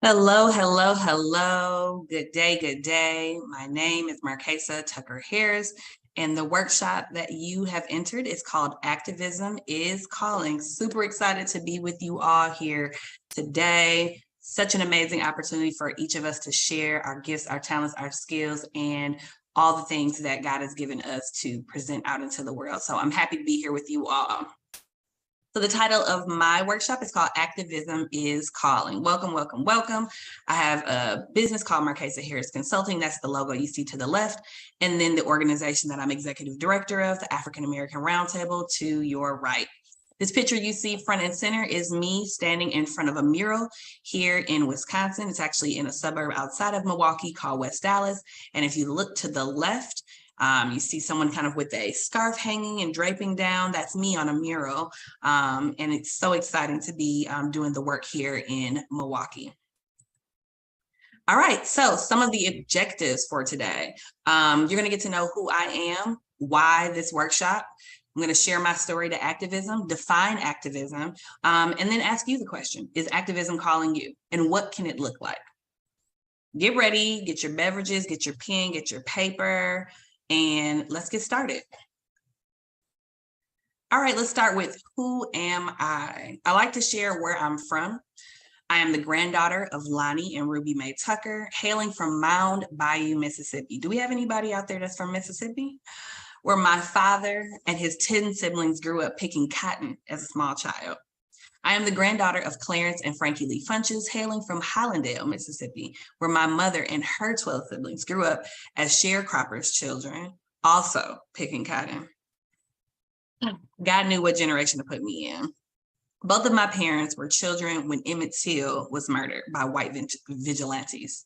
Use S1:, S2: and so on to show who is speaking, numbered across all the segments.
S1: Hello, hello, hello. Good day, good day. My name is Marquesa Tucker Harris, and the workshop that you have entered is called Activism is Calling. Super excited to be with you all here today. Such an amazing opportunity for each of us to share our gifts, our talents, our skills, and all the things that God has given us to present out into the world. So I'm happy to be here with you all. So the title of my workshop is called Activism is Calling. Welcome, welcome, welcome. I have a business called Marquesa Harris Consulting. That's the logo you see to the left. And then the organization that I'm executive director of, the African American Roundtable, to your right. This picture you see front and center is me standing in front of a mural here in Wisconsin. It's actually in a suburb outside of Milwaukee called West Dallas. And if you look to the left, you see someone kind of with a scarf hanging and draping down. That's me on a mural. And it's so exciting to be doing the work here in Milwaukee. All right, so some of the objectives for today. You're gonna get to know who I am, why this workshop. I'm gonna share my story to activism, define activism, and then ask you the question, is activism calling you? And what can it look like? Get ready, get your beverages, get your pen, get your paper, and let's get started. All right, let's start with who am I? I like to share where I'm from. I am the granddaughter of Lonnie and Ruby Mae Tucker, hailing from Mound Bayou, Mississippi. Do we have anybody out there that's from Mississippi? Where my father and his 10 siblings grew up picking cotton as a small child. I am the granddaughter of Clarence and Frankie Lee Funches, hailing from Hollandale, Mississippi, where my mother and her 12 siblings grew up as sharecroppers' children, also picking cotton. God knew what generation to put me in. Both of my parents were children when Emmett Till was murdered by white vigilantes.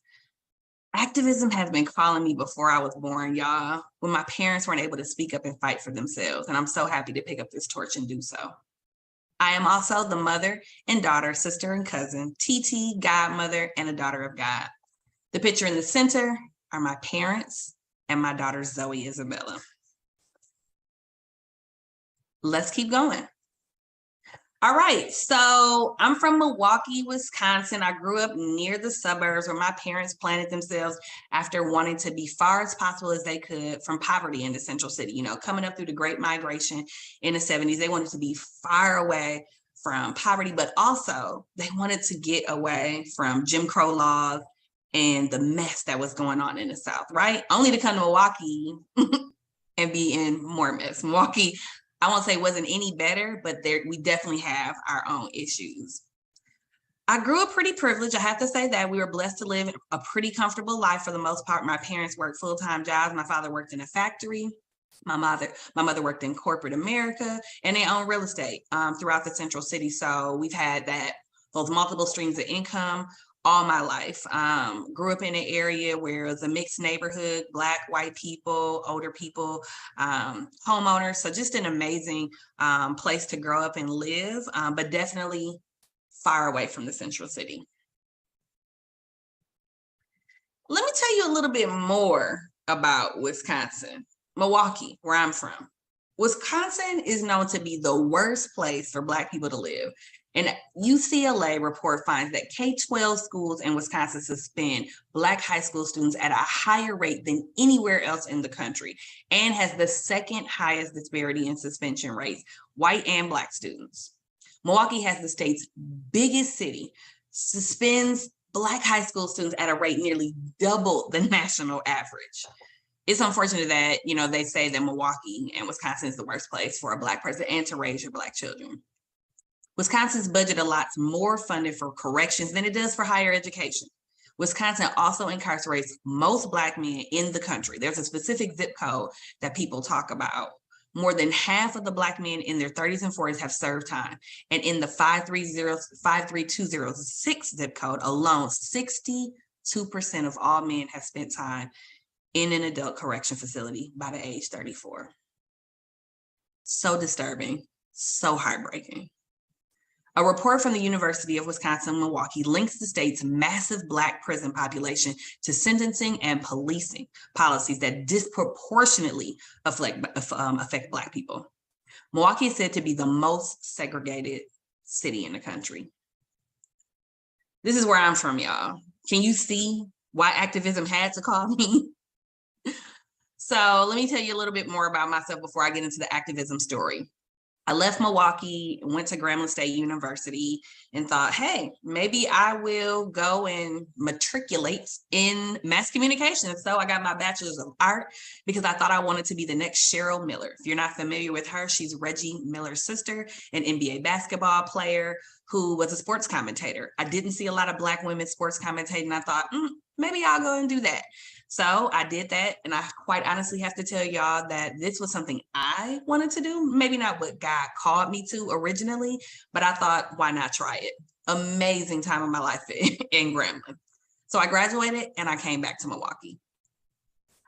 S1: Activism has been calling me before I was born, y'all, when my parents weren't able to speak up and fight for themselves. And I'm so happy to pick up this torch and do so. I am also the mother and daughter, sister and cousin, TT, godmother, and a daughter of God. The picture in the center are my parents and my daughter, Zoe Isabella. Let's keep going. All right, so I'm from Milwaukee, Wisconsin. I grew up near the suburbs where my parents planted themselves after wanting to be far as possible as they could from poverty in the Central City. You know, coming up through the Great Migration in the 70s, they wanted to be far away from poverty, but also they wanted to get away from Jim Crow laws and the mess that was going on in the South, right? Only to come to Milwaukee and be in more mess. Milwaukee, I won't say wasn't any better, but we definitely have our own issues. I grew up pretty privileged. I have to say that we were blessed to live a pretty comfortable life for the most part. My parents worked full-time jobs. My father worked in a factory. My mother worked in corporate America, and they own real estate throughout the Central City. So we've had those multiple streams of income all my life. Grew up in an area where it's a mixed neighborhood, Black, white people, older people, homeowners. So just an amazing place to grow up and live, but definitely far away from the Central City. Let me tell you a little bit more about Wisconsin, Milwaukee, where I'm from. Wisconsin is known to be the worst place for Black people to live. An UCLA report finds that K-12 schools in Wisconsin suspend Black high school students at a higher rate than anywhere else in the country, and has the second highest disparity in suspension rates, white and Black students. Milwaukee has the state's biggest city, suspends Black high school students at a rate nearly double the national average. It's unfortunate that, they say that Milwaukee and Wisconsin is the worst place for a Black person and to raise your Black children. Wisconsin's budget allots more funding for corrections than it does for higher education. Wisconsin also incarcerates most Black men in the country. There's a specific zip code that people talk about. More than half of the Black men in their 30s and 40s have served time. And in the 53206 zip code alone, 62% of all men have spent time in an adult correction facility by the age 34. So disturbing, so heartbreaking. A report from the University of Wisconsin-Milwaukee links the state's massive Black prison population to sentencing and policing policies that disproportionately affect Black people. Milwaukee is said to be the most segregated city in the country. This is where I'm from, y'all. Can you see why activism had to call me? So let me tell you a little bit more about myself before I get into the activism story. I left Milwaukee, went to Grambling State University, and thought, hey, maybe I will go and matriculate in mass communication. So I got my bachelor's of art because I thought I wanted to be the next Cheryl Miller. If you're not familiar with her, she's Reggie Miller's sister, an NBA basketball player who was a sports commentator. I didn't see a lot of Black women sports commentating. I thought, maybe I'll go and do that. So I did that. And I quite honestly have to tell y'all that this was something I wanted to do. Maybe not what God called me to originally, but I thought, why not try it? Amazing time of my life in Grambling. So I graduated and I came back to Milwaukee.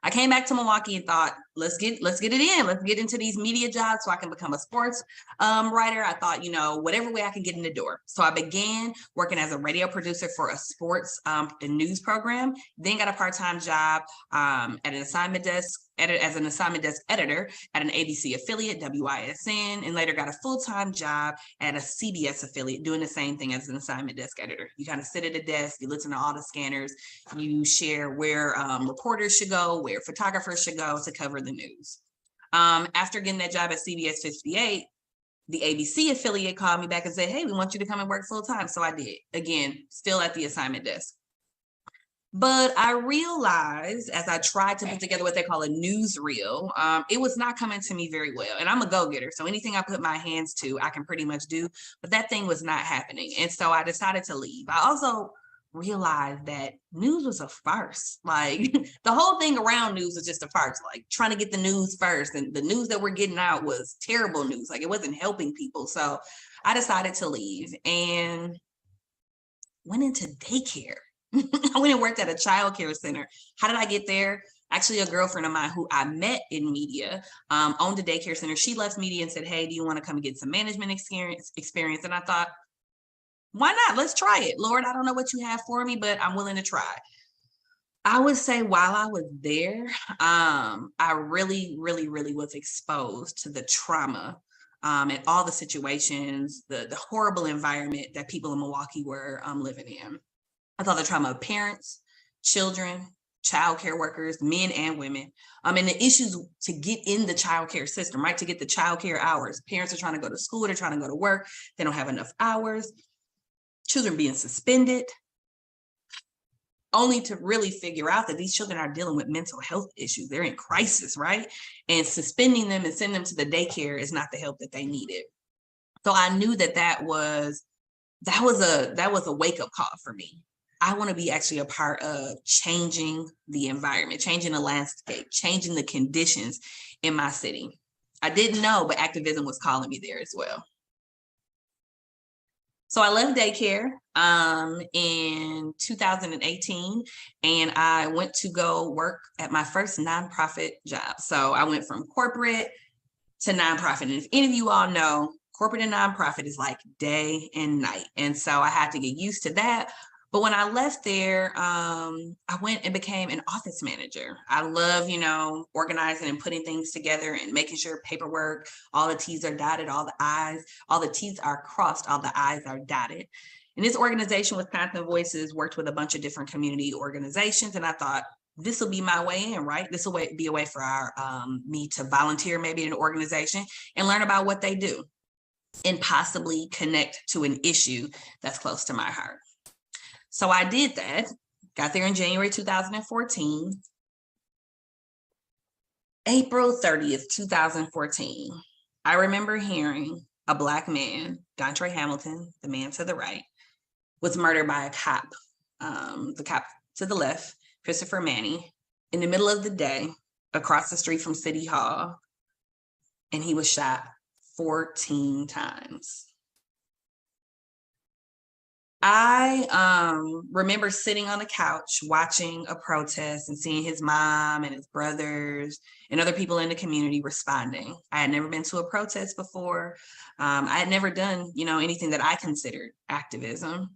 S1: I came back to Milwaukee and thought, let's get it in. Let's get into these media jobs so I can become a sports writer. I thought, whatever way I can get in the door. So I began working as a radio producer for a sports and news program, then got a part-time job at an assignment desk as an assignment desk editor at an ABC affiliate, WISN, and later got a full-time job at a CBS affiliate doing the same thing as an assignment desk editor. You kind of sit at a desk, you listen to all the scanners, you share where reporters should go, where photographers should go to cover the news. After getting that job at CBS 58, the ABC affiliate called me back and said, hey, we want you to come and work full-time. So I did, again, still at the assignment desk. But I realized as I tried to put together what they call a newsreel, it was not coming to me very well. And I'm a go-getter, so anything I put my hands to, I can pretty much do. But that thing was not happening. And so I decided to leave. I also realized that news was a farce. Like the whole thing around news was just a farce, like trying to get the news first. And the news that we're getting out was terrible news. Like it wasn't helping people. So I decided to leave and went into daycare. I went and worked at a child care center. How did I get there? Actually, a girlfriend of mine who I met in media owned a daycare center. She left media and said, hey, do you want to come and get some management experience? And I thought, why not? Let's try it. Lord, I don't know what you have for me, but I'm willing to try. I would say while I was there, I really, really, really was exposed to the trauma and all the situations, the horrible environment that people in Milwaukee were living in. I saw the trauma of parents, children, child care workers, men and women, and the issues to get in the child care system, right? To get the child care hours. Parents are trying to go to school, they're trying to go to work, they don't have enough hours. Children being suspended, only to really figure out that these children are dealing with mental health issues. They're in crisis, right? And suspending them and sending them to the daycare is not the help that they needed. So I knew that was a wake-up call for me. I want to be actually a part of changing the environment, changing the landscape, changing the conditions in my city. I didn't know, but activism was calling me there as well. So I left daycare in 2018, and I went to go work at my first nonprofit job. So I went from corporate to nonprofit. And if any of you all know, corporate and nonprofit is like day and night. And so I had to get used to that. But when I left there, I went and became an office manager. I love, organizing and putting things together and making sure paperwork, all the T's are dotted, all the T's are crossed, all the I's are dotted. And this organization, Wisconsin Voices, worked with a bunch of different community organizations. And I thought, this will be my way in, right? This will be a way for me to volunteer maybe in an organization and learn about what they do and possibly connect to an issue that's close to my heart. So I did that, got there in January 2014. April 30th, 2014, I remember hearing a Black man, Dontre Hamilton, the man to the right, was murdered by a cop. The cop to the left, Christopher Manny, in the middle of the day, across the street from City Hall, and he was shot 14 times. I remember sitting on the couch watching a protest and seeing his mom and his brothers and other people in the community responding. I had never been to a protest before. I had never done, anything that I considered activism,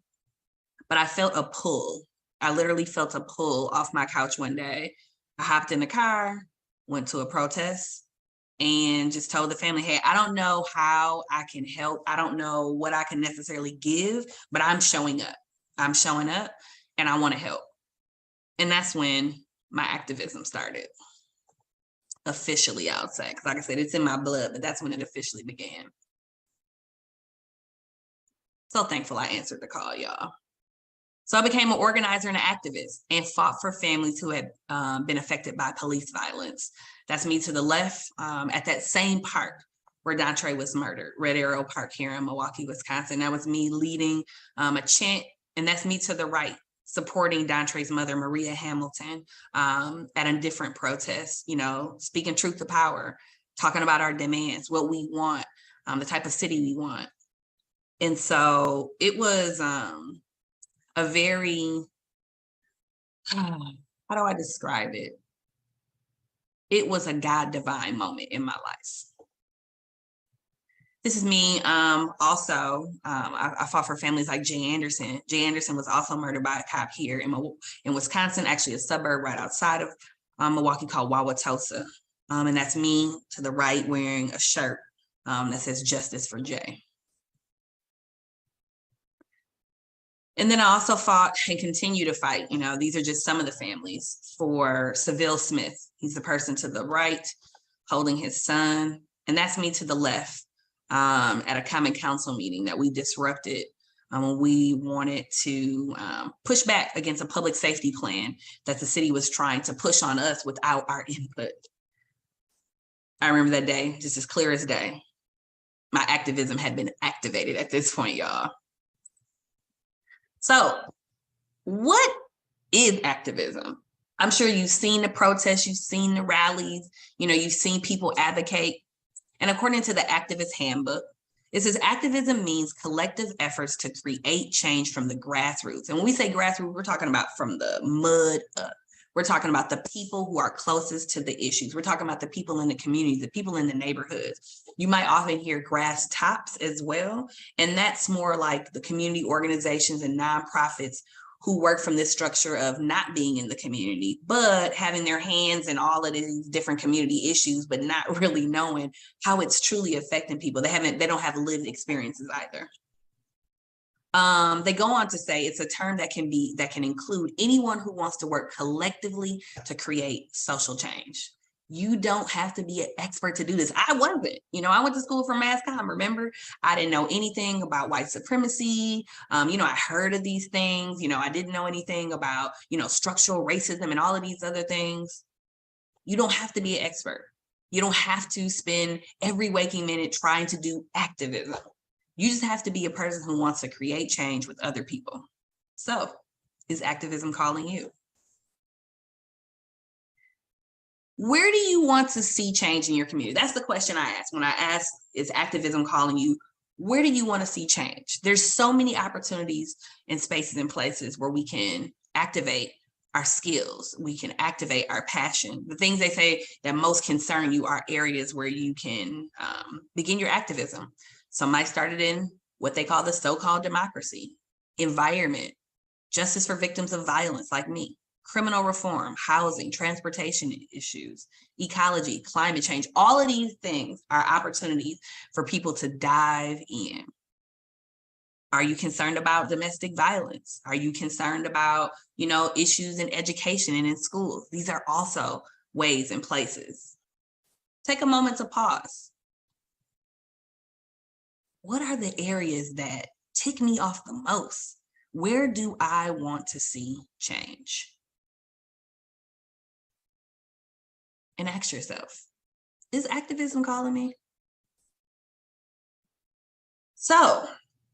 S1: but I felt a pull. I literally felt a pull off my couch one day. I hopped in the car, went to a protest, and just told the family, hey, I don't know how I can help. I don't know what I can necessarily give, but I'm showing up. I'm showing up and I want to help. And that's when my activism started. Officially, I would say, because like I said, it's in my blood, but that's when it officially began. So thankful I answered the call, y'all. So I became an organizer and an activist and fought for families who had been affected by police violence. That's me to the left at that same park where Dauntre was murdered, Red Arrow Park here in Milwaukee, Wisconsin. That was me leading a chant, and that's me to the right, supporting Dauntre's mother, Maria Hamilton, at a different protest, you know, speaking truth to power, talking about our demands, what we want, the type of city we want. And so it was a very, how do I describe it? It was a God divine moment in my life. This is me. Also, I fought for families like Jay Anderson. Jay Anderson was also murdered by a cop here in Wisconsin, actually a suburb right outside of Milwaukee called Wauwatosa. And that's me to the right wearing a shirt that says Justice for Jay. And then I also fought and continue to fight. You know, these are just some of the families for Seville Smith. He's the person to the right holding his son. And that's me to the left at a common council meeting that we disrupted when we wanted to push back against a public safety plan that the city was trying to push on us without our input. I remember that day just as clear as day. My activism had been activated at this point, y'all. So what is activism? I'm sure you've seen the protests, you've seen the rallies, you know, you've seen people advocate. And according to the Activist Handbook, it says activism means collective efforts to create change from the grassroots. And when we say grassroots, we're talking about from the mud up. We're talking about the people who are closest to the issues. We're talking about the people in the communities, the people in the neighborhoods. You might often hear grass tops as well. And that's more like the community organizations and nonprofits who work from this structure of not being in the community, but having their hands in all of these different community issues, but not really knowing how it's truly affecting people. They don't have lived experiences either. They go on to say it's a term that can include anyone who wants to work collectively to create social change. You don't have to be an expert to do this. I wasn't, you know, I went to school for mass comm. Remember, I didn't know anything about white supremacy. You know, I heard of these things, you know, I didn't know anything about, you know, structural racism and all of these other things. You don't have to be an expert. You don't have to spend every waking minute trying to do activism. You just have to be a person who wants to create change with other people. So, is activism calling you? Where do you want to see change in your community? That's the question I ask. When I ask, is activism calling you? Where do you want to see change? There's so many opportunities and spaces and places where we can activate our skills. We can activate our passion. The things they say that most concern you are areas where you can begin your activism. Some might start it in what they call the so-called democracy, environment, justice for victims of violence like me, criminal reform, housing, transportation issues, ecology, climate change. All of these things are opportunities for people to dive in. Are you concerned about domestic violence? Are you concerned about, you know, issues in education and in schools? These are also ways and places. Take a moment to pause. What are the areas that tick me off the most? Where do I want to see change? And ask yourself, is activism calling me? So,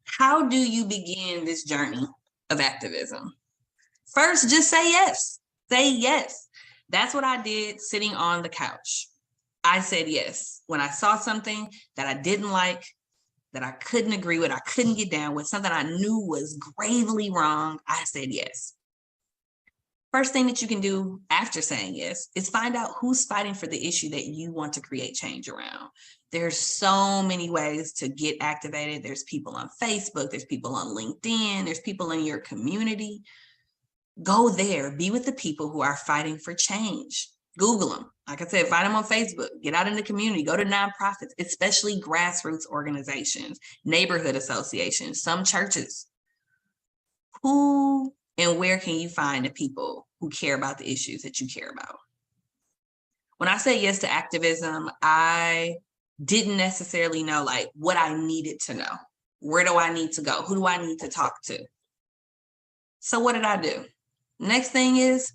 S1: how do you begin this journey of activism? First, just say yes. Say yes. That's what I did sitting on the couch. I said yes. When I saw something that I didn't like, that I couldn't agree with, I couldn't get down with, something I knew was gravely wrong, I said yes. First thing that you can do after saying yes is find out who's fighting for the issue that you want to create change around. There's so many ways to get activated. There's people on Facebook, there's people on LinkedIn, there's people in your community. Go there, be with the people who are fighting for change. Google them. Like I said, find them on Facebook, get out in the community, go to nonprofits, especially grassroots organizations, neighborhood associations, some churches. Who and where can you find the people who care about the issues that you care about? When I say yes to activism, I didn't necessarily know like what I needed to know. Where do I need to go? Who do I need to talk to? So what did I do? Next thing is,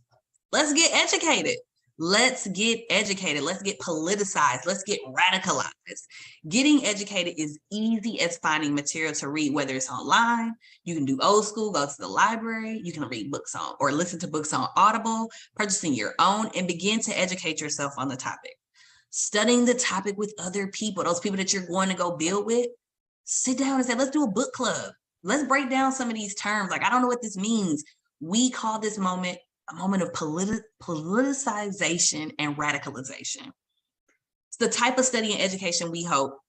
S1: let's get educated. Let's get educated. Let's get politicized. Let's get radicalized. Getting educated is easy as finding material to read, whether it's online. You can do old school, go to the library. You can read books on or listen to books on Audible, purchasing your own, and begin to educate yourself on the topic. Studying the topic with other people, those people that you're going to go build with, sit down and say, let's do a book club. Let's break down some of these terms. Like, I don't know what this means. We call this moment a moment of politicization and radicalization. It's the type of study and education we hope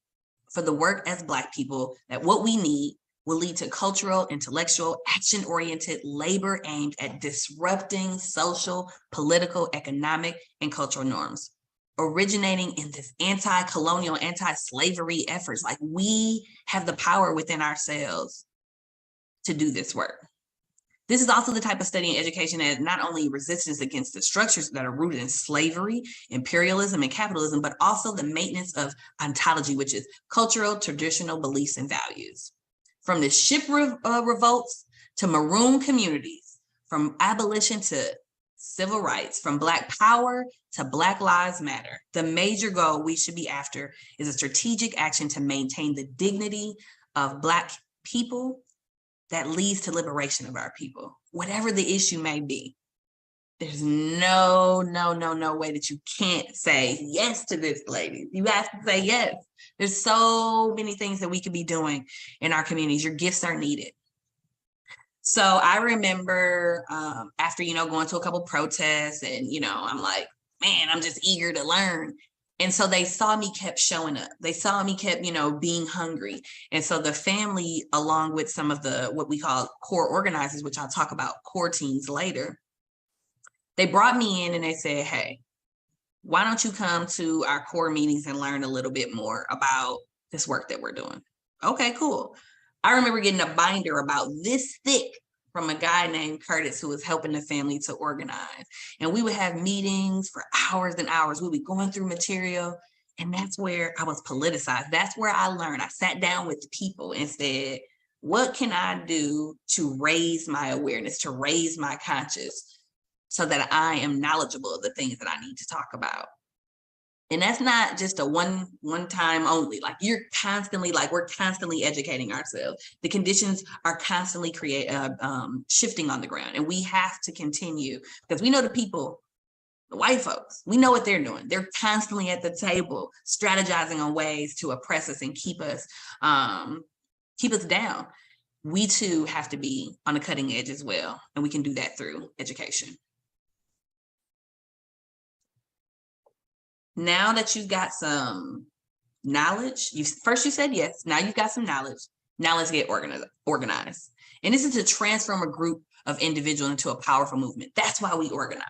S1: for the work as Black people, that what we need will lead to cultural, intellectual, action-oriented labor aimed at disrupting social, political, economic, and cultural norms, originating in this anti-colonial, anti-slavery efforts. Like, we have the power within ourselves to do this work. This is also the type of study and education that not only resistance against the structures that are rooted in slavery, imperialism, and capitalism, but also the maintenance of ontology, which is cultural, traditional beliefs and values. From the ship revolts to maroon communities, from abolition to civil rights, from Black power to Black Lives Matter, the major goal we should be after is a strategic action to maintain the dignity of Black people that leads to liberation of our people, whatever the issue may be. There's no way that you can't say yes to this, ladies. You have to say yes. There's so many things that we could be doing in our communities. Your gifts are needed. So I remember after, going to a couple protests and, I'm like, man, I'm just eager to learn. And so they saw me kept showing up. They saw me kept, being hungry. And so the family, along with some of the, what we call core organizers, which I'll talk about core teams later, they brought me in and they said, hey, why don't you come to our core meetings and learn a little bit more about this work that we're doing? Okay, cool. I remember getting a binder about this thick from a guy named Curtis who was helping the family to organize. And we would have meetings for hours and hours. We'd be going through material. And that's where I was politicized. That's where I learned. I sat down with people and said, what can I do to raise my awareness, to raise my conscience so that I am knowledgeable of the things that I need to talk about? And that's not just a one time only. Like, you're constantly, we're constantly educating ourselves. The conditions are constantly shifting on the ground, and we have to continue because we know the people, the white folks, we know what they're doing. They're constantly at the table strategizing on ways to oppress us and keep us down. We too have to be on the cutting edge as well, and we can do that through education. Now that you've got some knowledge, you said yes, now you've got some knowledge. Now let's get organized. And this is to transform a group of individuals into a powerful movement. That's why we organize.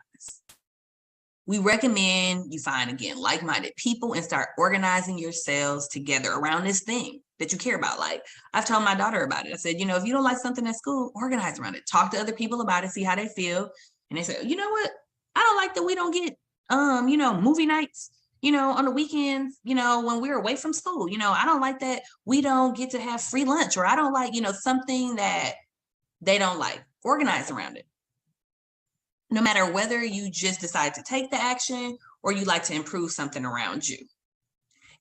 S1: We recommend you find, again, like-minded people and start organizing yourselves together around this thing that you care about. Like, I've told my daughter about it. I said, if you don't like something at school, organize around it. Talk to other people about it, see how they feel. And they say, you know what? I don't like that we don't get movie nights, on the weekends, when we're away from school. I don't like that we don't get to have free lunch, or I don't like, something that they don't like. Organize around it. No matter whether you just decide to take the action or you like to improve something around you.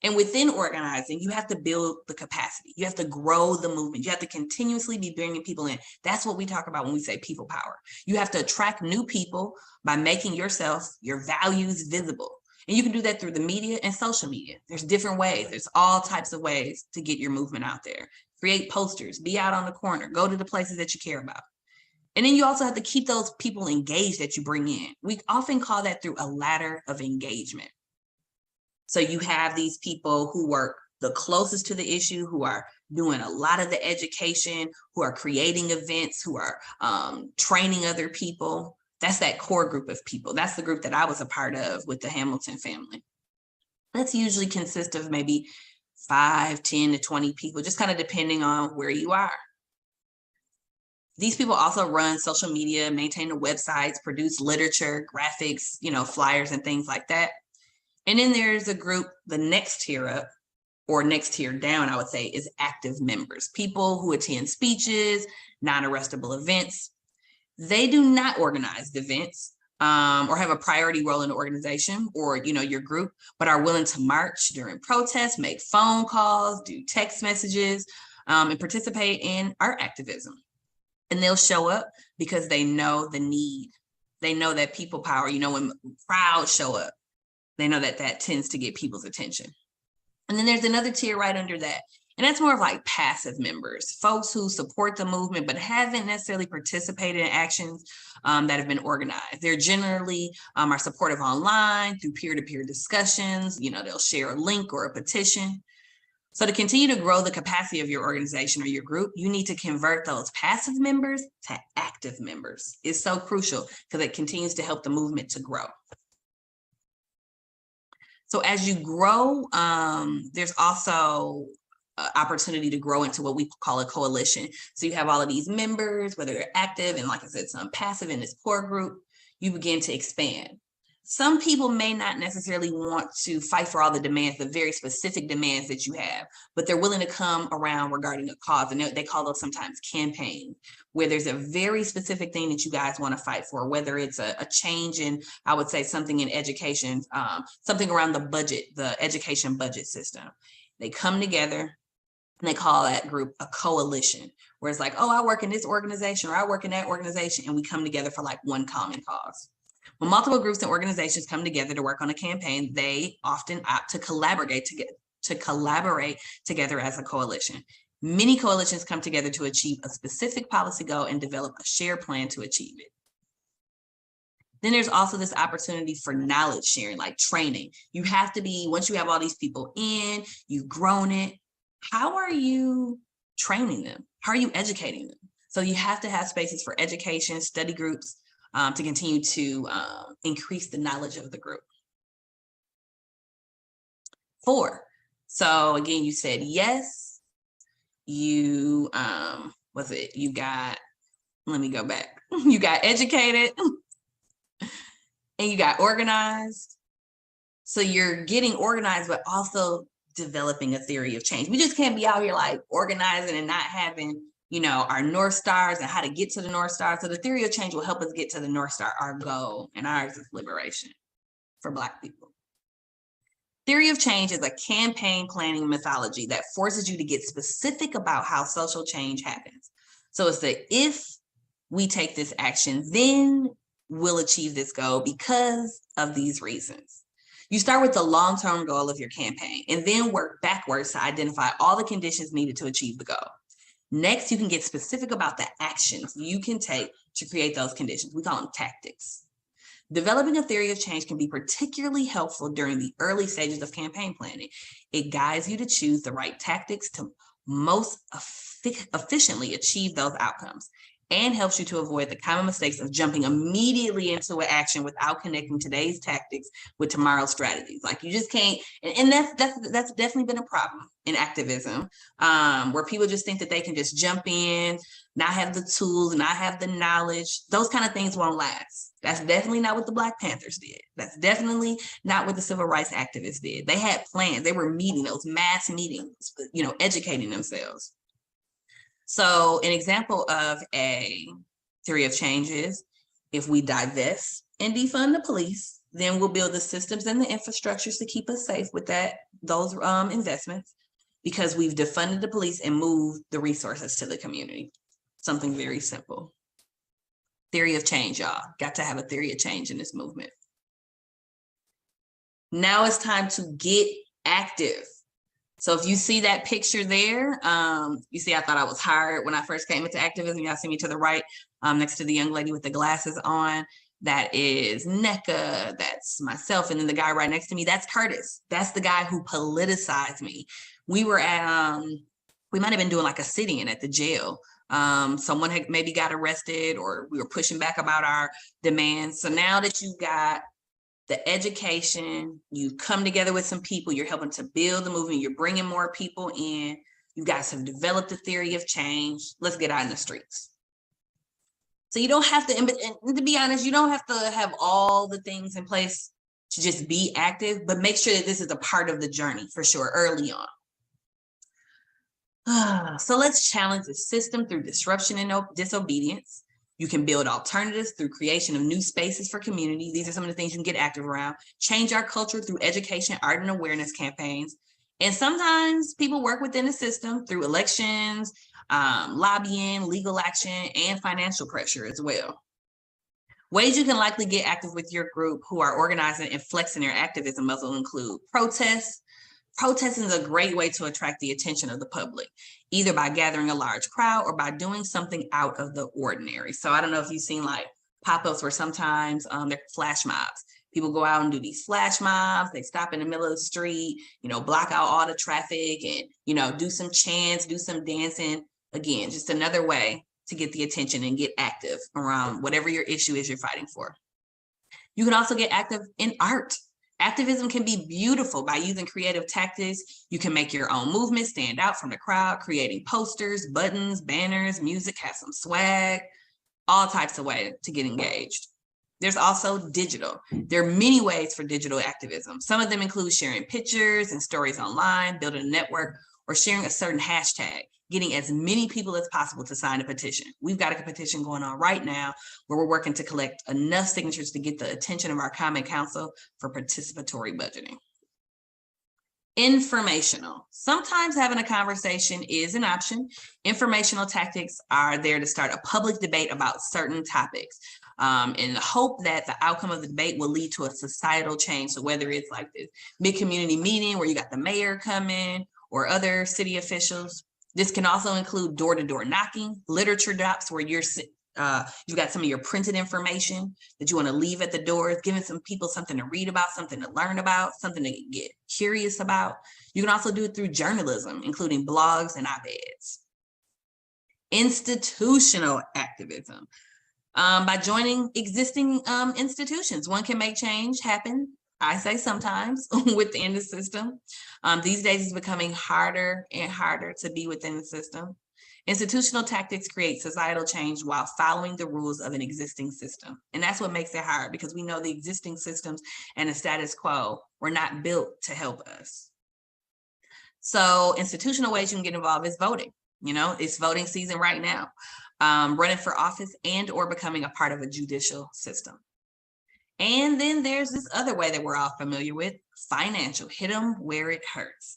S1: And within organizing, you have to build the capacity. You have to grow the movement. You have to continuously be bringing people in. That's what we talk about when we say people power. You have to attract new people by making yourself, your values visible. And you can do that through the media and social media. There's different ways. There's all types of ways to get your movement out there. Create posters, be out on the corner, go to the places that you care about. And then you also have to keep those people engaged that you bring in. We often call that through a ladder of engagement. So you have these people who work the closest to the issue, who are doing a lot of the education, who are creating events, who are training other people. That's that core group of people. That's the group that I was a part of with the Hamilton family. That's usually consist of maybe 5, 10 to 20 people, just kind of depending on where you are. These people also run social media, maintain the websites, produce literature, graphics, flyers and things like that. And then there's a group, the next tier up, or next tier down, I would say, is active members, people who attend speeches, non-arrestable events. They do not organize the events or have a priority role in the organization or, your group, but are willing to march during protests, make phone calls, do text messages, and participate in art activism. And they'll show up because they know the need. They know that people power, when crowds show up, they know that that tends to get people's attention. And then there's another tier right under that. And that's more of like passive members, folks who support the movement, but haven't necessarily participated in actions that have been organized. They're generally are supportive online through peer-to-peer discussions. They'll share a link or a petition. So to continue to grow the capacity of your organization or your group, you need to convert those passive members to active members. It's so crucial because it continues to help the movement to grow. So as you grow, there's also opportunity to grow into what we call a coalition. So you have all of these members, whether they're active and, like I said, some passive in this core group, you begin to expand. Some people may not necessarily want to fight for all the demands, the very specific demands that you have, but they're willing to come around regarding a cause. And they call those sometimes campaigns, where there's a very specific thing that you guys want to fight for, whether it's a change in, I would say, something in education, something around the budget, the education budget system. They come together and they call that group a coalition, where it's like, oh, I work in this organization or I work in that organization, and we come together for like one common cause. When multiple groups and organizations come together to work on a campaign, they often opt to collaborate together as a coalition. Many coalitions come together to achieve a specific policy goal and develop a shared plan to achieve it. Then there's also this opportunity for knowledge sharing, like training. You have to be, once you have all these people in, you've grown it, how are you training them? How are you educating them? So you have to have spaces for education, study groups, to continue to increase the knowledge of the group. 4, so again, you said yes, you, you got, let me go back. You got educated and you got organized. So you're getting organized, but also developing a theory of change. We just can't be out here like organizing and not having our North Stars and how to get to the North Star. So the theory of change will help us get to the North Star, our goal, and ours is liberation for Black people. Theory of change is a campaign planning methodology that forces you to get specific about how social change happens. So it's the, if we take this action, then we'll achieve this goal because of these reasons. You start with the long-term goal of your campaign and then work backwards to identify all the conditions needed to achieve the goal. Next, you can get specific about the actions you can take to create those conditions. We call them tactics. Developing a theory of change can be particularly helpful during the early stages of campaign planning. It guides you to choose the right tactics to most efficiently achieve those outcomes, and helps you to avoid the common mistakes of jumping immediately into an action without connecting today's tactics with tomorrow's strategies. Like you just can't, and that's definitely been a problem in activism, where people just think that they can just jump in, not have the tools, not have the knowledge. Those kind of things won't last. That's definitely not what the Black Panthers did. That's definitely not what the civil rights activists did. They had plans. They were meeting those mass meetings, educating themselves. So an example of a theory of change is, if we divest and defund the police, then we'll build the systems and the infrastructures to keep us safe with those investments, because we've defunded the police and moved the resources to the community. Something very simple. Theory of change, y'all. Got to have a theory of change in this movement. Now it's time to get active. So if you see that picture there, you see I thought I was hired when I first came into activism. Y'all see me to the right, next to the young lady with the glasses on. That is NECA, that's myself. And then the guy right next to me, that's Curtis. That's the guy who politicized me. We were at, we might've been doing like a sit-in at the jail. Someone had maybe got arrested, or we were pushing back about our demands. So now that you got the education, you come together with some people, you're helping to build the movement, you're bringing more people in, you guys have developed a theory of change, let's get out in the streets. So you don't have to, and to be honest, you don't have to have all the things in place to just be active, but make sure that this is a part of the journey for sure early on. So let's challenge the system through disruption and disobedience. You can build alternatives through creation of new spaces for community. These are some of the things you can get active around. Change our culture through education, art, and awareness campaigns. And sometimes people work within the system through elections, lobbying, legal action, and financial pressure as well. Ways you can likely get active with your group who are organizing and flexing their activism will include protests. Protesting is a great way to attract the attention of the public, either by gathering a large crowd or by doing something out of the ordinary. So I don't know if you've seen like pop-ups where sometimes they're flash mobs. People go out and do these flash mobs. They stop in the middle of the street, block out all the traffic and, do some chants, do some dancing. Again, just another way to get the attention and get active around whatever your issue is you're fighting for. You can also get active in art. Activism can be beautiful by using creative tactics. You can make your own movement stand out from the crowd, creating posters, buttons, banners, music, have some swag, all types of ways to get engaged. There's also digital. There are many ways for digital activism. Some of them include sharing pictures and stories online, building a network, or sharing a certain hashtag, getting as many people as possible to sign a petition. We've got a petition going on right now where we're working to collect enough signatures to get the attention of our Common Council for participatory budgeting. Informational. Sometimes having a conversation is an option. Informational tactics are there to start a public debate about certain topics in the hope that the outcome of the debate will lead to a societal change. So whether it's like this big community meeting where you got the mayor coming or other city officials. This can also include door-to-door knocking, literature drops where you've got some of your printed information that you want to leave at the doors, giving some people something to read about, something to learn about, something to get curious about. You can also do it through journalism, including blogs and op-eds. Institutional activism. By joining existing institutions, one can make change happen. I say sometimes within the system. These days it's becoming harder and harder to be within the system. Institutional tactics create societal change while following the rules of an existing system. And that's what makes it hard because we know the existing systems and the status quo were not built to help us. So institutional ways you can get involved is voting. It's voting season right now. Running for office and or becoming a part of a judicial system. And then there's this other way that we're all familiar with, financial, hit them where it hurts.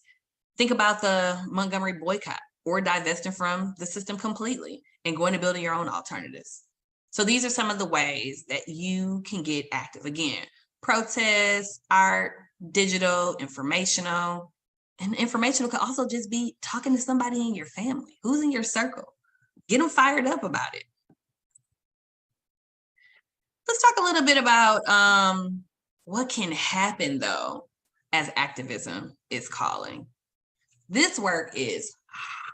S1: Think about the Montgomery boycott or divesting from the system completely and going to building your own alternatives. So these are some of the ways that you can get active. Again, protests, art, digital, informational. And informational could also just be talking to somebody in your family, who's in your circle. Get them fired up about it. Let's talk a little bit about what can happen, though, as activism is calling. This work is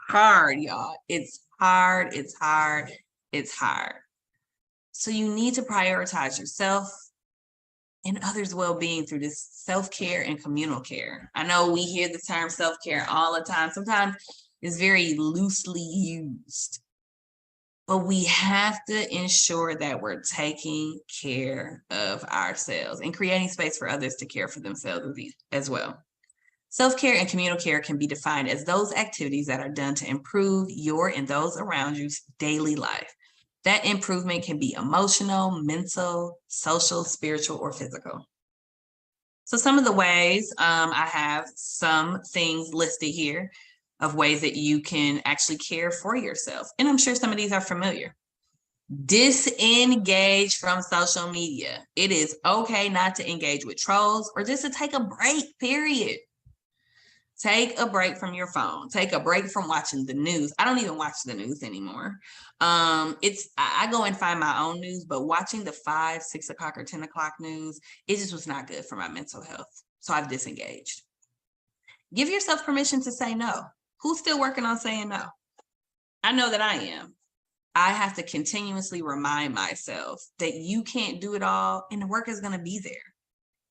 S1: hard, y'all. It's hard, it's hard, it's hard. So you need to prioritize yourself and others' well-being through this self-care and communal care. I know we hear the term self-care all the time. Sometimes it's very loosely used. But we have to ensure that we're taking care of ourselves and creating space for others to care for themselves as well. Self-care and communal care can be defined as those activities that are done to improve your and those around you's daily life. That improvement can be emotional, mental, social, spiritual, or physical. So some of the ways, I have some things listed here of ways that you can actually care for yourself. And I'm sure some of these are familiar. Disengage from social media. It is okay not to engage with trolls or just to take a break, period. Take a break from your phone. Take a break from watching the news. I don't even watch the news anymore. I go and find my own news, but watching the 5, 6 o'clock or 10 o'clock news, it just was not good for my mental health. So I've disengaged. Give yourself permission to say no. Who's still working on saying no? I know that I am. I have to continuously remind myself that you can't do it all and the work is going to be there.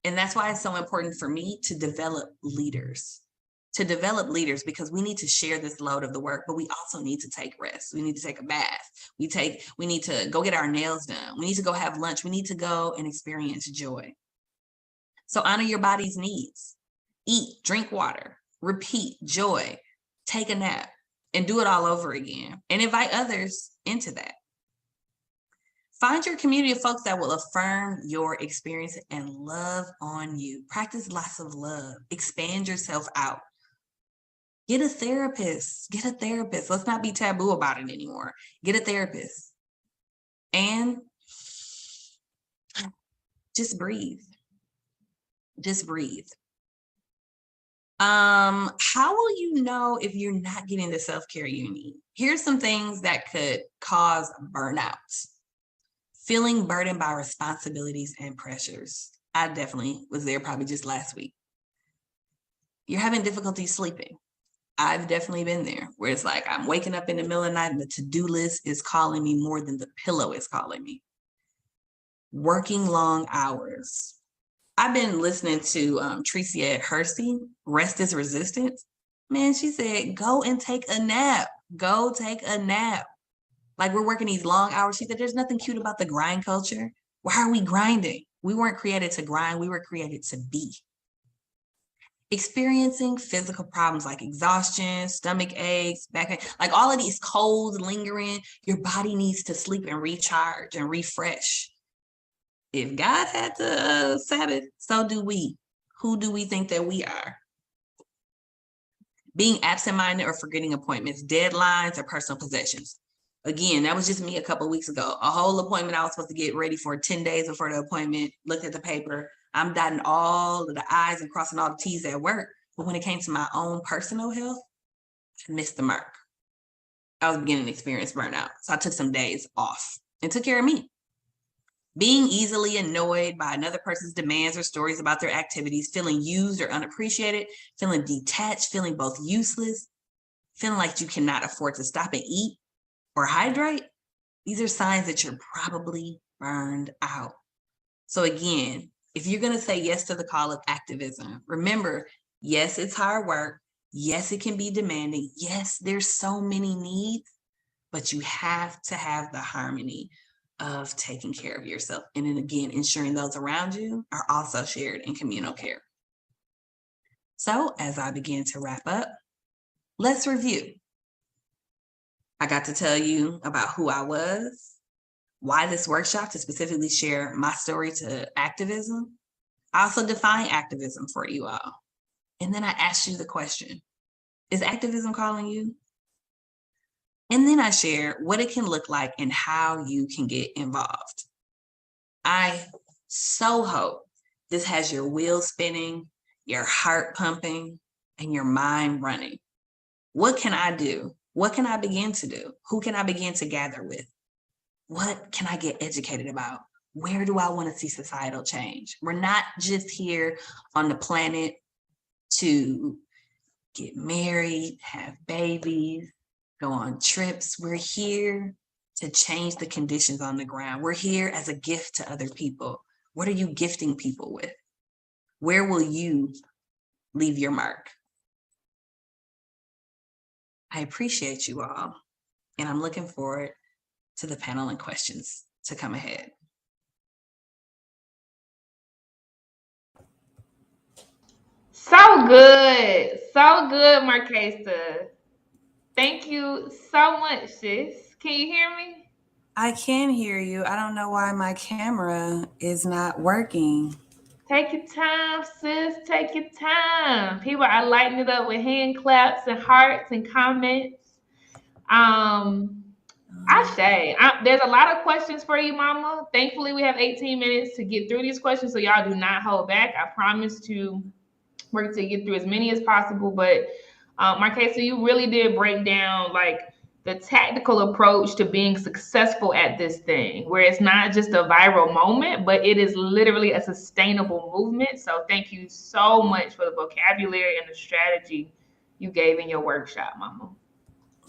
S1: And that's why it's so important for me to develop leaders. to develop leaders, because we need to share this load of the work, but we also need to take rest. We need to take a bath. We need to go get our nails done. We need to go have lunch. We need to go and experience joy. So honor your body's needs. Eat, drink water, repeat, joy, take a nap, and do it all over again. And invite others into that. Find your community of folks that will affirm your experience and love on you. Practice lots of love. Expand yourself out. Get a therapist. Get a therapist. Let's not be taboo about it anymore. Get a therapist. And just breathe. Just breathe. How will you know if you're not getting the self-care you need? Here's some things that could cause burnout. Feeling burdened by responsibilities and pressures. I definitely was there probably just last week. You're having difficulty sleeping. I've definitely been there, where it's like I'm waking up in the middle of the night and the to-do list is calling me more than the pillow is calling me. Working long hours. I've been listening to Tricia Hersey, Rest is Resistance. Man, she said, go and take a nap. Go take a nap. Like, we're working these long hours. She said, there's nothing cute about the grind culture. Why are we grinding? We weren't created to grind. We were created to be. Experiencing physical problems like exhaustion, stomach aches, back pain, like all of these colds lingering, your body needs to sleep and recharge and refresh. If God had the Sabbath, so do we. Who do we think that we are? Being absent-minded or forgetting appointments, deadlines, or personal possessions. Again, that was just me a couple of weeks ago. A whole appointment I was supposed to get ready for 10 days before the appointment, looked at the paper. I'm dotting all of the I's and crossing all the T's at work. But when it came to my own personal health, I missed the mark. I was beginning to experience burnout. So I took some days off and took care of me. Being easily annoyed by another person's demands or stories about their activities, feeling used or unappreciated, feeling detached, feeling both useless, feeling like you cannot afford to stop and eat or hydrate. These are signs that you're probably burned out. So again, if you're going to say yes to the call of activism, remember, yes, it's hard work. Yes, it can be demanding. Yes, there's so many needs, but you have to have the harmony of taking care of yourself. And then again, ensuring those around you are also shared in communal care. So as I begin to wrap up, let's review. I got to tell you about who I was, why this workshop to specifically share my story to activism. I also define activism for you all. And then I asked you the question, is activism calling you? And then I share what it can look like and how you can get involved. I so hope this has your wheels spinning, your heart pumping, and your mind running. What can I do? What can I begin to do? Who can I begin to gather with? What can I get educated about? Where do I want to see societal change? We're not just here on the planet to get married, have babies, go on trips. We're here to change the conditions on the ground. We're here as a gift to other people. What are you gifting people with? Where will you leave your mark? I appreciate you all, and I'm looking forward to the panel and questions to come ahead.
S2: So good, Marquesa. Thank you so much, sis. Can you hear me?
S1: I can hear you. I don't know why my camera is not working.
S2: Take your time, sis. Take your time. People are lighting it up with hand claps and hearts and comments. Um, there's a lot of questions for you, Mama. Thankfully, we have 18 minutes to get through these questions, so y'all do not hold back. I promise to work to get through as many as possible. But Marquesa, you really did break down like the tactical approach to being successful at this thing, where it's not just a viral moment, but it is literally a sustainable movement. So thank you so much for the vocabulary and the strategy you gave in your workshop, Mama.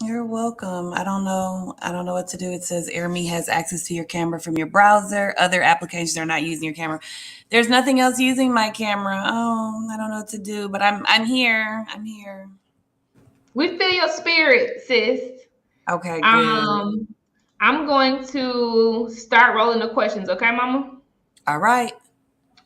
S1: You're welcome. I don't know. I don't know what to do. It says AirMe has access to your camera from your browser. Other applications are not using your camera. There's nothing else using my camera. Oh, I don't know what to do, but I'm here. I'm here.
S2: We feel your spirit, sis.
S1: Okay, good.
S2: Um, I'm going to start rolling the questions, okay, Mama?
S1: All right.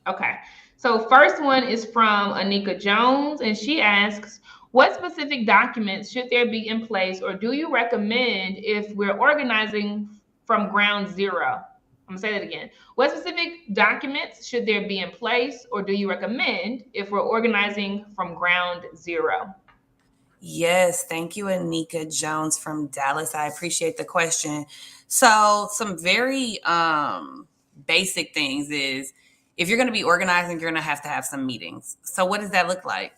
S2: Okay. So first one is from Anika Jones, and she asks, what specific documents should there be in place, or do you recommend if we're organizing from ground zero? I'm gonna say that again. What specific documents should there be in place, or do you recommend if we're organizing from ground zero?
S1: Yes, thank you, Anika Jones from Dallas. I appreciate the question. So, some very basic things is if you're going to be organizing, you're going to have some meetings. So, what does that look like?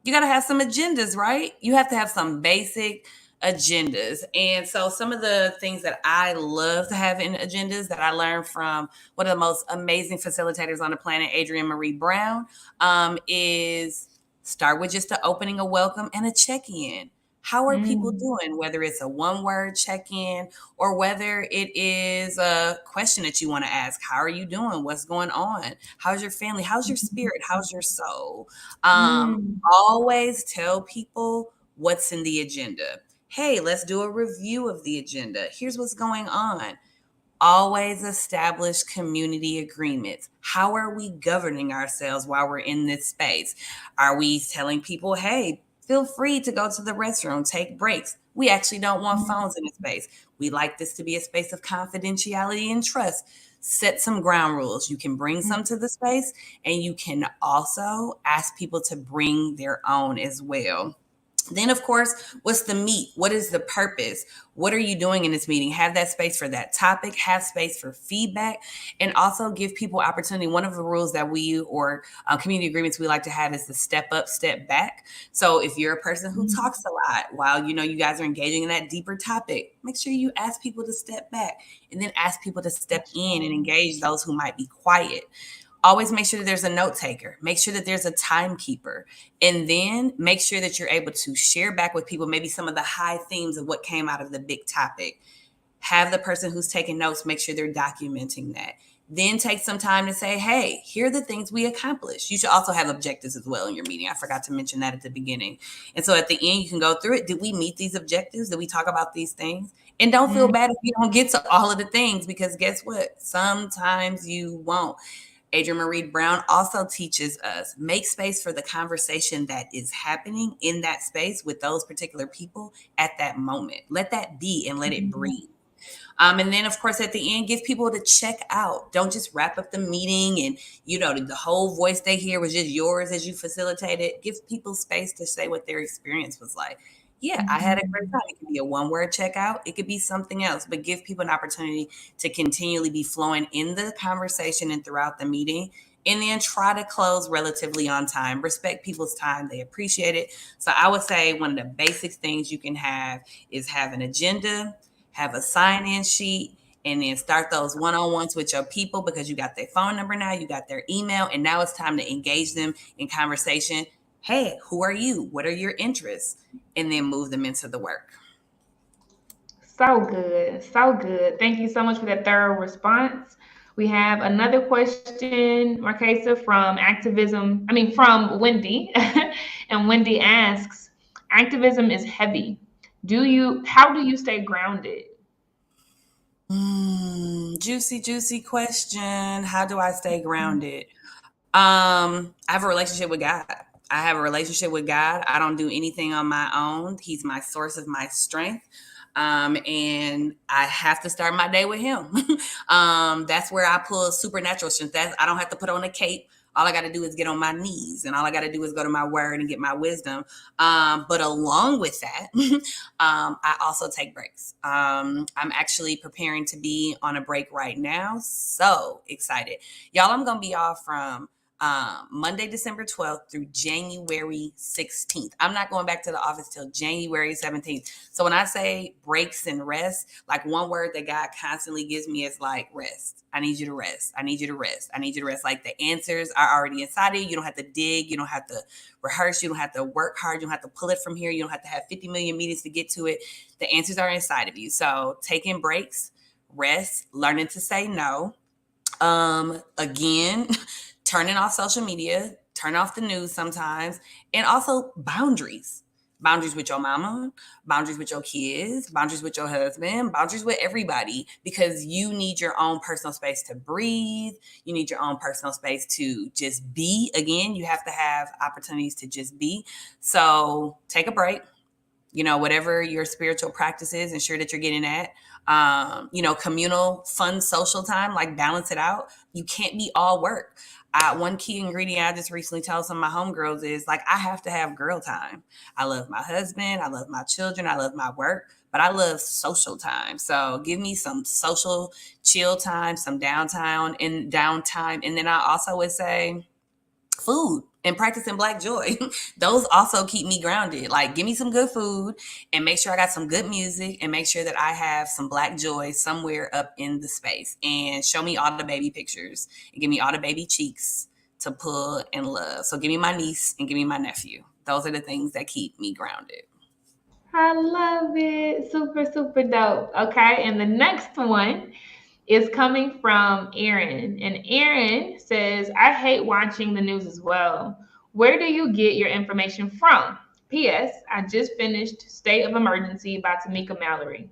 S1: You got to have some agendas, right? You have to have some basic agendas. And so, some of the things that I love to have in agendas that I learned from one of the most amazing facilitators on the planet, Adrienne Marie Brown, is start with just the opening, a welcome, and a check in. How are people
S2: Mm,
S1: doing? Whether it's a one word check in or whether it is a question that you want to ask. How are you doing? What's going on? How's your family? How's your spirit? How's your soul?
S2: mm,
S1: Always tell people what's in the agenda. Hey, let's do a review of the agenda. Here's what's going on. Always establish community agreements. How are we governing ourselves while we're in this space? Are we telling people, hey, feel free to go to the restroom, take breaks? We actually don't want phones in the space. We like this to be a space of confidentiality and trust. Set some ground rules. You can bring some to the space, and you can also ask people to bring their own as well. Then, of course, what's the meat? What is the purpose? What are you doing in this meeting? Have that space for that topic, have space for feedback, and also give people opportunity. One of the rules that we or community agreements we like to have is the step up, step back. So if you're a person who
S2: mm,
S1: talks a lot while you guys are engaging in that deeper topic, make sure you ask people to step back and then ask people to step
S2: that's
S1: in and
S2: right.
S1: engage those who might be quiet. Always make sure that there's a note taker. Make sure that there's a timekeeper. And then make sure that you're able to share back with people maybe some of the high themes of what came out of the big topic. Have the person who's taking notes make sure they're documenting that. Then take some time to say, hey, here are the things we accomplished. You should also have objectives as well in your meeting. I forgot to mention that at the beginning. And so at the end, you can go through it. Did we meet these objectives? Did we talk about these things? And don't feel
S2: Mm,
S1: bad if you don't get to all of the things, because guess what? Sometimes you won't. Adrienne Marie Brown also teaches us make space for the conversation that is happening in that space with those particular people at that moment. Let that be and let it
S2: mm,
S1: breathe. And then, of course, at the end, give people to check out. Don't just wrap up the meeting and, the whole voice they hear was just yours as you facilitated. Give people space to say what their experience was like. Yeah, I had a great
S2: mm.
S1: time. It could be a one word checkout, it could be something else, but give people an opportunity to continually be flowing in the conversation and throughout the meeting. And then try to close relatively on time. Respect people's time, they appreciate it. So I would say one of the basic things you can have is have an agenda, have a sign-in sheet, and then start those one-on-ones with your people because you got their phone number now, you got their email, and now it's time to engage them in conversation. Hey, who are you? What are your interests? And then move them into the work.
S2: So good. So good. Thank you so much for that thorough response. We have another question, Marquesa, from Wendy. And Wendy asks, activism is heavy. How do you stay grounded?
S1: Juicy, juicy question. How do I stay
S2: Mhm.
S1: grounded? I have a relationship with God. I have a relationship with God. I don't do anything on my own. He's my source of my strength. And I have to start my day with him. That's where I pull supernatural strength. I don't have to put on a cape. All I got to do is get on my knees, and all I got to do is go to my word and get my wisdom. But along with that, I also take breaks. I'm actually preparing to be on a break right now. So excited. Y'all, I'm going to be off from Monday, December 12th through January 16th. I'm not going back to the office till January 17th. So when I say breaks and rest, like one word that God constantly gives me is like rest. I need you to rest. I need you to rest. I need you to rest. Like the answers are already inside of you. You don't have to dig. You don't have to rehearse. You don't have to work hard. You don't have to pull it from here. You don't have to have 50 million meetings to get to it. The answers are inside of you. So taking breaks, rest, learning to say no. Again, turning off social media, turn off the news sometimes, and also boundaries. Boundaries with your mama, boundaries with your kids, boundaries with your husband, boundaries with everybody, because you need your own personal space to breathe. You need your own personal space to just be. Again, you have to have opportunities to just be. So take a break, whatever your spiritual practice is, ensure that you're getting that. Communal, fun, social time, like balance it out. You can't be all work. One key ingredient I just recently told some of my homegirls is like, I have to have girl time. I love my husband. I love my children. I love my work, but I love social time. So give me some social chill time, some downtime. And then I also would say food and practicing Black joy. Those also keep me grounded. Like, give me some good food and make sure I got some good music and make sure that I have some Black joy somewhere up in the space, and show me all the baby pictures and give me all the baby cheeks to pull and love. So give me my niece and give me my nephew. Those are the things that keep me grounded.
S2: I love it. Super, super dope. Okay. And the next one is coming from Aaron. And Aaron says, I hate watching the news as well. Where do you get your information from? P.S. I just finished State of Emergency by Tamika Mallory.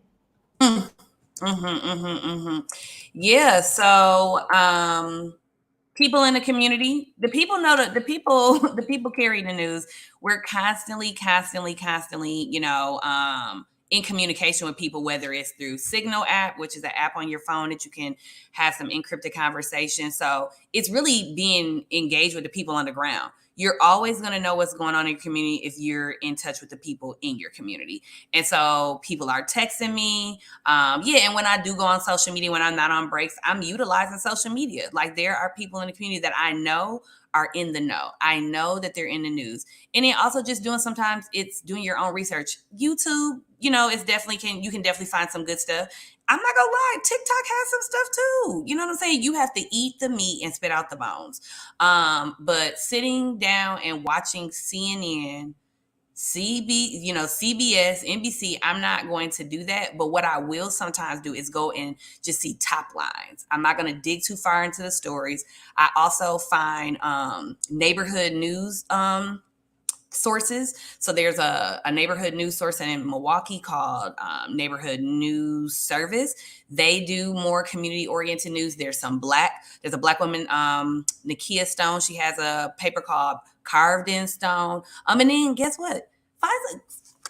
S1: Yeah. So, people in the community, the people know that the people carry the news. We're constantly, in communication with people, whether it's through Signal app, which is an app on your phone that you can have some encrypted conversation. So it's really being engaged with the people on the ground. You're always going to know what's going on in your community if you're in touch with the people in your community. And so people are texting me. And when I do go on social media, when I'm not on breaks, I'm utilizing social media. Like, there are people in the community that I know are in the know. I know that they're in the news. And then also just sometimes it's doing your own research. YouTube, you can definitely find some good stuff. I'm not gonna lie, TikTok has some stuff too. You know what I'm saying? You have to eat the meat and spit out the bones. But sitting down and watching CNN, CBS, NBC, I'm not going to do that. But what I will sometimes do is go and just see top lines. I'm not going to dig too far into the stories. I also find neighborhood news sources. So there's a neighborhood news source in Milwaukee called Neighborhood News Service. They do more community oriented news. There's a Black woman, Nakia Stone. She has a paper called Carved in Stone. And then guess what?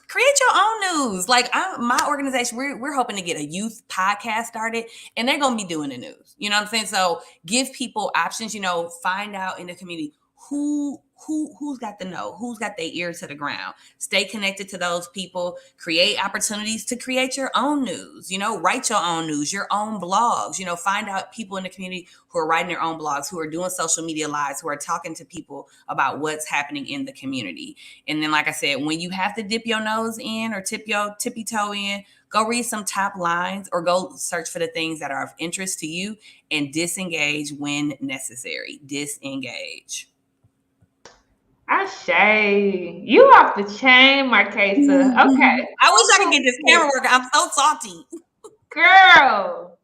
S1: Create your own news. Like, my organization, we're hoping to get a youth podcast started, and they're going to be doing the news. You know what I'm saying? So give people options, find out in the community who's got the know, who's got their ear to the ground. Stay connected to those people. Create opportunities to create your own news. Write your own news, your own blogs. Find out people in the community who are writing their own blogs, who are doing social media lives, who are talking to people about what's happening in the community. And then, like I said, when you have to dip your nose in or tip your tippy toe in, go read some top lines or go search for the things that are of interest to you and disengage when necessary. Disengage.
S2: Ashay, you off the chain, Marquesa. Okay.
S1: I wish I could get this camera working. I'm so salty.
S2: Girl.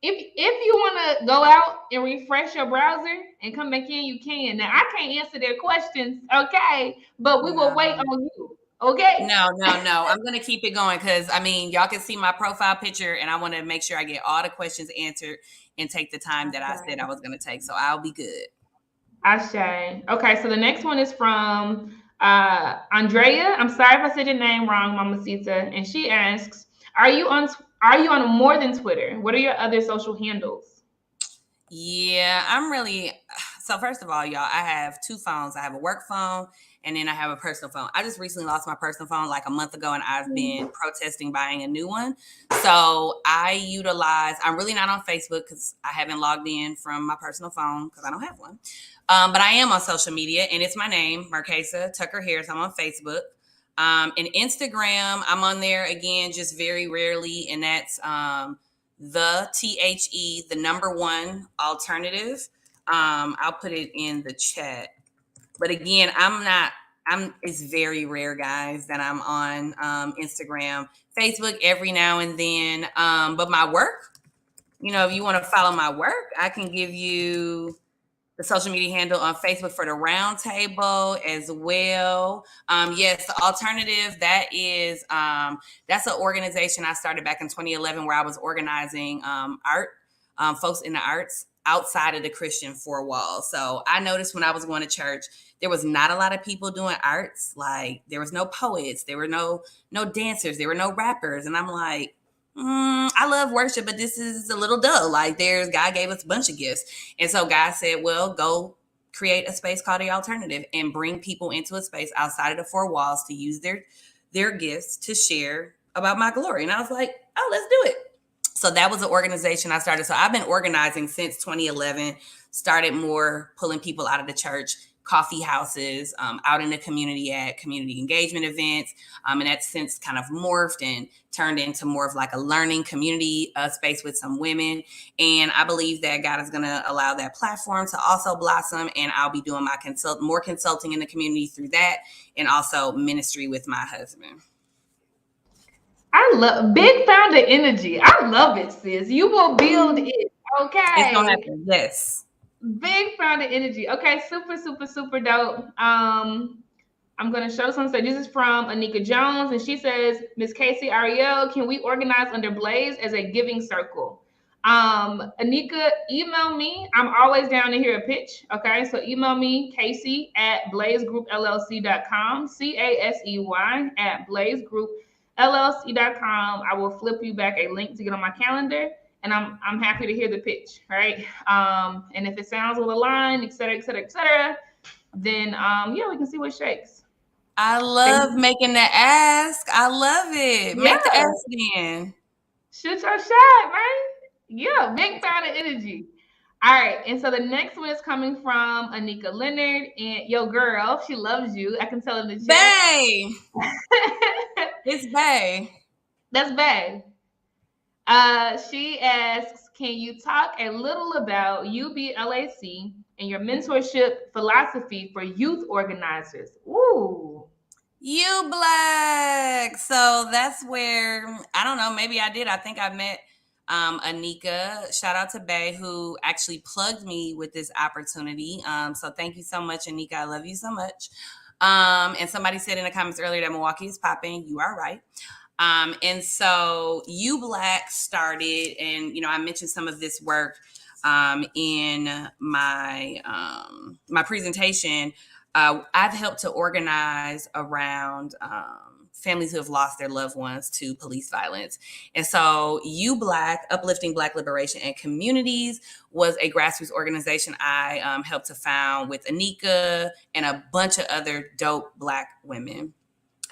S2: If you want to go out and refresh your browser and come back in, you can. Now, I can't answer their questions, okay? But we will wait on you, okay?
S1: No. I'm going to keep it going because, y'all can see my profile picture, and I want to make sure I get all the questions answered and take the time that I said I was going to take. So I'll be good.
S2: Ashay. Okay, so the next one is from Andrea. I'm sorry if I said your name wrong, Mamacita. And she asks, Are you on more than Twitter? What are your other social handles?
S1: Yeah, I'm really So first of all, y'all, I have two phones. I have a work phone and then I have a personal phone. I just recently lost my personal phone like a month ago and I've been protesting buying a new one. So I'm really not on Facebook because I haven't logged in from my personal phone because I don't have one. But I am on social media and it's my name, Marquesa Tucker Harris. I'm on Facebook. And Instagram, I'm on there again, just very rarely. And that's the THE, the number one alternative. I'll put it in the chat. But again, it's very rare, guys, that I'm on Instagram, Facebook every now and then. But my work, if you want to follow my work, I can give you the social media handle on Facebook for the round table as well. Yes, the alternative, that's an organization I started back in 2011 where I was organizing art, folks in the arts outside of the Christian four walls. So I noticed when I was going to church, there was not a lot of people doing arts. Like there was no poets, there were no dancers, there were no rappers. And I'm like, I love worship, but this is a little dull. Like God gave us a bunch of gifts. And so God said, well, go create a space called The Alternative and bring people into a space outside of the four walls to use their gifts to share about my glory. And I was like, oh, let's do it. So that was an organization I started. So I've been organizing since 2011, started more pulling people out of the church, coffee houses, out in the community at community engagement events. And that's since kind of morphed and turned into more of like a learning community space with some women. And I believe that God is going to allow that platform to also blossom. And I'll be doing my more consulting in the community through that and also ministry with my husband.
S2: I love big founder energy. I love it, sis. You will build it. Okay.
S1: It's going to happen. Yes.
S2: Big founder energy. Okay, super, super, super dope. I'm going to show some. So this is from Anika Jones, and she says, Miss Casey Ariel, can we organize under Blaze as a giving circle? Anika, email me. I'm always down to hear a pitch. Okay, so email me, Casey at blazegroupllc.com, CASEY at blazegroupllc.com. I will flip you back a link to get on my calendar. And I'm happy to hear the pitch, right? And if it sounds well aligned, et cetera, then we can see what shakes.
S1: I love making the ask. I love it. Yeah. Make the ask then.
S2: Shoot your shot, man. Yeah, big founder energy. All right, and so the next one is coming from Anika Leonard, and yo girl, she loves you. I can tell in the chat.
S1: Bae. It's Bae.
S2: That's Bae. She asks, can you talk a little about UBLAC and your mentorship philosophy for youth organizers? Ooh.
S1: UBLAC. So that's where, I don't know, maybe I did. I think I met Anika. Shout out to Bae, who actually plugged me with this opportunity. So thank you so much, Anika. I love you so much. And somebody said in the comments earlier that Milwaukee is popping. You are right. And so UBLAC started, and I mentioned some of this work in my my presentation. I've helped to organize around families who have lost their loved ones to police violence. And so UBLAC, Uplifting Black Liberation and Communities, was a grassroots organization I helped to found with Anika and a bunch of other dope Black women.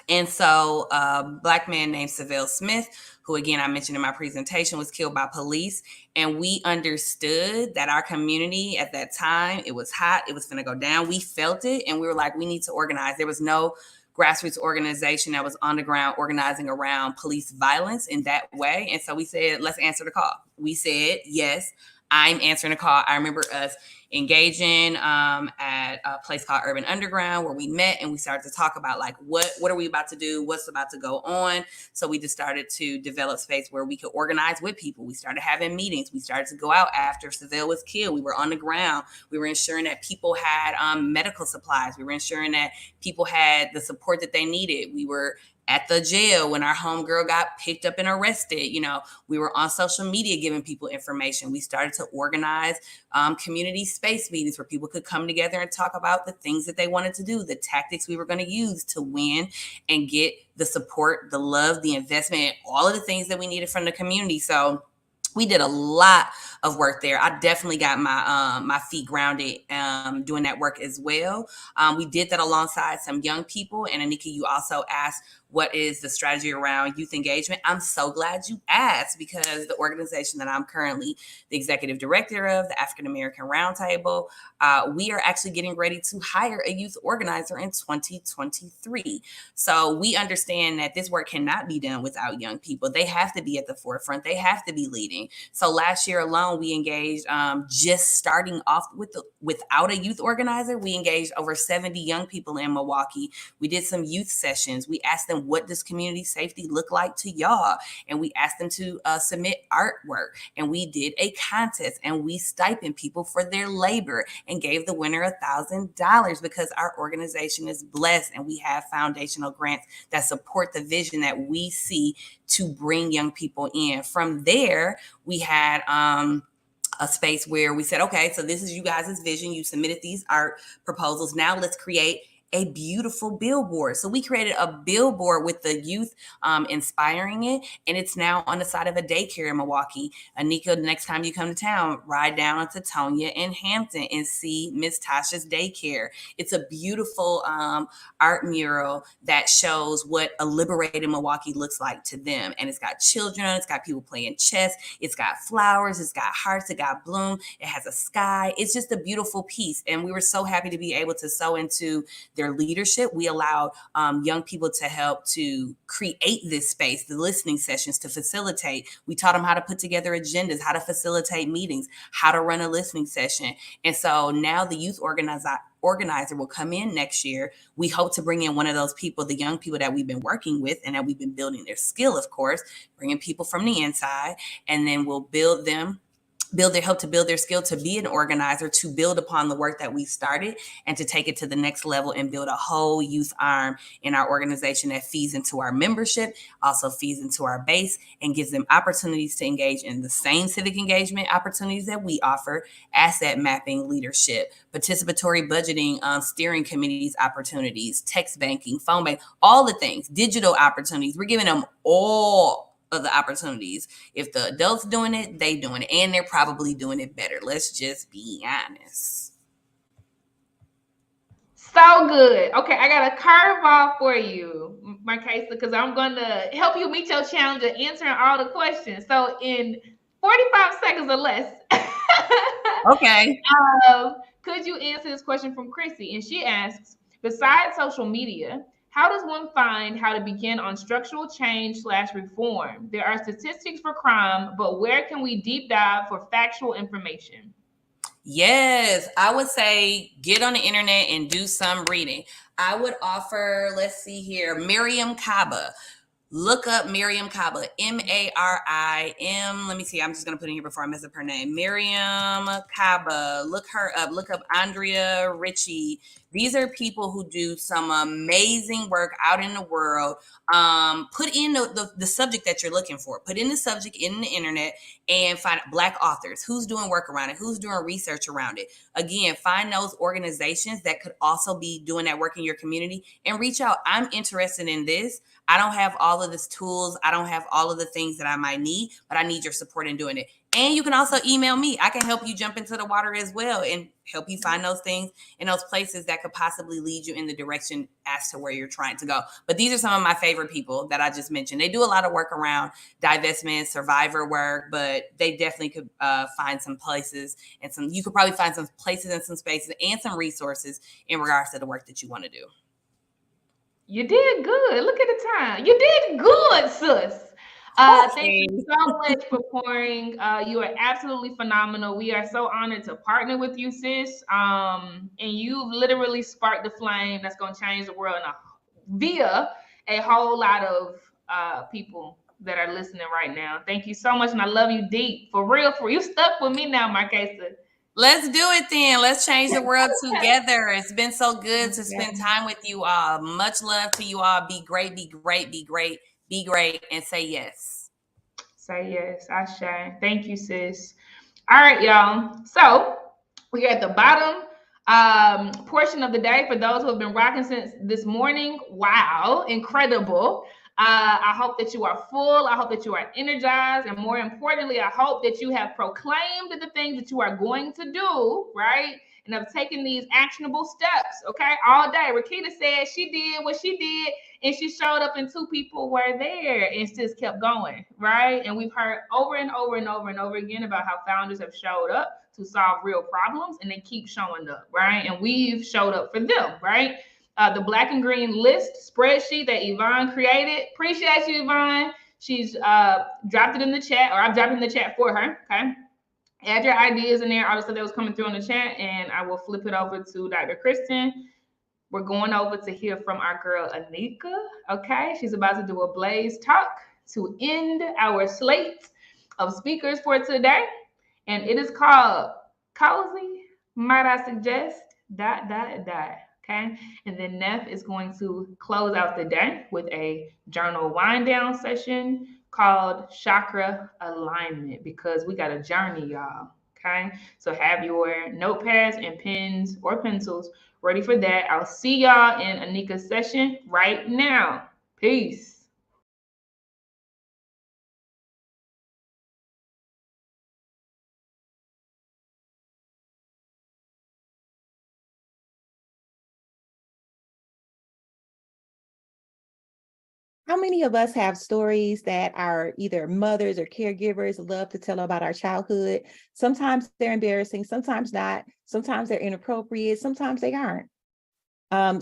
S1: And so a Black man named Savelle Smith, who again, I mentioned in my presentation, was killed by police. And we understood that our community at that time, it was hot, it was going to go down. We felt it. And we were like, we need to organize. There was no grassroots organization that was on the ground organizing around police violence in that way. And so we said, let's answer the call. We said, yes, I'm answering the call. I remember us engaging at a place called Urban Underground where we met and we started to talk about like, what are we about to do? What's about to go on? So we just started to develop space where we could organize with people. We started having meetings. We started to go out after Savelle was killed. We were on the ground. We were ensuring that people had medical supplies. We were ensuring that people had the support that they needed. We were at the jail when our homegirl got picked up and arrested. We were on social media giving people information. We started to organize community space meetings where people could come together and talk about the things that they wanted to do, the tactics we were going to use to win and get the support, the love, the investment, all of the things that we needed from the community. So we did a lot of work there. I definitely got my feet grounded doing that work as well. We did that alongside some young people. And Anika, you also asked, what is the strategy around youth engagement? I'm so glad you asked, because the organization that I'm currently the executive director of, the African American Roundtable, we are actually getting ready to hire a youth organizer in 2023. So we understand that this work cannot be done without young people. They have to be at the forefront. They have to be leading. So last year alone, we engaged, just starting off without a youth organizer, we engaged over 70 young people in Milwaukee. We did some youth sessions. We asked them, what does community safety look like to y'all? And we asked them to submit artwork. And we did a contest, and we stipend people for their labor and gave the winner $1,000, because our organization is blessed and we have foundational grants that support the vision that we see to bring young people in. From there, we had a space where we said, okay, so this is you guys' vision. You submitted these art proposals. Now let's create a beautiful billboard. So we created a billboard with the youth inspiring it, and it's now on the side of a daycare in Milwaukee. Anika, next time you come to town, ride down to Tonya and Hampton and see Miss Tasha's daycare. It's a beautiful art mural that shows what a liberated Milwaukee looks like to them. And it's got children, it's got people playing chess, it's got flowers, it's got hearts, it got bloom, it has a sky. It's just a beautiful piece. And we were so happy to be able to sew into their leadership. We allowed young people to help to create this space, the listening sessions, to facilitate. We taught them how to put together agendas, how to facilitate meetings, how to run a listening session. And so now the youth organizer will come in next year. We hope to bring in one of those people, the young people that we've been working with and that we've been building their skill, of course, bringing people from the inside, and then we'll help to build their skill to be an organizer, to build upon the work that we started and to take it to the next level and build a whole youth arm in our organization that feeds into our membership, also feeds into our base, and gives them opportunities to engage in the same civic engagement opportunities that we offer: asset mapping, leadership, participatory budgeting, steering committees opportunities, text banking, phone banking, all the things, digital opportunities. We're giving them all of the opportunities. If the adults doing it, they doing it, and they're probably doing it better. Let's just be honest.
S2: So good. Okay, I got a curveball for you, Marquesa, because I'm going to help you meet your challenge of answering all the questions. So in 45 seconds or less.
S1: Okay.
S2: Could you answer this question from Chrissy? And she asks, besides social media, how does one find how to begin on structural change / reform? There are statistics for crime, but where can we deep dive for factual information?
S1: Yes, I would say get on the internet and do some reading. I would offer, let's see here, Miriam Kaba. Look up Miriam Kaba, M-A-R-I-M. Let me see. I'm just going to put in here before I mess up her name. Miriam Kaba. Look her up. Look up Andrea Ritchie. These are people who do some amazing work out in the world. Put in the subject that you're looking for. Put in the subject in the internet and find Black authors. Who's doing work around it? Who's doing research around it? Again, find those organizations that could also be doing that work in your community and reach out. I'm interested in this. I don't have all of these tools. I don't have all of the things that I might need, but I need your support in doing it. And you can also email me. I can help you jump into the water as well and help you find those things in those places that could possibly lead you in the direction as to where you're trying to go. But these are some of my favorite people that I just mentioned. They do a lot of work around divestment, survivor work, but they definitely could find some places and you could probably find some places and some spaces and some resources in regards to the work that you want to do.
S2: You did good. Look at the time. You did good, sis. Thank you so much for pouring. You are absolutely phenomenal. We are so honored to partner with you, sis. And you've literally sparked the flame that's going to change the world via a whole lot of people that are listening right now. Thank you so much. And I love you deep. For real. You stuck with me now, Marquesa.
S1: Let's do it then. Let's change the world together. It's been so good to spend time with you all. Much love to you all. Be great, be great, be great, be great, and say yes.
S2: Say yes. Ashe. Thank you, sis. All right, y'all. So we're at the bottom portion of the day for those who have been rocking since this morning. Wow, incredible. I hope that you are full. I hope that you are energized. And more importantly, I hope that you have proclaimed the things that you are going to do, right? And have taken these actionable steps, okay? All day. Rakita said she did what she did, and she showed up and 2 people were there and just kept going, right? And we've heard over and over and over and over again about how founders have showed up to solve real problems, and they keep showing up, right? And we've showed up for them, right? The black and green list spreadsheet that Yvonne created. Appreciate you, Yvonne. She's dropped it in the chat, or I've dropped it in the chat for her. Okay. Add your ideas in there, all the stuff that was coming through in the chat, and I will flip it over to Dr. Kristen. We're going over to hear from our girl Anika. Okay. She's about to do a Blaze talk to end our slate of speakers for today. And it is called Cozy, Might I Suggest, ... Okay. And then Neff is going to close out the day with a journal wind down session called Chakra Alignment, because we got a journey, y'all. Okay. So have your notepads and pens or pencils ready for that. I'll see y'all in Anika's session right now. Peace.
S3: How many of us have stories that our either mothers or caregivers love to tell about our childhood? Sometimes they're embarrassing, sometimes not, sometimes they're inappropriate, sometimes they aren't.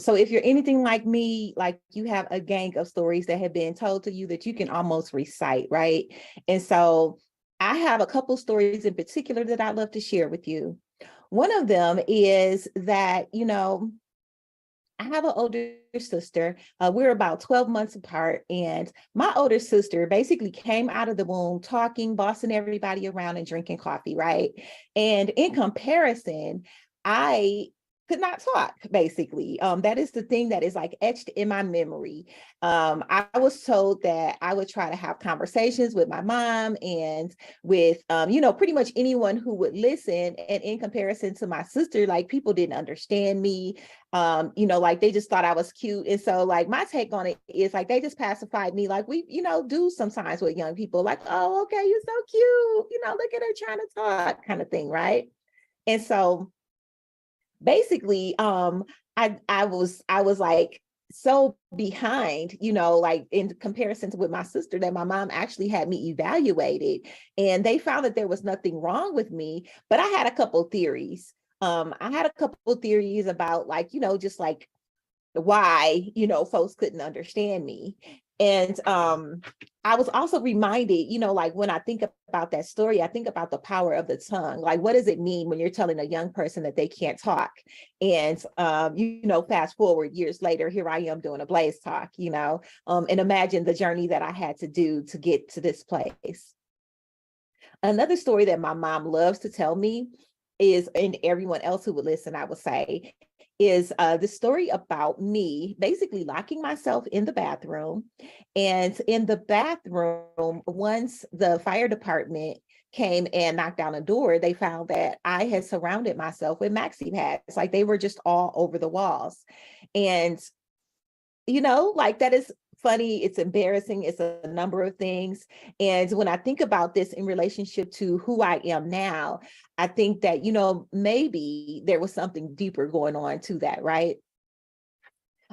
S3: So if you're anything like me, like you have a gang of stories that have been told to you that you can almost recite, right? And so I have a couple stories in particular that I'd love to share with you. One of them is that, I have an older sister. We're about 12 months apart. And my older sister basically came out of the womb talking, bossing everybody around and drinking coffee, right? And in comparison, I could not talk, basically. That is the thing that is like etched in my memory. I was told that I would try to have conversations with my mom and with, pretty much anyone who would listen. And in comparison to my sister, like people didn't understand me. Like they just thought I was cute. And so like my take on it is like they just pacified me like we, do sometimes with young people, like, oh, okay, you're so cute, look at her trying to talk kind of thing, right? And so basically, I was like so behind, like in comparison to with my sister, that my mom actually had me evaluated and they found that there was nothing wrong with me, but I had a couple theories. I had a couple theories about like, just like why, folks couldn't understand me. And I was also reminded, like when I think about that story, I think about the power of the tongue. Like, what does it mean when you're telling a young person that they can't talk? And, fast forward years later, here I am doing a Blaze talk, and imagine the journey that I had to do to get to this place. Another story that my mom loves to tell me is, and everyone else who would listen, I would say, is the story about me basically locking myself in the bathroom. And in the bathroom, once the fire department came and knocked down a door, they found that I had surrounded myself with maxi pads. Like they were just all over the walls. And, like that is funny, it's embarrassing, it's a number of things. And when I think about this in relationship to who I am now, I think that, maybe there was something deeper going on to that, right?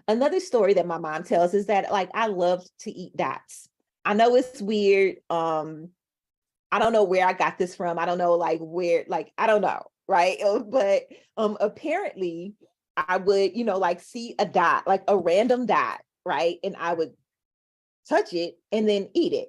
S3: Another story that my mom tells is that like I love to eat dots. I know it's weird. I don't know where I got this from. I don't know like where, like, I don't know, right? But apparently I would, like see a dot, like a random dot, right? And I would touch it and then eat it.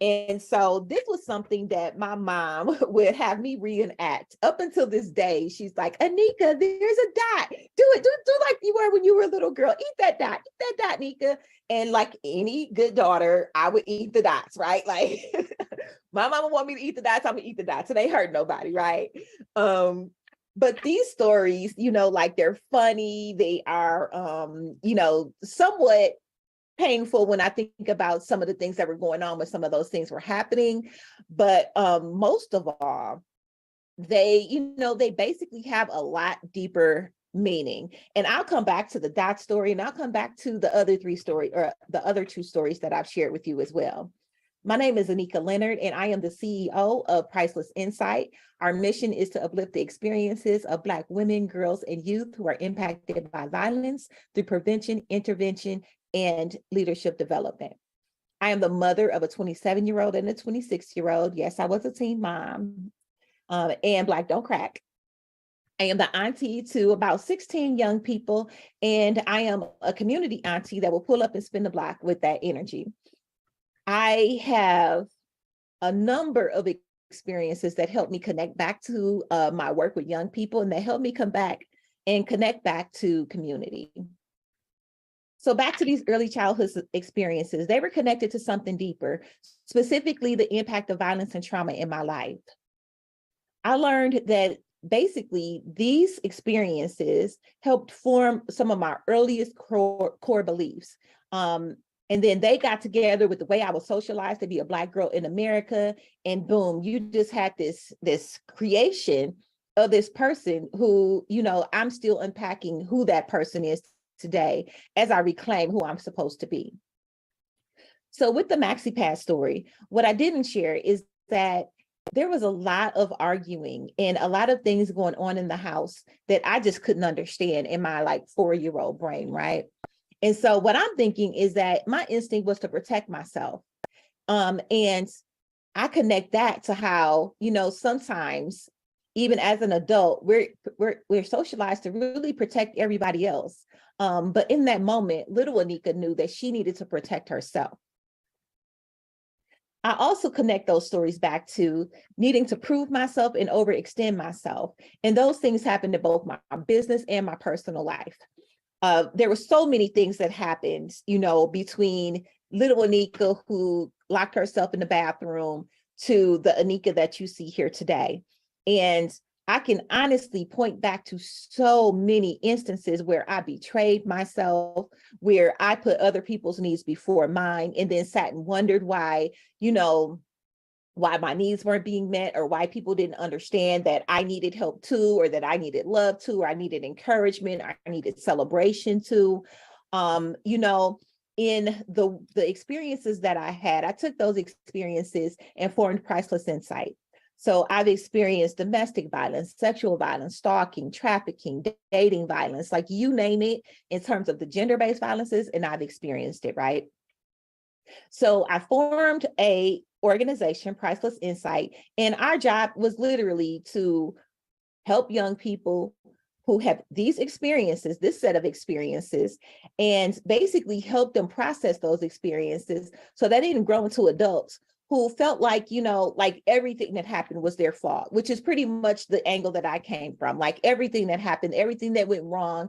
S3: And so this was something that my mom would have me reenact up until this day. She's like, Anika, there's a dot. Do it. Do like you were when you were a little girl. Eat that dot. Eat that dot, Nika. And like any good daughter, I would eat the dots, right? Like my mama want me to eat the dots. I'm gonna eat the dots. And they hurt nobody, right? But these stories, like they're funny. They are, somewhat painful when I think about some of the things that were going on when some of those things were happening. But most of all, they, they basically have a lot deeper meaning. And I'll come back to the Dot story, and I'll come back to the other the other two stories that I've shared with you as well. My name is Anika Leonard, and I am the CEO of Priceless Insight. Our mission is to uplift the experiences of Black women, girls, and youth who are impacted by violence through prevention, intervention, and leadership development. I am the mother of a 27-year-old and a 26-year-old. Yes, I was a teen mom, and Black don't crack. I am the auntie to about 16 young people, and I am a community auntie that will pull up and spin the block with that energy. I have a number of experiences that help me connect back to my work with young people, and that help me come back and connect back to community. So back to these early childhood experiences, they were connected to something deeper, specifically the impact of violence and trauma in my life. I learned that basically these experiences helped form some of my earliest core beliefs. And then they got together with the way I was socialized to be a Black girl in America. And boom, you just had this creation of this person who, I'm still unpacking who that person is today as I reclaim who I'm supposed to be. So with the MaxiPad story, what I didn't share is that there was a lot of arguing and a lot of things going on in the house that I just couldn't understand in my 4-year-old brain, right? And so what I'm thinking is that my instinct was to protect myself. And I connect that to how, sometimes even as an adult, we're socialized to really protect everybody else. But in that moment, little Anika knew that she needed to protect herself. I also connect those stories back to needing to prove myself and overextend myself. And those things happened to both my business and my personal life. There were so many things that happened, between little Anika who locked herself in the bathroom to the Anika that you see here today. And I can honestly point back to so many instances where I betrayed myself, where I put other people's needs before mine, and then sat and wondered why, why my needs weren't being met, or why people didn't understand that I needed help too, or that I needed love too, or I needed encouragement, or I needed celebration too. In the experiences that I had, I took those experiences and formed Priceless Insight. So I've experienced domestic violence, sexual violence, stalking, trafficking, dating violence, you name it, in terms of the gender-based violences, and I've experienced it, right? So I formed a organization, Priceless Insight, and our job was literally to help young people who have these experiences, this set of experiences, and basically help them process those experiences so they didn't grow into adults who felt like everything that happened was their fault, which is pretty much the angle that I came from. Everything that happened, everything that went wrong,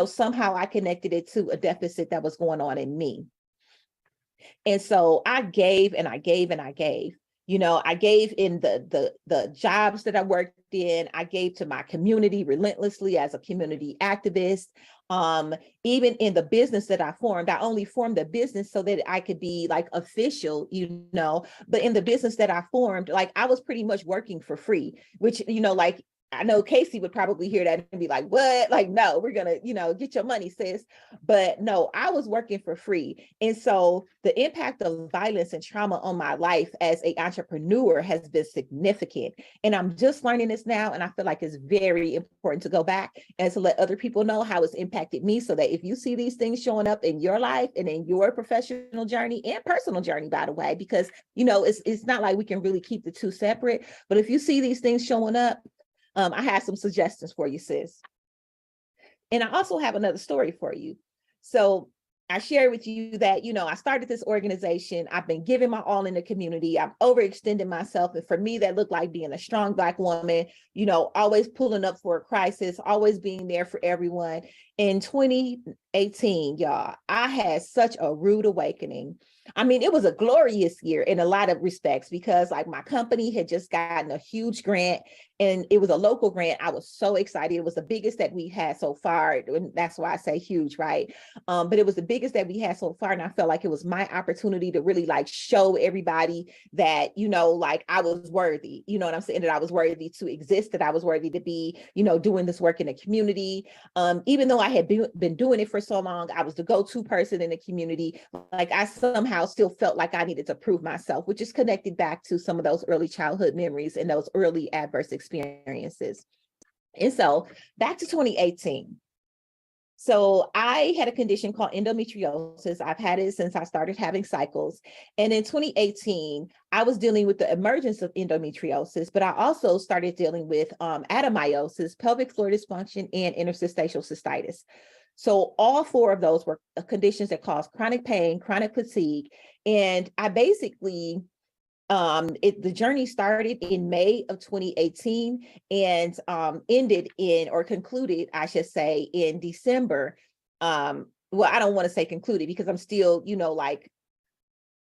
S3: somehow I connected it to a deficit that was going on in me. And so I gave and I gave and I gave. I gave in the jobs that I worked in. I gave to my community relentlessly as a community activist. Even in the business that I formed, I only formed the business so that I could be official, but in the business that I formed, I was pretty much working for free, which, I know Casey would probably hear that and be like, what? No, we're going to, get your money, sis. But no, I was working for free. And so the impact of violence and trauma on my life as an entrepreneur has been significant. And I'm just learning this now. And I feel like it's very important to go back and to let other people know how it's impacted me, so that if you see these things showing up in your life and in your professional journey and personal journey, by the way, because, it's not like we can really keep the two separate. But if you see these things showing up, I have some suggestions for you, sis. And I also have another story for you. So I share with you that, I started this organization. I've been giving my all in the community. I've overextended myself. And for me, that looked like being a strong Black woman, always pulling up for a crisis, always being there for everyone. In 2018, y'all, I had such a rude awakening. I mean, it was a glorious year in a lot of respects because like my company had just gotten a huge grant and it was a local grant. I was so excited. It was the biggest that we had so far. And that's why I say huge, right? But it was the biggest that we had so far. And I felt like it was my opportunity to really like show everybody that, you know, like I was worthy, you know what I'm saying? That I was worthy to exist, that I was worthy to be, you know, doing this work in the community. Even though I had been doing it for so long, I was the go-to person in the community. Like I somehow still felt like I needed to prove myself, which is connected back to some of those early childhood memories and those early adverse experiences. And so back to 2018. So I had a condition called endometriosis. I've had it since I started having cycles. And in 2018, I was dealing with the emergence of endometriosis, but I also started dealing with adenomyosis, pelvic floor dysfunction, and interstitial cystitis. So all four of those were conditions that cause chronic pain, chronic fatigue. And I basically, the journey started in May of 2018 and ended in, or concluded, I should say, in December. Well, I don't want to say concluded because I'm still, you know, like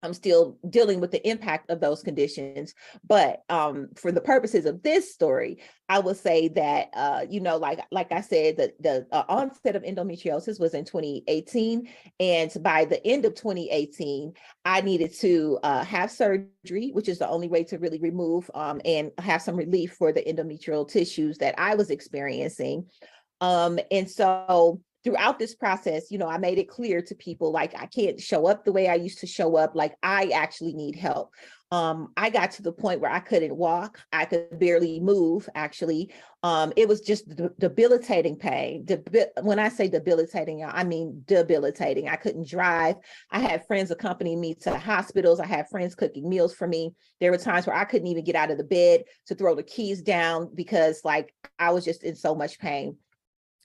S3: I'm still dealing with the impact of those conditions. But for the purposes of this story, I will say that, you know, like I said, the onset of endometriosis was in 2018. And by the end of 2018, I needed to have surgery, which is the only way to really remove and have some relief for the endometrial tissues that I was experiencing. And so throughout this process, you know, I made it clear to people, like, I can't show up the way I used to show up. Like, I actually need help. I got to the point where I couldn't walk. I could barely move, actually. It was just debilitating pain. When I say debilitating, I mean debilitating. I couldn't drive. I had friends accompanying me to hospitals. I had friends cooking meals for me. There were times where I couldn't even get out of the bed to throw the keys down because, like, I was just in so much pain.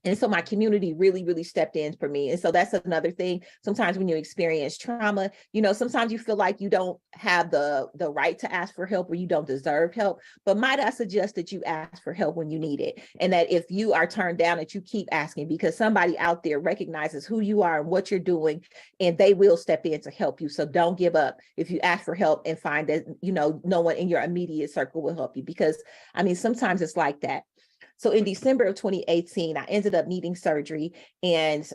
S3: And so my community really, really stepped in for me. And so that's another thing. Sometimes when you experience trauma, you know, sometimes you feel like you don't have the right to ask for help or you don't deserve help. But might I suggest that you ask for help when you need it? And that if you are turned down, that you keep asking, because somebody out there recognizes who you are and what you're doing, and they will step in to help you. So don't give up if you ask for help and find that, you know, no one in your immediate circle will help you. Because I mean, sometimes it's like that. So in December of 2018, I ended up needing surgery and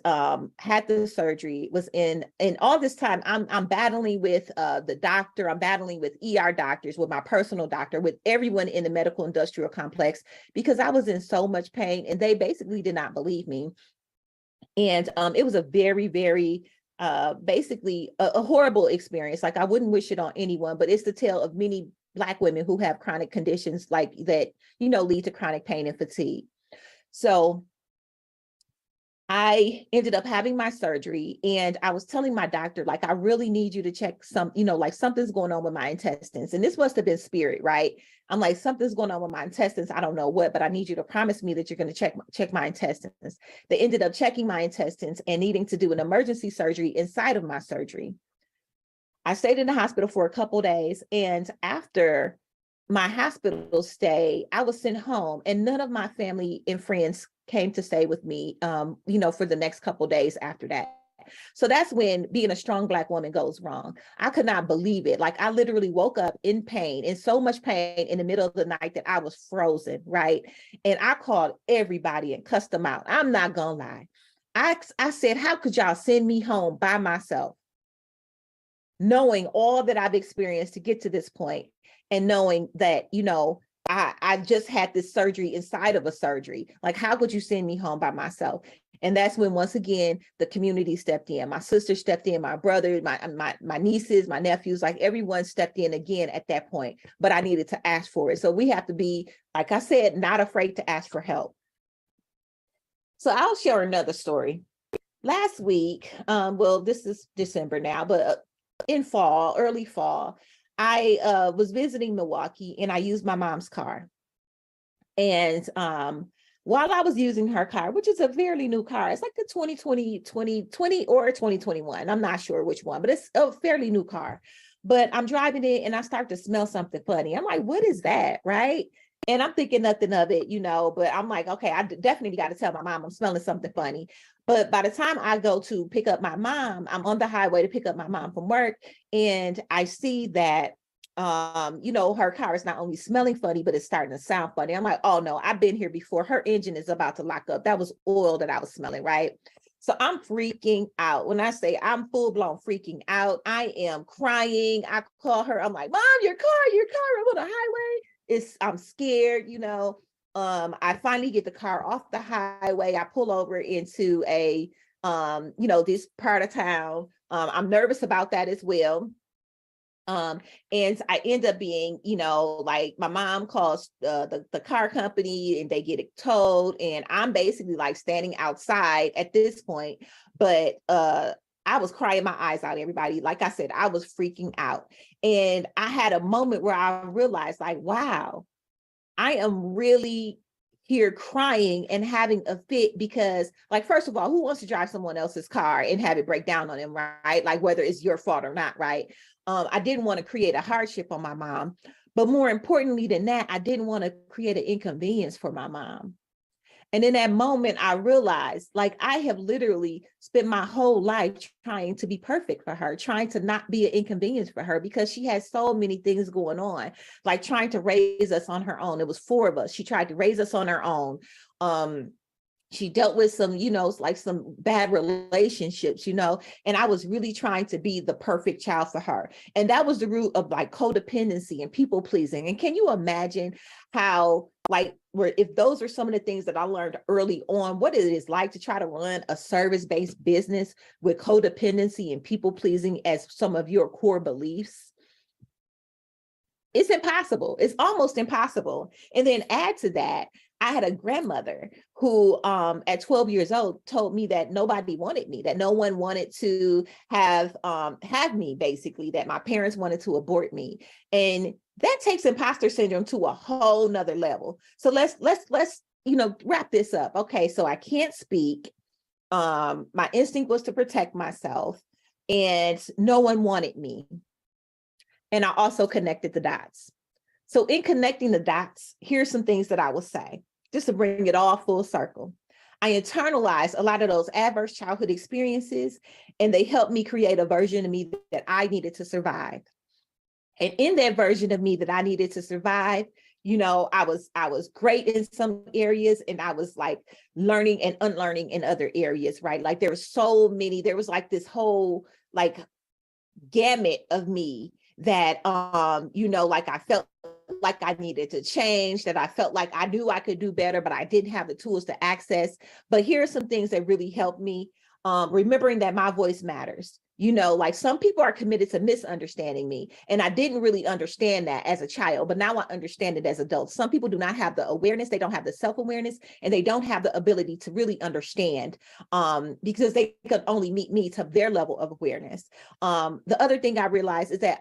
S3: had the surgery. Was in all this time, I'm battling with the doctor. I'm battling with ER doctors, with my personal doctor, with everyone in the medical industrial complex, because I was in so much pain and they basically did not believe me. And it was a very, very basically a horrible experience. Like, I wouldn't wish it on anyone, but it's the tale of many Black women who have chronic conditions like that, you know, lead to chronic pain and fatigue. So I ended up having my surgery and I was telling my doctor, like, I really need you to check some, you know, like something's going on with my intestines. And this must have been spirit, right? I'm like, something's going on with my intestines. I don't know what, but I need you to promise me that you're going to check my intestines. They ended up checking my intestines and needing to do an emergency surgery inside of my surgery. I stayed in the hospital for a couple of days, and after my hospital stay, I was sent home, and none of my family and friends came to stay with me, you know, for the next couple of days after that. So that's when being a strong Black woman goes wrong. I could not believe it. Like, I literally woke up in pain, in so much pain in the middle of the night that I was frozen, right? And I called everybody and cussed them out. I'm not gonna lie. I said, how could y'all send me home by myself, knowing all that I've experienced to get to this point, and knowing that, you know, I just had this surgery inside of a surgery. Like, how could you send me home by myself? And that's when, once again, the community stepped in. My sister stepped in, my brother, my nieces, my nephews, like everyone stepped in again at that point. But I needed to ask for it. So we have to be, like I said, not afraid to ask for help. So I'll share another story. Last week, well, this is December now, but in fall, early fall, I was visiting Milwaukee and I used my mom's car. And while I was using her car, which is a fairly new car, it's like the 2020 or 2021, I'm not sure which one, but it's a fairly new car. But I'm driving it and I start to smell something funny. I'm like, what is that, right? And I'm thinking nothing of it, you know, but I'm like, okay, I definitely got to tell my mom I'm smelling something funny. But by the time I go to pick up my mom, I'm on the highway to pick up my mom from work, and I see that her car is not only smelling funny, but it's starting to sound funny. I'm like, oh no, I've been here before. Her engine is about to lock up. That was oil that I was smelling, right? So I'm freaking out. When I say I'm full blown freaking out, I am crying. I call her. I'm like, Mom, your car. I'm on the highway. I'm scared, I finally get the car off the highway. I pull over into a, this part of town. I'm nervous about that as well. And I end up being, like my mom calls the car company and they get it towed. And I'm basically like standing outside at this point, but I was crying my eyes out, everybody. Like I said, I was freaking out. And I had a moment where I realized like, wow, I am really here crying and having a fit because, like, first of all, who wants to drive someone else's car and have it break down on them, right? Like, whether it's your fault or not, right? I didn't want to create a hardship on my mom, but more importantly than that, I didn't want to create an inconvenience for my mom. And in that moment, I realized, like, I have literally spent my whole life trying to be perfect for her, trying to not be an inconvenience for her because she has so many things going on, like trying to raise us on her own. It was 4 of us. She tried to raise us on her own. She dealt with some, like some bad relationships, and I was really trying to be the perfect child for her. And that was the root of like codependency and people pleasing. And can you imagine how, like, if those are some of the things that I learned early on, what it is like to try to run a service-based business with codependency and people pleasing as some of your core beliefs? It's impossible. It's almost impossible. And then add to that, I had a grandmother who at 12 years old told me that nobody wanted me, that no one wanted to have me, basically, that my parents wanted to abort me. And that takes imposter syndrome to a whole nother level. So let's wrap this up. Okay, so I can't speak. My instinct was to protect myself, and no one wanted me. And I also connected the dots. So in connecting the dots, here's some things that I will say, just to bring it all full circle. I internalized a lot of those adverse childhood experiences, and they helped me create a version of me that I needed to survive. And in that version of me that I needed to survive, I was great in some areas, and I was like learning and unlearning in other areas, right? Like there was like this whole like gamut of me that, like I felt like I needed to change, that I felt like I knew I could do better, but I didn't have the tools to access. But here are some things that really helped me. Remembering that my voice matters. Like some people are committed to misunderstanding me. And I didn't really understand that as a child, but now I understand it as adults. Some people do not have the awareness, they don't have the self-awareness, and they don't have the ability to really understand because they could only meet me to their level of awareness. The other thing I realized is that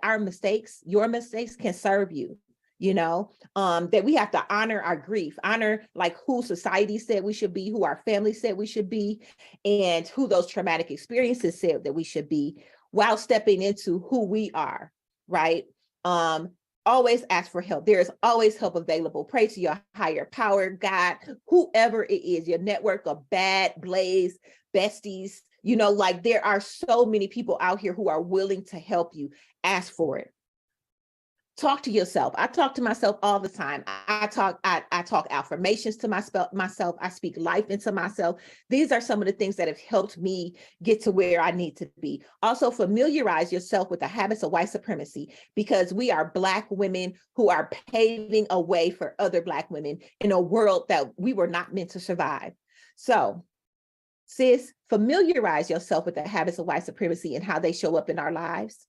S3: your mistakes can serve you. That we have to honor our grief, honor like who society said we should be, who our family said we should be, and who those traumatic experiences said that we should be, while stepping into who we are, right? Always ask for help. There is always help available. Pray to your higher power, God, whoever it is, your network of Blaze, besties, like there are so many people out here who are willing to help you. Ask for it. Talk to yourself. I talk to myself all the time. I talk affirmations to myself. I speak life into myself. These are some of the things that have helped me get to where I need to be. Also, familiarize yourself with the habits of white supremacy, because we are Black women who are paving a way for other Black women in a world that we were not meant to survive. So, sis, familiarize yourself with the habits of white supremacy and how they show up in our lives,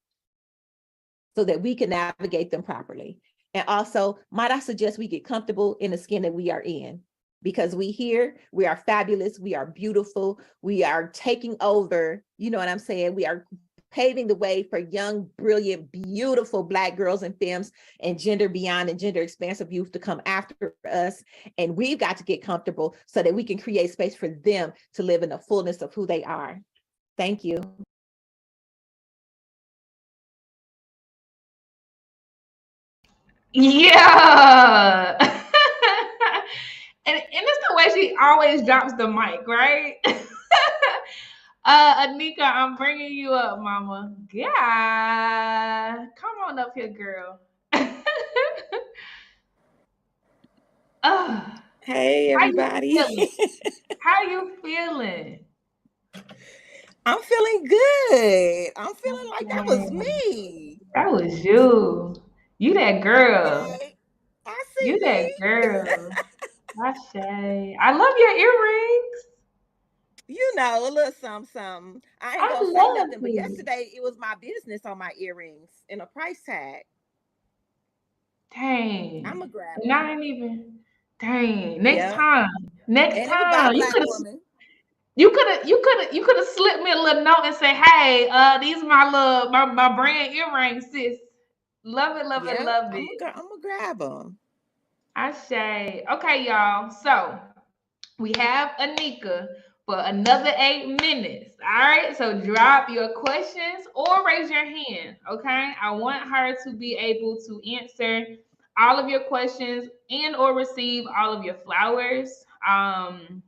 S3: so that we can navigate them properly. And also, might I suggest we get comfortable in the skin that we are in, because we are fabulous, we are beautiful, we are taking over, you know what I'm saying? We are paving the way for young, brilliant, beautiful Black girls and femmes and gender beyond and gender expansive youth to come after us. And we've got to get comfortable so that we can create space for them to live in the fullness of who they are. Thank you.
S2: Yeah. and it's the way she always drops the mic, right? Anika, I'm bringing you up, mama. Yeah. Come on up here, girl. Ugh.
S3: Hey,
S2: How you
S3: everybody.
S2: feeling? How you feeling?
S3: I'm feeling good. I'm feeling like that was
S2: Man,
S3: me.
S2: that was you. You that girl.
S3: Okay. I
S2: You
S3: see
S2: that
S3: me.
S2: girl. Ashay. I love your earrings.
S3: You know, a little something, something. I ain't
S2: I
S3: gonna say
S2: love
S3: nothing, but
S2: it.
S3: yesterday it was my business on my earrings and a price tag. I'm
S2: Dang.
S3: gonna grab
S2: And I
S3: them.
S2: ain't even. Dang. Next
S3: Yeah.
S2: time. Next
S3: And it was by a
S2: time.
S3: black woman.
S2: You could have slipped me a little note and say, hey, these are my brand earrings, sis. Love it, love it,
S3: Yep.
S2: love
S3: I'm
S2: it.
S3: gonna grab them.
S2: I say, okay, y'all. So we have Anika for another 8 minutes. All right. So drop your questions or raise your hand. Okay. I want her to be able to answer all of your questions and or receive all of your flowers. I'm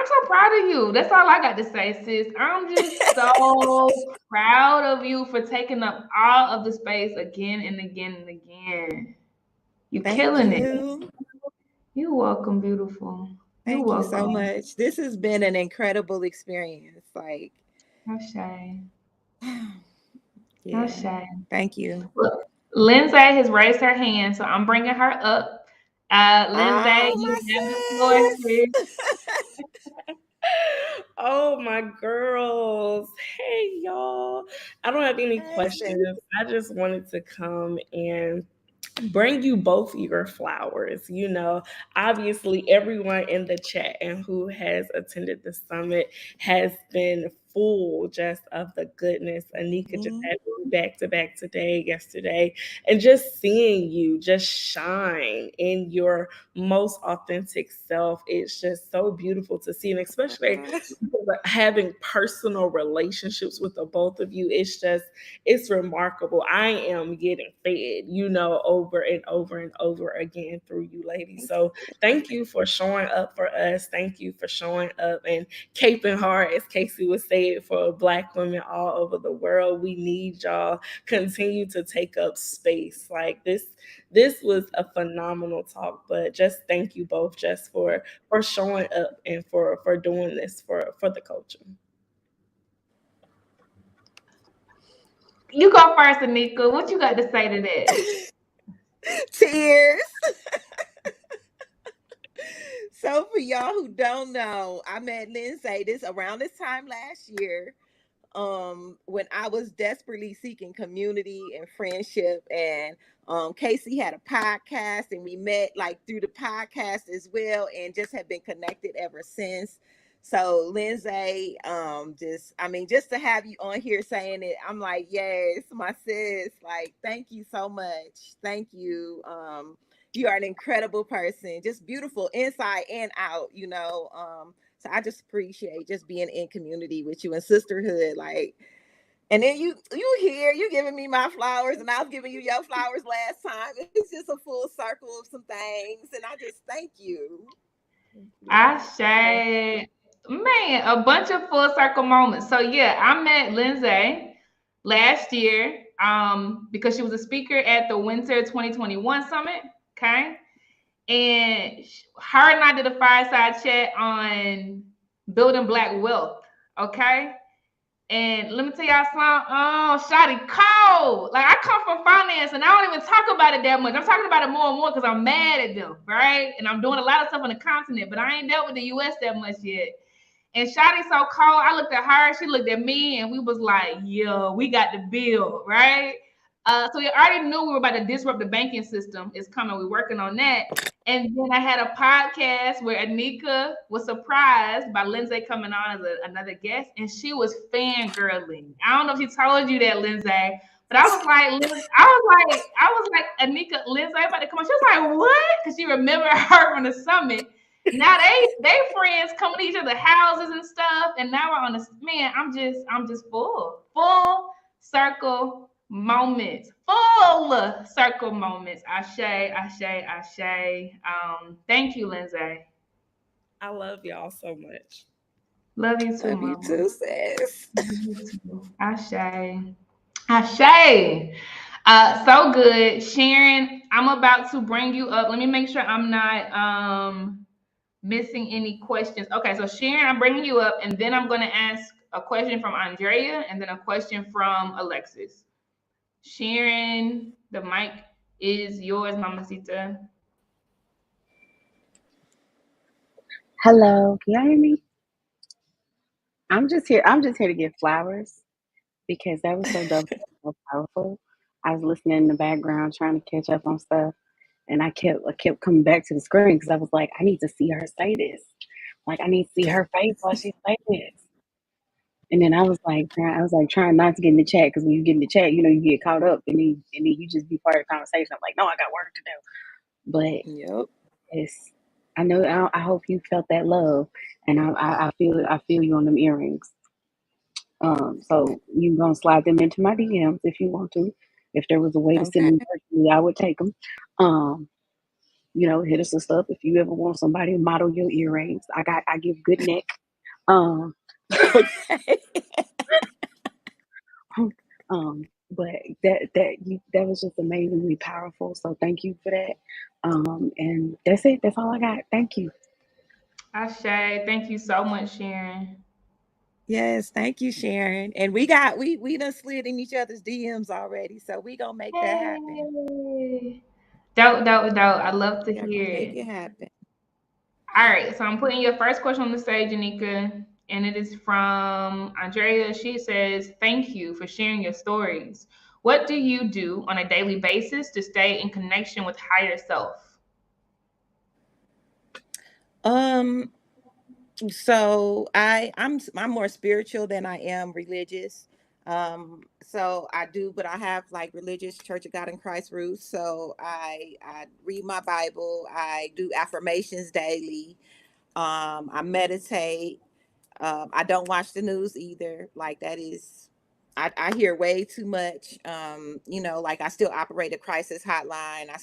S2: so proud of you. That's all I got to say, sis. I'm just so proud of you for taking up all of the space again and again and again. You're
S3: Thank
S2: killing it.
S3: you.
S2: You're welcome, beautiful. You're
S3: Thank you so
S2: welcome.
S3: much. This has been an incredible experience. Like,
S2: Okay.
S3: yeah.
S2: Okay.
S3: Thank you.
S2: Look, Lindsay has raised her hand, so I'm bringing her up. Lindsay,
S3: Oh,
S2: you have the floor,
S3: my
S2: sis.
S3: sis.
S4: Oh, my girls. Hey, y'all. I don't have any
S3: Hey, sis.
S4: questions. I just wanted to come and bring you both your flowers. You know, obviously, everyone in the chat and who has attended the summit has been full just of the goodness. Anika just
S3: Mhm.
S4: had me back to back today, yesterday, and just seeing you just shine in your most authentic self. It's just so beautiful to see, and especially having personal relationships with the both of you. It's remarkable. I am getting fed, over and over and over again through you ladies. So thank you for showing up for us. Thank you for showing up and caping hard, as Casey was saying, for Black women all over the world. We need y'all. Continue to take up space. Like this was a phenomenal talk, but just thank you both just for showing up and for doing this for the culture.
S2: You go first, Anika. What you got to say to that?
S3: Tears. So for y'all who don't know, I met Lindsay around this time last year. When I was desperately seeking community and friendship, and Casey had a podcast and we met like through the podcast as well, and just have been connected ever since. So Lindsay, just to have you on here saying it, I'm like, yes, my sis, like, thank you so much. Thank you. You are an incredible person, just beautiful inside and out. So I just appreciate just being in community with you and sisterhood. Like, and then you here, you giving me my flowers, and I was giving you your flowers last time. It's just a full circle of some things, and I just thank you.
S2: I say, man, a bunch of full circle moments. So yeah, I met Lindsay last year because she was a speaker at the Winter 2021 Summit. Okay. And her and I did a fireside chat on building Black wealth. Okay. And let me tell y'all something. Oh, Shotty cold. Like, I come from finance and I don't even talk about it that much. I'm talking about it more and more because I'm mad at them, right? And I'm doing a lot of stuff on the continent, but I ain't dealt with the US that much yet. And Shotty so cold. I looked at her, she looked at me, and we was like, "Yo, we got the bill, right?" So we already knew we were about to disrupt the banking system. It's coming. We're working on that. And then I had a podcast where Anika was surprised by Lindsay coming on as another guest, and she was fangirling. I don't know if she told you that, Lindsay, but I was like, Anika, Lindsay about to come on. She was like, what? Because she remembered her from the summit. Now they friends coming to each other's houses and stuff, and now we're on this. Man, I'm just full circle moments, full circle moments. Ashe. Thank you, Lindsay.
S4: I love y'all so much.
S2: Love you too,
S3: Love you
S2: Mama.
S3: too, sis.
S2: Ashe. Ashe. So good. Sharon, I'm about to bring you up. Let me make sure I'm not missing any questions. Okay, so Sharon, I'm bringing you up, and then I'm going to ask a question from Andrea and then a question from Alexis. Sharon, the mic is yours, Mamacita.
S5: Hello, can y'all hear me? I'm just here to give flowers because that was so dope, so powerful. I was listening in the background trying to catch up on stuff, and I kept coming back to the screen because I was like, I need to see her say this. Like I need to see her face while she say this. And then I was like trying not to get in the chat because when you get in the chat, you know, you get caught up and then you just be part of the conversation. I'm like, no, I got work to do. But
S3: Yep.
S5: it's I know I hope you felt that love, and I feel you on them earrings. So you gonna slide them into my DMs if you want to. If there was a way to send
S3: Okay.
S5: them personally, I would take them. Um, you know, hit us up if you ever want somebody to model your earrings. I give good neck. Um, but that was just amazingly powerful. So thank you for that. And that's it. That's all I got. Thank you.
S2: Ashe, thank you so much, Sharon.
S3: Yes, thank you, Sharon. And we done slid in each other's DMs already, so we gonna make that happen.
S2: Hey. Dope. I love to
S3: We are
S2: hear
S3: gonna make
S2: it.
S3: it happen.
S2: All right, so I'm putting your first question on the stage, Anika, and it is from Andrea. She says, "Thank you for sharing your stories. What do you do on a daily basis to stay in connection with higher self?"
S3: Um, so I'm more spiritual than I am religious. So I do, but I have like religious Church of God in Christ roots. So I read my Bible. I do affirmations daily. I meditate. I don't watch the news either. Like that is, I hear way too much. You know, like I still operate a crisis hotline. I'm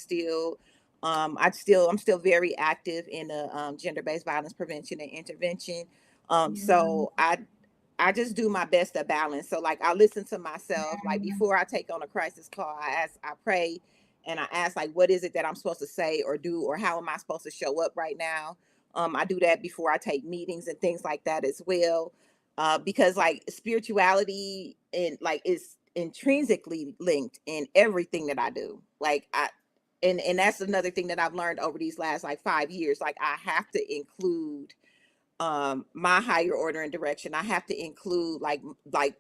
S3: still very active in the gender-based violence prevention and intervention. So I just do my best to balance. So like I listen to myself. Like before I take on a crisis call, I pray and I ask like, what is it that I'm supposed to say or do, or how am I supposed to show up right now? I do that before I take meetings and things like that as well, because like spirituality and like is intrinsically linked in everything that I do. Like and that's another thing that I've learned over these last like 5 years. Like I have to include my higher order and direction. I have to include like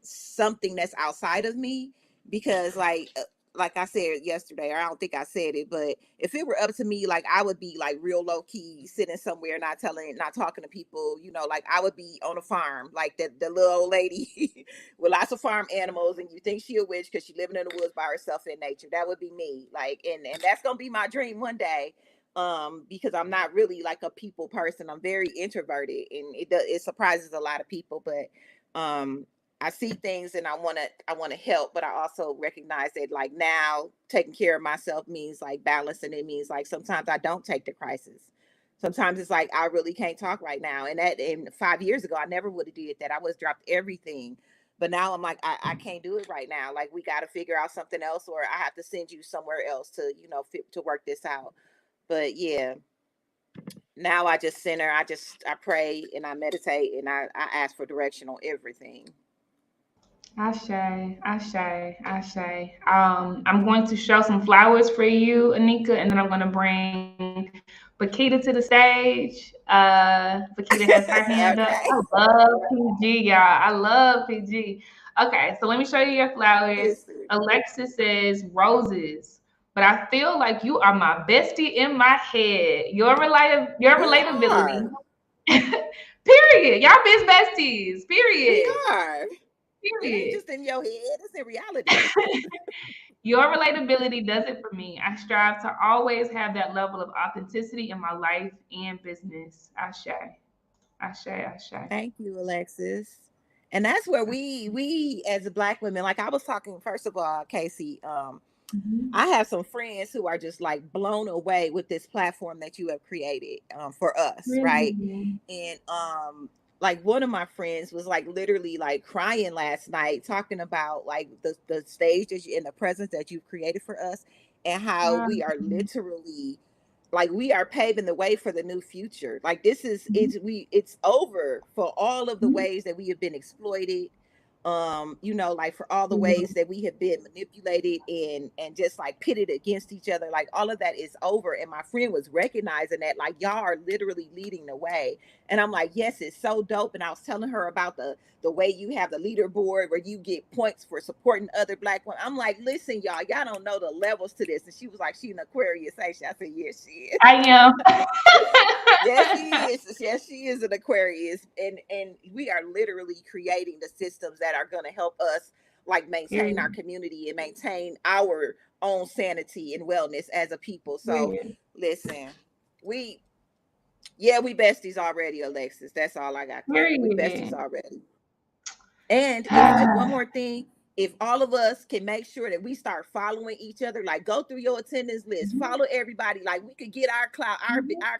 S3: something that's outside of me, because like I said yesterday, or I don't think I said it, but if it were up to me, like I would be like real low key sitting somewhere, not talking to people, you know, like I would be on a farm like the little old lady with lots of farm animals, and you think she a witch because she living in the woods by herself in nature. That would be me. Like and that's gonna be my dream one day, because I'm not really like a people person. I'm very introverted, and it surprises a lot of people, but I see things and I want to help, but I also recognize that like now taking care of myself means like balancing. It means like sometimes I don't take the crisis. Sometimes it's like I really can't talk right now, and that in 5 years ago I never would have did that. I was dropped everything, but now I'm like I can't do it right now. Like we got to figure out something else, or I have to send you somewhere else to to work this out. But yeah, now I just center, I pray and I meditate and I ask for direction on everything.
S2: Ashe, Ashe. I'm going to show some flowers for you, Anika, and then I'm going to bring Bakita to the stage. Bakita has her hand up.
S3: Okay.
S2: I love PG, y'all. I love PG. Okay, so let me show you your flowers.
S3: Listen.
S2: Alexis says roses, but I feel like you are my bestie in my head. Your
S3: We
S2: relatability.
S3: are.
S2: Period. Y'all best besties.
S3: We
S2: Period.
S3: are. It ain't
S2: Period.
S3: just in your head, it's in reality.
S2: Your relatability does it for me. I strive to always have that level of authenticity in my life and business. Ashe. Ashe.
S3: Thank you, Alexis. And that's where we as a Black women, like I was talking, first of all, Casey,
S2: Mhm.
S3: I have some friends who are just like blown away with this platform that you have created, for us, right?
S2: Really?
S3: And like one of my friends was like literally like crying last night talking about like the stage that you in the presence that you've created for us, and how we are literally like we are paving the way for the new future. Like this is it's over for all of the ways that we have been exploited, you know, like for all the ways that we have been manipulated and just like pitted against each other. Like all of that is over, and my friend was recognizing that like y'all are literally leading the way. And I'm like, yes, it's so dope. And I was telling her about the way you have the leaderboard where you get points for supporting other Black women. I'm like, listen, y'all don't know the levels to this. And she was like, she an Aquarius, ain't she? I said, yes, she is.
S2: I am.
S3: Yes, she is. Yes, she is an Aquarius. And we are literally creating the systems that are gonna help us like maintain our community and maintain our own sanity and wellness as a people. So listen, we besties already, Alexis. That's all I got. We besties already. And one more thing, if all of us can make sure that we start following each other, like go through your attendance list, follow everybody, like we could get our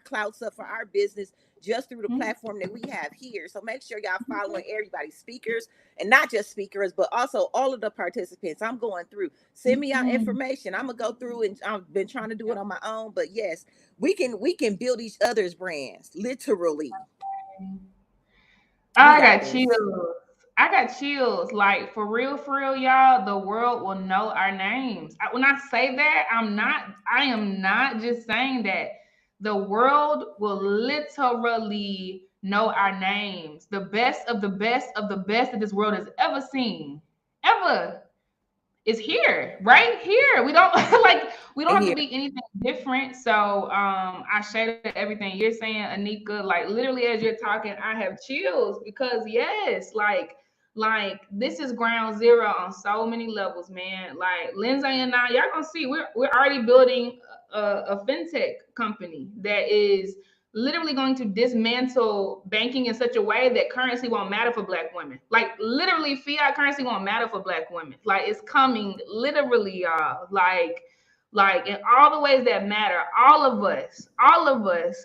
S3: clouds up for our business just through the platform that we have here. So make sure y'all following everybody, speakers, and not just speakers, but also all of the participants. I'm going through. Send me out information. I'm gonna go through, and I've been trying to do it on my own. But yes, we can build each other's brands, literally.
S2: I got chills. I got chills. Like for real, y'all. The world will know our names. When I say that, I am not just saying that. The world will literally know our names. The best of the best of the best that this world has ever seen, ever, is here, right here. We don't we don't have to be anything different. So I share everything you're saying, Anika. Like literally as you're talking, I have chills because yes, like this is ground zero on so many levels, man. Like Lindsay and I, y'all gonna see we're already building a fintech company that is literally going to dismantle banking in such a way that currency won't matter for Black women. Like literally fiat currency won't matter for Black women. Like it's coming literally, y'all. Like in all the ways that matter, all of us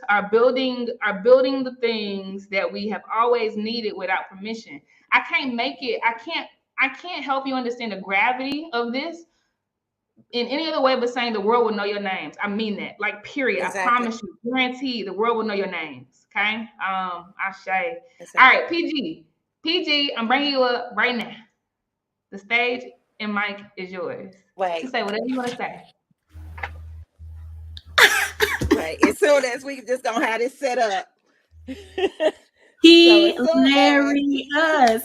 S2: are building the things that we have always needed without permission. I can't help you understand the gravity of this in any other way but saying the world will know your names. I mean that. Like, period. Exactly. I promise you, guarantee the world will know your names. Okay? Ashe. Exactly. All right, PG, I'm bringing you up right now. The stage and mic is yours.
S3: Wait.
S2: You say whatever you want to say.
S3: Right. As soon as we just gonna have this set up.
S6: Hilarious.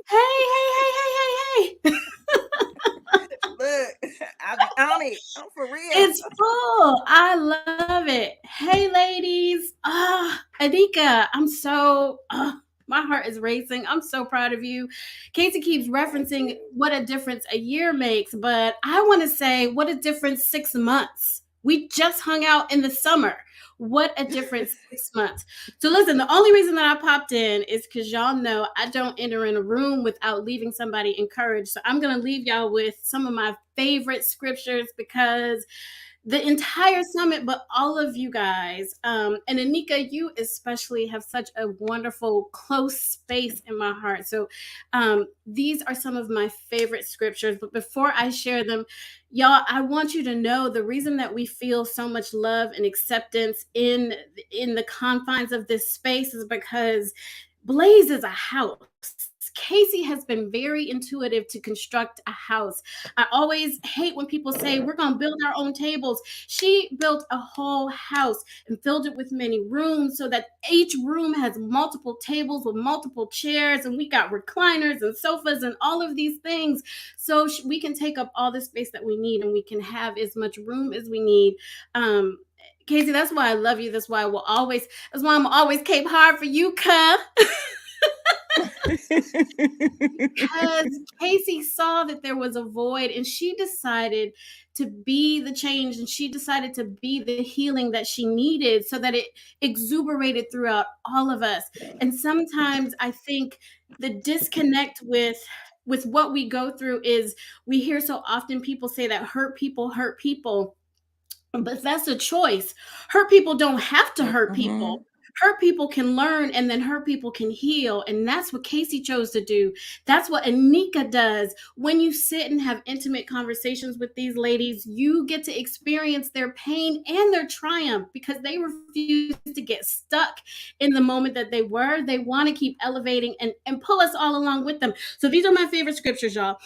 S6: Hey.
S3: Look, I'll be on it. I'm for real.
S6: It's full. I love it. Hey, ladies. Anika, I'm so, my heart is racing. I'm so proud of you. Casey keeps referencing what a difference a year makes, but I want to say what a difference 6 months. We just hung out in the summer. What a difference 6 months. So listen, the only reason that I popped in is because y'all know I don't enter in a room without leaving somebody encouraged. So I'm going to leave y'all with some of my favorite scriptures because the entire summit, but all of you guys, and Anika, you especially have such a wonderful, close space in my heart. So these are some of my favorite scriptures. But before I share them, y'all, I want you to know the reason that we feel so much love and acceptance in the confines of this space is because Blaze is a house. Casey has been very intuitive to construct a house. I always hate when people say we're going to build our own tables. She built a whole house and filled it with many rooms so that each room has multiple tables with multiple chairs, and we got recliners and sofas and all of these things so we can take up all the space that we need and we can have as much room as we need. Casey, that's why I love you. That's why I'm always Cape Hard for you, cuh. Because Casey saw that there was a void and she decided to be the change and she decided to be the healing that she needed so that it exuberated throughout all of us. And sometimes I think the disconnect with what we go through is we hear so often people say that hurt people, but that's a choice. Hurt people don't have to hurt people. Hurt people can learn, and then hurt people can heal. And that's what Casey chose to do. That's what Anika does. When you sit and have intimate conversations with these ladies, you get to experience their pain and their triumph, because they refuse to get stuck in the moment that they were. They want to keep elevating and pull us all along with them. So these are my favorite scriptures, y'all.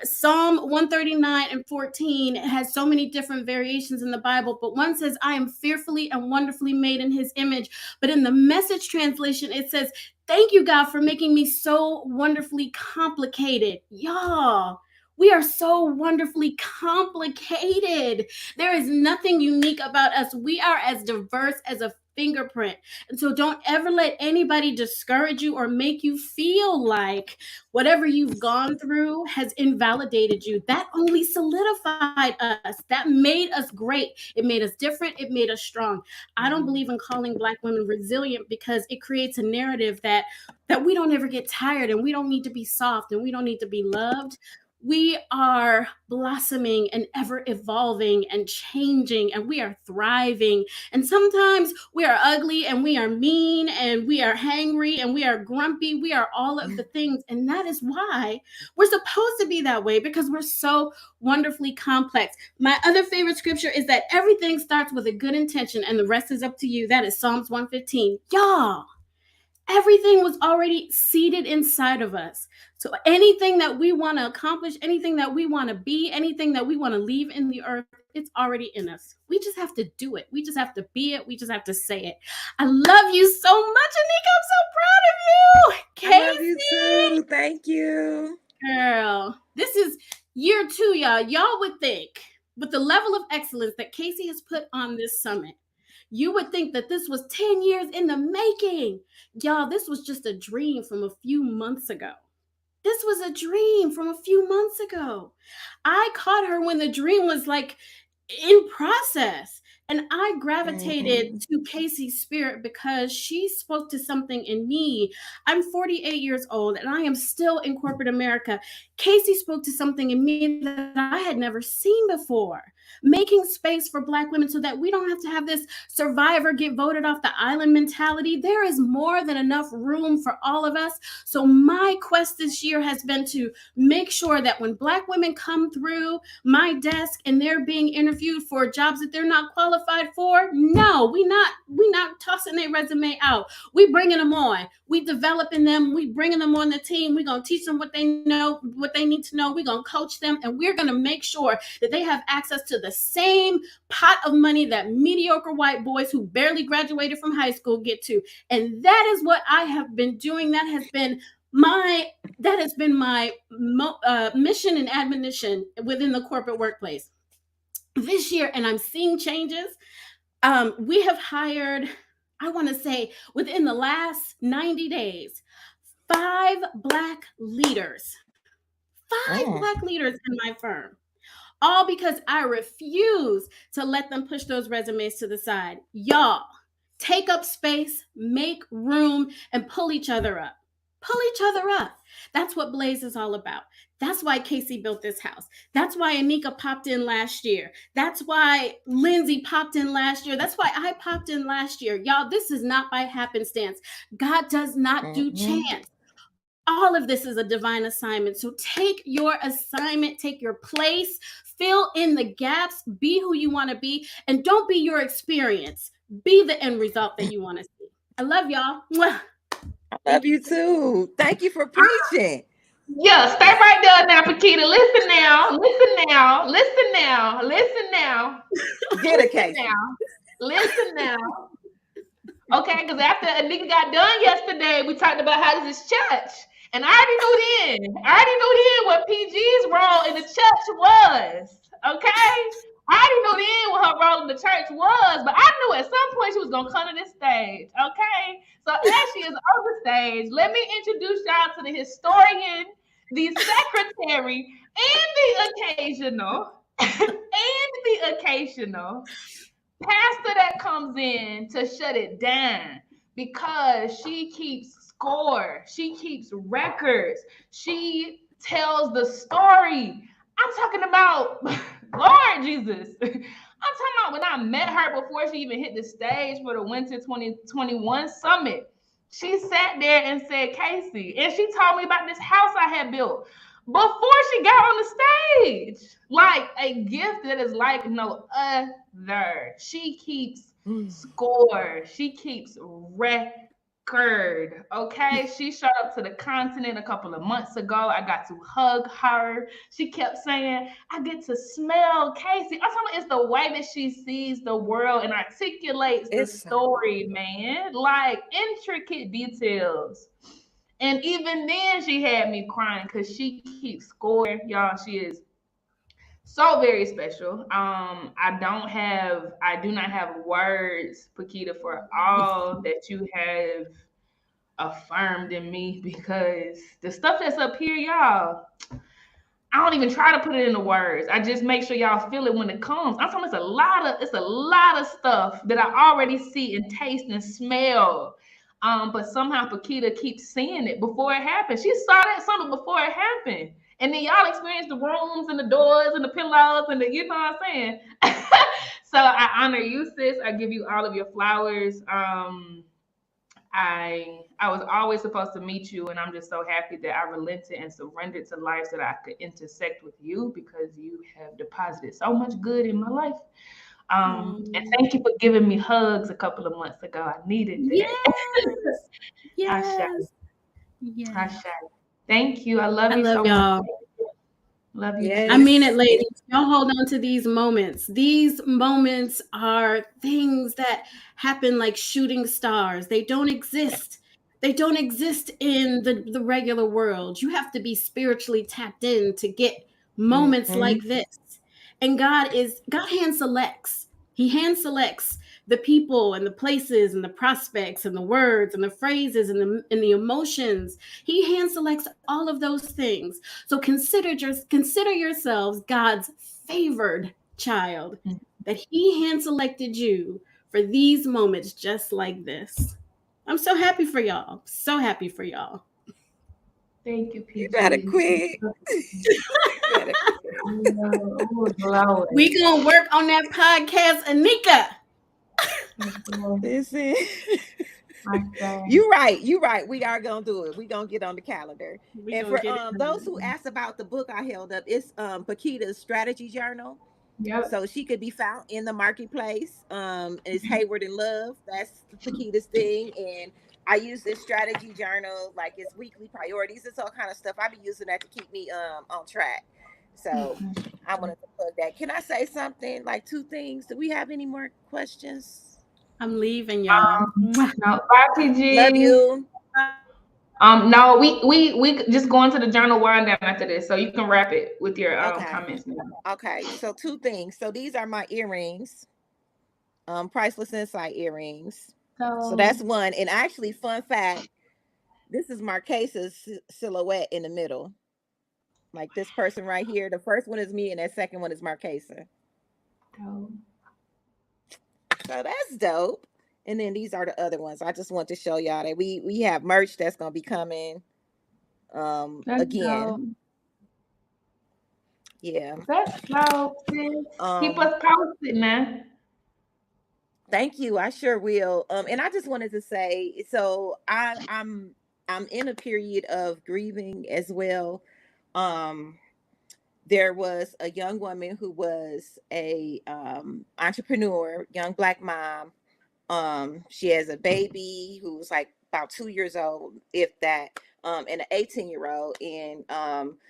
S6: Psalm 139:14 has so many different variations in the Bible, but one says, I am fearfully and wonderfully made in his image. But in the Message translation, it says, thank you, God, for making me so wonderfully complicated. Y'all, we are so wonderfully complicated. There is nothing unique about us. We are as diverse as a fingerprint. And so don't ever let anybody discourage you or make you feel like whatever you've gone through has invalidated you. That only solidified us. That made us great. It made us different. It made us strong. I don't believe in calling Black women resilient, because it creates a narrative that we don't ever get tired, and we don't need to be soft, and we don't need to be loved. We are blossoming and ever evolving and changing, and we are thriving. And sometimes we are ugly, and we are mean, and we are hangry, and we are grumpy. We are all of the things. And that is why we're supposed to be that way, because we're so wonderfully complex. My other favorite scripture is that everything starts with a good intention, and the rest is up to you. That is Psalms 115. Y'all, everything was already seated inside of us. So anything that we want to accomplish, anything that we want to be, anything that we want to leave in the earth, it's already in us. We just have to do it. We just have to be it. We just have to say it. I love you so much, Anika. I'm so proud of you. Casey.
S3: I love you too. Thank you.
S6: Girl, this is year 2, y'all. Y'all would think, with the level of excellence that Casey has put on this summit, you would think that this was 10 years in the making. Y'all, this was just a dream from a few months ago. This was a dream from a few months ago. I caught her when the dream was like in process. And I gravitated to Casey's spirit because she spoke to something in me. I'm 48 years old and I am still in corporate America. Casey spoke to something in me that I had never seen before. Making space for Black women so that we don't have to have this survivor get voted off the island mentality. There is more than enough room for all of us. So my quest this year has been to make sure that when Black women come through my desk and they're being interviewed for jobs that they're not qualified for, no, we not tossing their resume out. We bringing them on. We developing them. We bringing them on the team. We're going to teach them what they know, what they need to know. We're going to coach them, and we're going to make sure that they have access to the same pot of money that mediocre white boys who barely graduated from high school get to. And that is what I have been doing. That has been my mission and admonition within the corporate workplace this year. And I'm seeing changes. We have hired, I want to say, within the last 90 days, 5 Black leaders. 5 Black leaders in my firm. All because I refuse to let them push those resumes to the side. Y'all, take up space, make room, and pull each other up. Pull each other up. That's what Blaze is all about. That's why Casey built this house. That's why Anika popped in last year. That's why Lindsay popped in last year. That's why I popped in last year. Y'all, this is not by happenstance. God does not do chance. All of this is a divine assignment. So take your assignment, take your place, fill in the gaps, be who you want to be, and don't be your experience. Be the end result that you want to see. I love y'all. Mwah.
S3: I love you too. Thank you for preaching.
S2: Yeah, stay right there now, Paquita. Listen now. Listen now. Listen now. Listen now.
S3: Get a case.
S2: Listen now. Okay, because after Anika got done yesterday, we talked about how this is church. And I already knew then what PG's role in the church was. Okay? I already knew then what her role in the church was, but I knew at some point she was going to come to this stage. Okay? So as she is on the stage, let me introduce y'all to the historian, the secretary, and the occasional pastor that comes in to shut it down because she keeps score. She keeps records. She tells the story. I'm talking about Lord Jesus. I'm talking about when I met her before she even hit the stage for the Winter 2021 Summit. She sat there and said, Casey, and she told me about this house I had built before she got on the stage. Like a gift that is like no other. She keeps score. She keeps record. Okay. She showed up to the continent a couple of months ago. I got to hug her. She kept saying, I get to smell Casey. I'm talking about it's the way that she sees the world and articulates the story, man. Like intricate details. And even then, she had me crying because she keeps scoring. Y'all, she is so very special. I do not have words, Paquita, for all that you have affirmed in me, because the stuff that's up here, y'all, I don't even try to put it into words. I just make sure y'all feel it when it comes. I'm talking, it's a lot of stuff that I already see and taste and smell. But somehow Paquita keeps seeing it before it happens. She saw that something before it happened. And then y'all experience the rooms and the doors and the pillows and the, you know what I'm saying? So I honor you, sis. I give you all of your flowers. I was always supposed to meet you, and I'm just so happy that I relented and surrendered to life so that I could intersect with you, because you have deposited so much good in my life. And thank you for giving me hugs a couple of months ago. I needed that.
S6: Yes. Yes.
S2: Thank you. I love you so
S6: y'all.
S2: much. Love you.
S3: Yes.
S6: I mean it, ladies. Y'all hold on to these moments. These moments are things that happen like shooting stars. They don't exist. They don't exist in the regular world. You have to be spiritually tapped in to get moments like this. And God hand selects. He hand selects the people and the places and the prospects and the words and the phrases and the emotions. He hand selects all of those things. So consider yourselves God's favored child, that he hand selected you for these moments just like this. I'm so happy for y'all. So happy for y'all.
S2: Thank you, PG.
S3: You gotta quit.
S6: We gonna work on that podcast, Anika.
S3: Listen. You're right. We are gonna do it. We're gonna get on the calendar. And for those who asked about the book I held up, it's Paquita's strategy journal.
S2: Yep.
S3: So she could be found in the marketplace. It's Hayward and Love. That's Paquita's thing. And I use this strategy journal, like it's weekly priorities. It's all kind of stuff. I be using that to keep me on track. So I wanted to plug that. Can I say something? Like 2 things. Do we have any more questions?
S6: I'm leaving, y'all.
S2: No, bye, PG.
S3: Love you.
S2: No, we just going to the journal wind down after this, so you can wrap it with your comments now.
S3: Okay, so 2 things. So these are my earrings, Priceless Insight earrings. So that's one. And actually, fun fact, this is Marquesa's silhouette in the middle. Like this person right here. The first one is me, and that second one is Marquesa.
S2: Dope.
S3: So that's dope. And then these are the other ones. I just want to show y'all that we have merch that's gonna be coming again.
S2: Dope.
S3: Yeah.
S2: That's dope, sis. Keep us posted now.
S3: Thank you. I sure will. And I just wanted to say, so I'm in a period of grieving as well. There was a young woman who was a entrepreneur, young Black mom. She has a baby who's like about 2 years old, if that, and an 18-year-old. And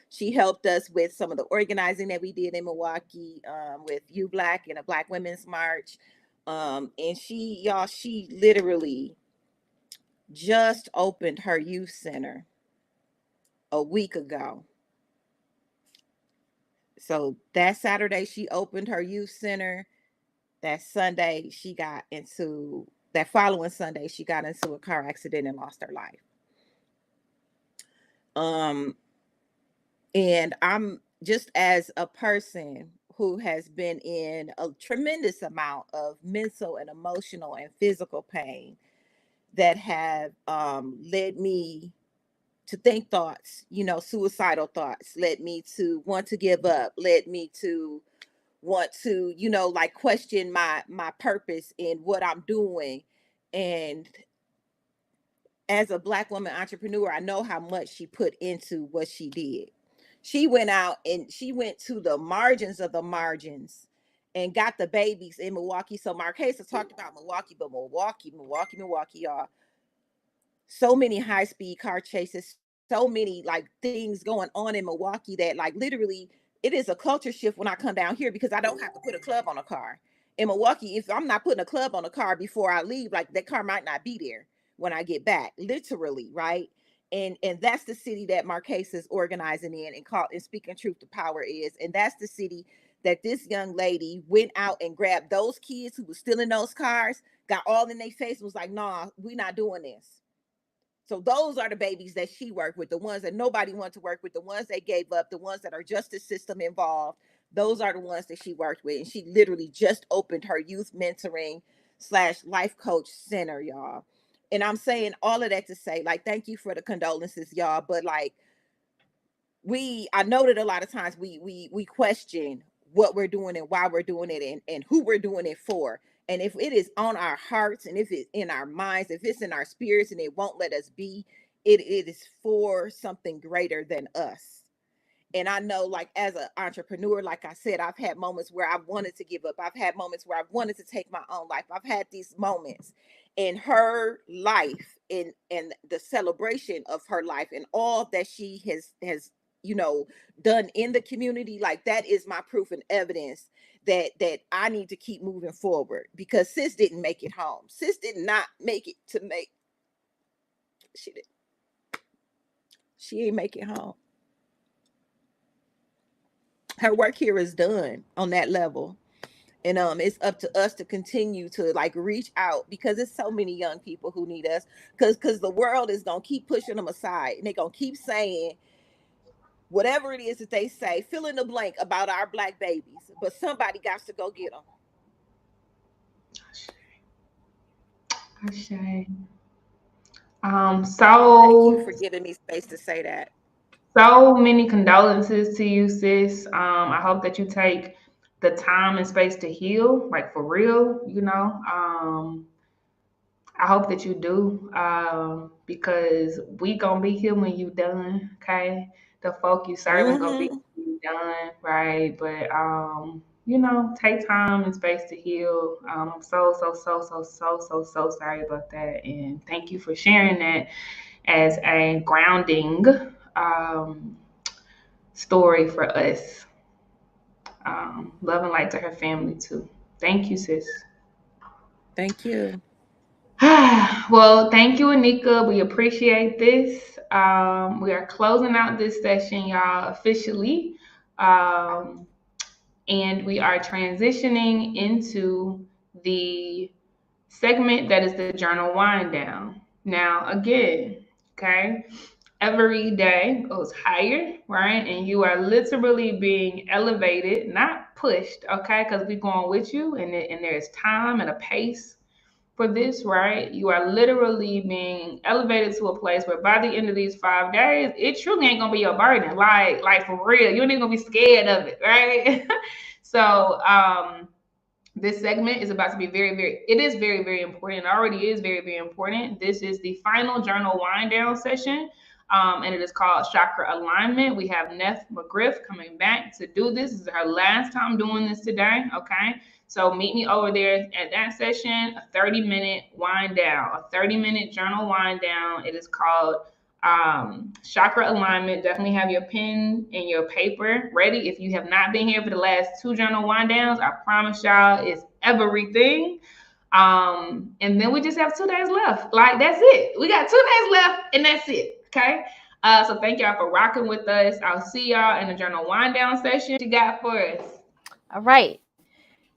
S3: she helped us with some of the organizing that we did in Milwaukee, with You Black and a Black Women's March. And she literally just opened her youth center a week ago. So that Saturday she opened her youth center. That following Sunday, she got into a car accident and lost her life. And I'm just, as a person who has been in a tremendous amount of mental and emotional and physical pain that have led me to think thoughts, suicidal thoughts, led me to want to give up, led me to want to, like question my purpose in what I'm doing. And as a Black woman entrepreneur, I know how much she put into what she did. She went out and she went to the margins of the margins and got the babies in Milwaukee. So Marquesa talked about Milwaukee, but Milwaukee, y'all. So many high-speed car chases, so many like things going on in Milwaukee that like literally it is a culture shift when I come down here, because I don't have to put a club on a car. In Milwaukee, if I'm not putting a club on a car before I leave, like that car might not be there when I get back, literally, right? And that's the city that Marquesa is organizing in and speaking truth to power is. And that's the city that this young lady went out and grabbed those kids who were still in those cars, got all in their face, and was like, nah, we're not doing this. So those are the babies that she worked with, the ones that nobody wants to work with, the ones that gave up, the ones that are justice system involved. Those are the ones that she worked with. And she literally just opened her youth mentoring / life coach center, y'all. And I'm saying all of that to say, like, thank you for the condolences, y'all. But like, I know that a lot of times we question what we're doing and why we're doing it and who we're doing it for. And if it is on our hearts and if it's in our minds, if it's in our spirits and it won't let us be, it is for something greater than us. And I know, like, as an entrepreneur, like I said, I've had moments where I've wanted to give up. I've had moments where I've wanted to take my own life. I've had these moments in her life and the celebration of her life and all that she has done in the community. Like, that is my proof and evidence that I need to keep moving forward, because sis didn't make it home. Sis did not make it to make. She ain't make it home. Her work here is done on that level. And it's up to us to continue to like reach out, because there's so many young people who need us, because the world is gonna keep pushing them aside, and they're gonna keep saying whatever it is that they say, fill in the blank about our Black babies, but somebody got to go get them.
S2: So
S3: thank you for giving me space to say that.
S2: So many condolences to you, sis. I hope that you take the time and space to heal, like for real, I hope that you do, because we gonna be here when you done, okay? The folk you serving gonna be when you done, right? But take time and space to heal. I'm so sorry about that, and thank you for sharing that as a grounding story for us. Love and light to her family too. Thank you, sis.
S3: Thank you.
S2: Well, thank you, Anika. We appreciate this. We are closing out this session, y'all, officially. And we are transitioning into the segment that is the journal wind down. Now, again, okay, every day goes higher, right? And you are literally being elevated, not pushed, okay? Because we're going with you, and there's time and a pace for this, right? You are literally being elevated to a place where by the end of these 5 days, it truly ain't gonna be a burden. Like for real, you ain't gonna be scared of it, right? So this segment is about to be very, very important. It already is very, very important. This is the final journal wind down session. And it is called Chakra Alignment. We have Neff McGriff coming back to do this. This is her last time doing this today, okay? So meet me over there at that session, a 30-minute wind down, a 30-minute journal wind down. It is called Chakra Alignment. Definitely have your pen and your paper ready. If you have not been here for the last 2 journal wind downs, I promise y'all it's everything. And then we just have 2 days left. Like, that's it. We got 2 days left, and that's it. Okay. So thank y'all for rocking with us. I'll see y'all in the journal wind down session. What you got for us?
S7: All right.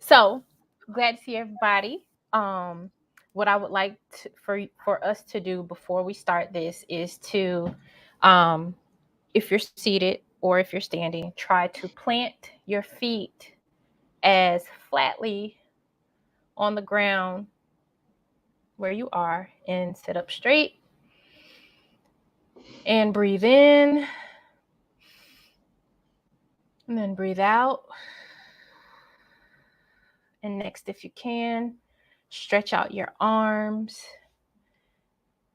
S7: So glad to see everybody. What I would like for us to do before we start this is to, if you're seated or if you're standing, try to plant your feet as flatly on the ground where you are and sit up straight and breathe in and then breathe out. And next, if you can, stretch out your arms.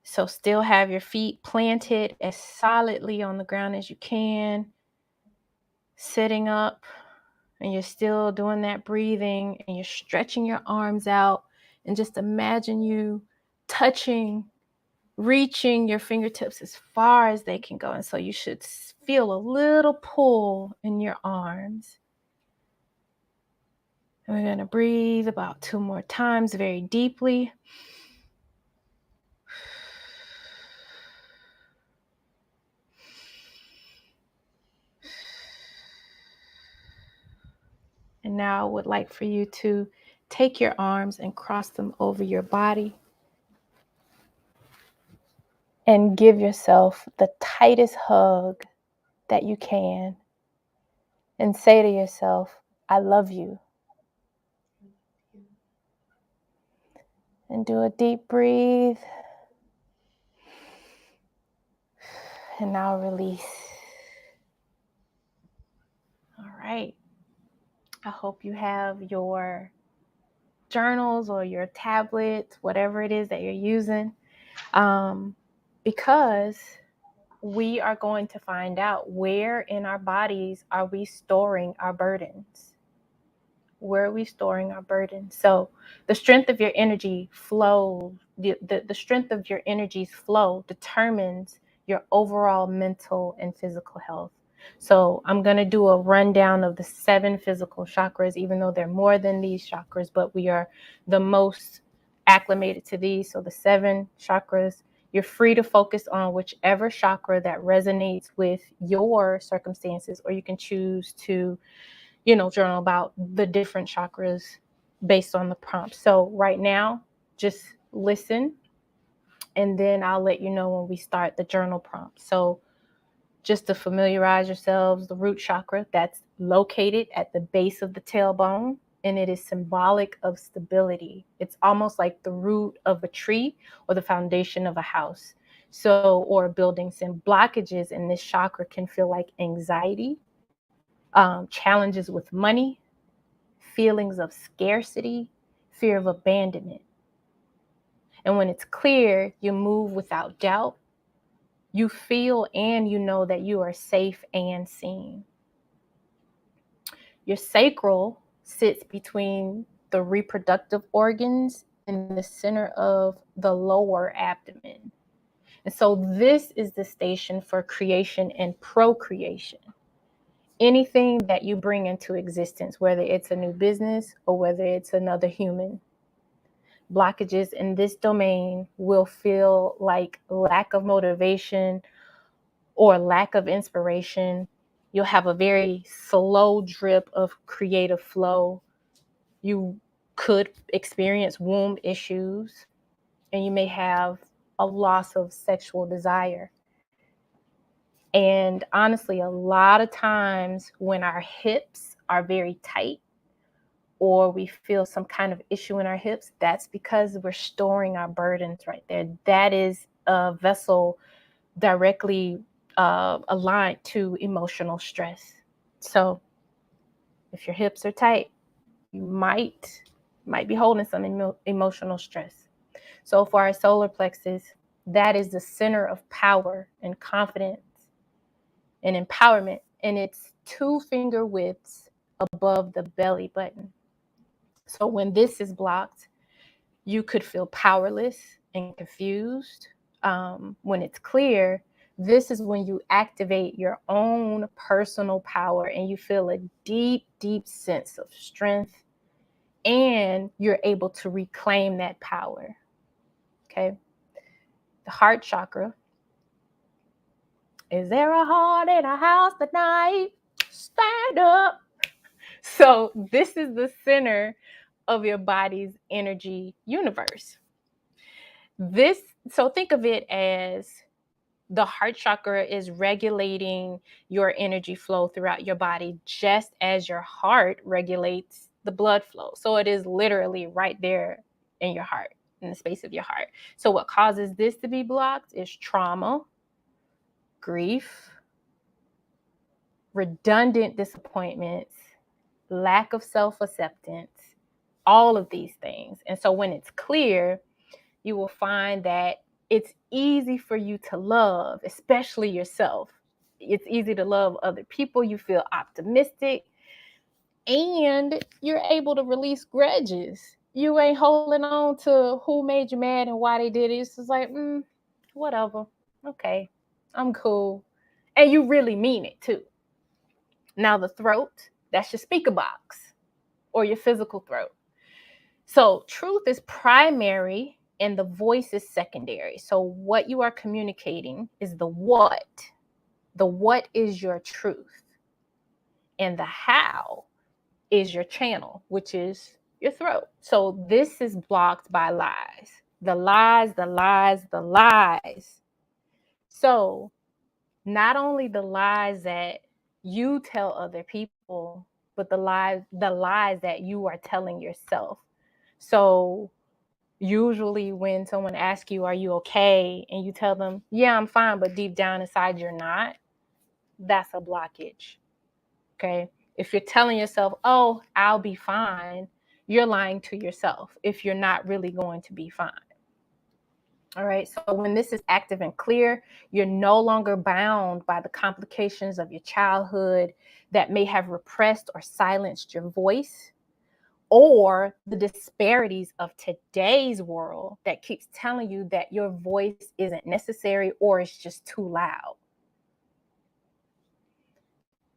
S7: So still have your feet planted as solidly on the ground as you can, sitting up, and you're still doing that breathing, and you're stretching your arms out, and just imagine you reaching your fingertips as far as they can go. And so you should feel a little pull in your arms. And we're going to breathe about 2 more times very deeply. And now I would like for you to take your arms and cross them over your body and give yourself the tightest hug that you can and say to yourself, I love you. And do a deep breathe. And now release. All right. I hope you have your journals or your tablets, whatever it is that you're using, because we are going to find out where in our bodies are we storing our burdens. Where are we storing our burdens? So the strength of your energy flow, the strength of your energy's flow determines your overall mental and physical health. So I'm going to do a rundown of the 7 physical chakras, even though they're more than these chakras, but we are the most acclimated to these. So the 7 chakras, you're free to focus on whichever chakra that resonates with your circumstances, or you can choose to, journal about the different chakras based on the prompt. So right now, just listen, and then I'll let you know when we start the journal prompt. So just to familiarize yourselves, the root chakra, that's located at the base of the tailbone, and it is symbolic of stability. It's almost like the root of a tree or the foundation of a house. So, or buildings, and blockages in this chakra can feel like anxiety, challenges with money, feelings of scarcity, fear of abandonment. And when it's clear, you move without doubt. You feel and you know that you are safe and seen. Your sacral sits between the reproductive organs in the center of the lower abdomen. And so this is the station for creation and procreation. Anything that you bring into existence, whether it's a new business or whether it's another human. Blockages in this domain will feel like lack of motivation or lack of inspiration. You'll have a very slow drip of creative flow. You could experience womb issues, and you may have a loss of sexual desire. And honestly, a lot of times when our hips are very tight or we feel some kind of issue in our hips, that's because we're storing our burdens right there. That is a vessel directly aligned to emotional stress. So if your hips are tight, you might be holding some emotional stress. So for our solar plexus, that is the center of power and confidence and empowerment, and it's 2 finger widths above the belly button. So when this is blocked, you could feel powerless and confused. When it's clear, this is when you activate your own personal power and you feel a deep, deep sense of strength, and you're able to reclaim that power. Okay. The heart chakra. Is there a heart in a house tonight? Stand up. So this is the center of your body's energy universe. So think of it as the heart chakra is regulating your energy flow throughout your body, just as your heart regulates the blood flow. So it is literally right there in your heart, in the space of your heart. So what causes this to be blocked is trauma, grief, redundant disappointments, lack of self-acceptance, all of these things. And so when it's clear, you will find that it's easy for you to love, especially yourself. It's easy to love other people. You feel optimistic, and you're able to release grudges. You ain't holding on to who made you mad and why they did it. It's just like, whatever. Okay, I'm cool. And you really mean it too. Now the throat, that's your speaker box or your physical throat. So truth is primary and the voice is secondary. So what you are communicating is the what. The what is your truth. And the how is your channel, which is your throat. So this is blocked by lies. The lies, the lies, the lies. So not only the lies that you tell other people, but the lies that you are telling yourself. So usually when someone asks you, are you okay? And you tell them, yeah, I'm fine, but deep down inside you're not, that's a blockage. Okay. If you're telling yourself, oh, I'll be fine, you're lying to yourself if you're not really going to be fine. All right. So when this is active and clear, you're no longer bound by the complications of your childhood that may have repressed or silenced your voice, or the disparities of today's world that keeps telling you that your voice isn't necessary or it's just too loud.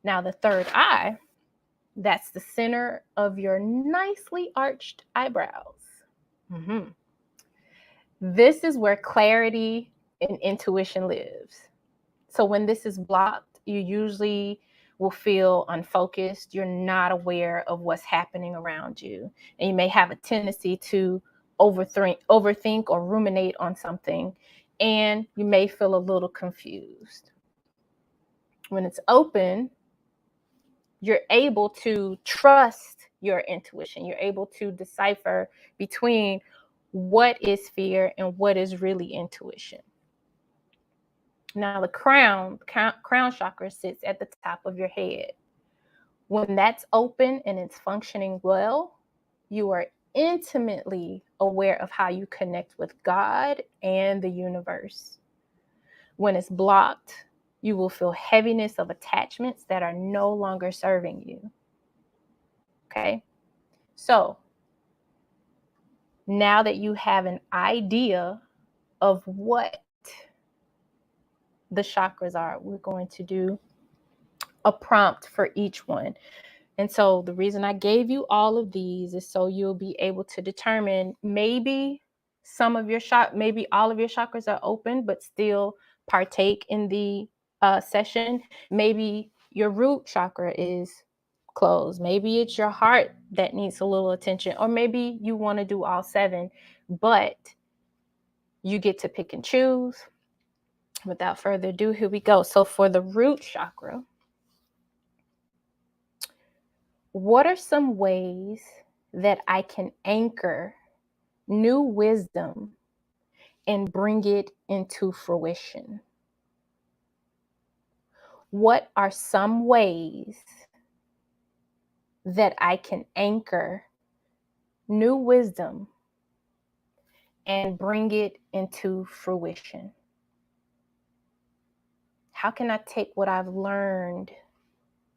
S7: Now, the third eye, that's the center of your nicely arched eyebrows. Mm-hmm. This is where clarity and intuition lives. So when this is blocked, you usually will feel unfocused. You're not aware of what's happening around you. And you may have a tendency to overthink or ruminate on something. And you may feel a little confused. When it's open, you're able to trust your intuition. You're able to decipher between what is fear and what is really intuition. Now, the crown chakra sits at the top of your head. When that's open and it's functioning well, you are intimately aware of how you connect with God and the universe. When it's blocked, you will feel heaviness of attachments that are no longer serving you. Okay? So, now that you have an idea of what the chakras are, we're going to do a prompt for each one. And so the reason I gave you all of these is so you'll be able to determine maybe maybe all of your chakras are open, but still partake in the session. Maybe your root chakra is closed. Maybe it's your heart that needs a little attention, or maybe you want to do all 7, but you get to pick and choose. Without further ado, here we go. So for the root chakra, what are some ways that I can anchor new wisdom and bring it into fruition? What are some ways that I can anchor new wisdom and bring it into fruition? How can I take what I've learned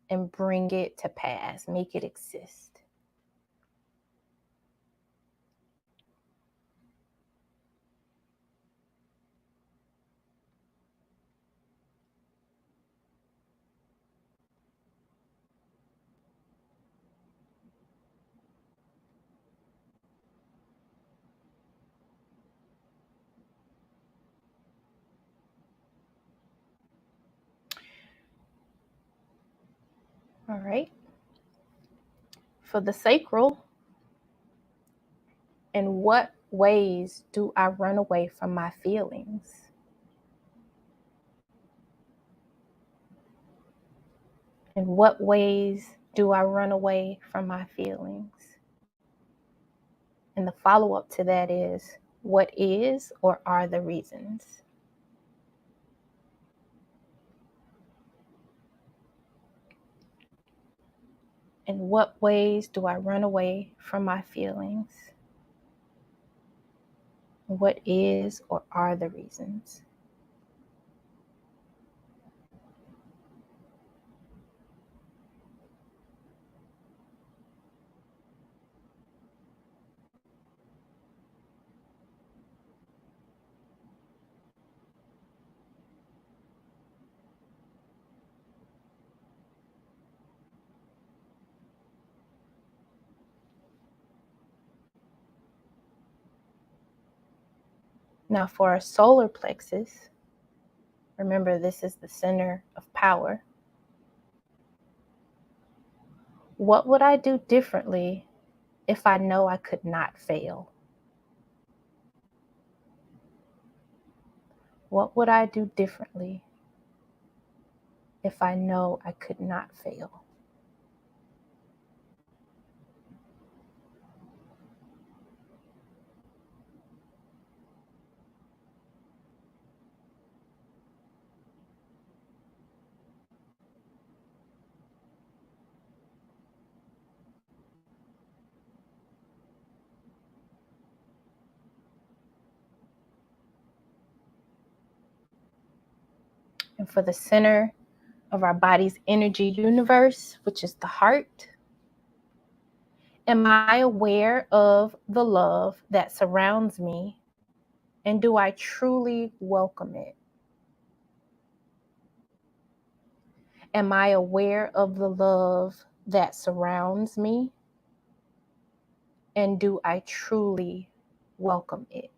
S7: and bring it to pass, make it exist? All right. For the sacral, in what ways do I run away from my feelings? In what ways do I run away from my feelings? And the follow-up to that is, what is or are the reasons? In what ways do I run away from my feelings? What is or are the reasons? Now for our solar plexus, remember this is the center of power. What would I do differently if I know I could not fail? What would I do differently if I know I could not fail? And for the center of our body's energy universe, which is the heart, am I aware of the love that surrounds me, and do I truly welcome it? Am I aware of the love that surrounds me, and do I truly welcome it?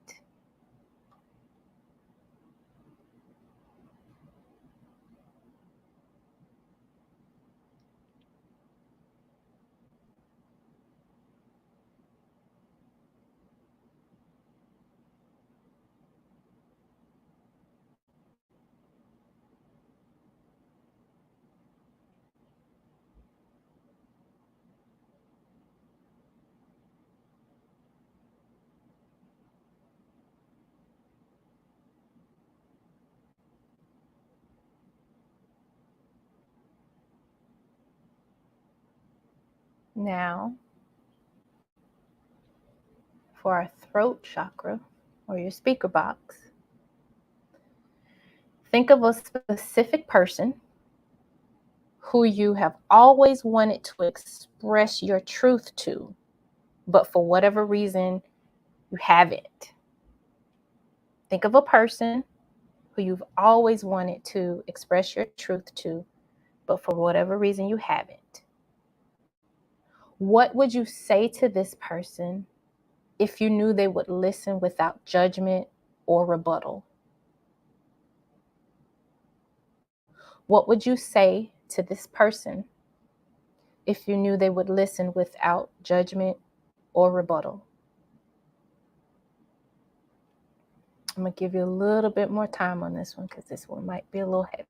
S7: Now, for our throat chakra, or your speaker box, think of a specific person who you have always wanted to express your truth to, but for whatever reason, you haven't. Think of a person who you've always wanted to express your truth to, but for whatever reason, you haven't. What would you say to this person if you knew they would listen without judgment or rebuttal? What would you say to this person if you knew they would listen without judgment or rebuttal? I'm going to give you a little bit more time on this one because this one might be a little heavy.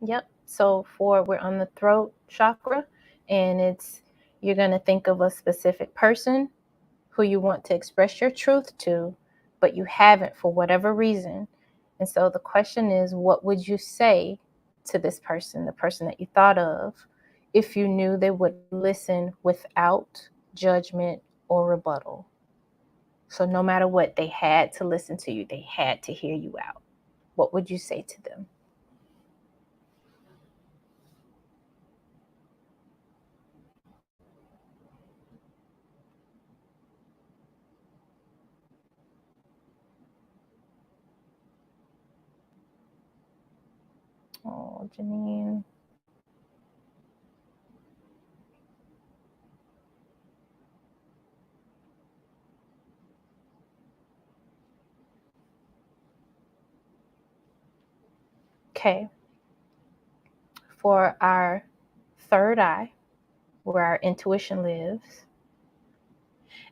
S7: Yep. So we're on the throat chakra, and you're going to think of a specific person who you want to express your truth to, but you haven't for whatever reason. And so the question is, what would you say to this person, the person that you thought of, if you knew they would listen without judgment or rebuttal? So no matter what, they had to listen to you. They had to hear you out. What would you say to them? Oh, Janine. Okay. For our third eye, where our intuition lives,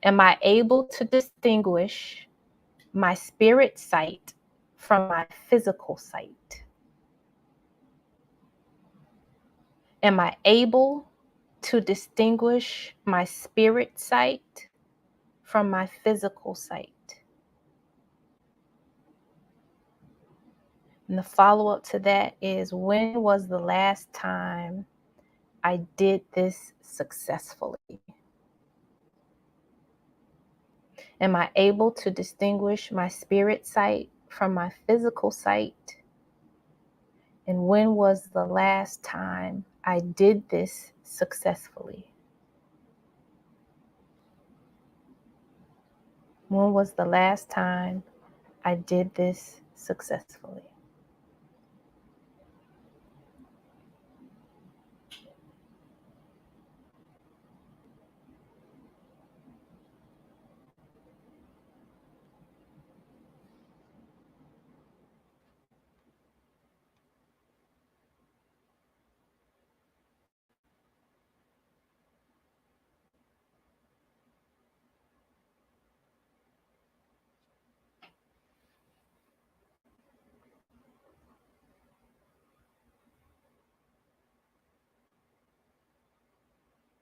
S7: am I able to distinguish my spirit sight from my physical sight? Am I able to distinguish my spirit sight from my physical sight? And the follow-up to that is, when was the last time I did this successfully? Am I able to distinguish my spirit sight from my physical sight? And when was the last time I did this successfully? When was the last time I did this successfully?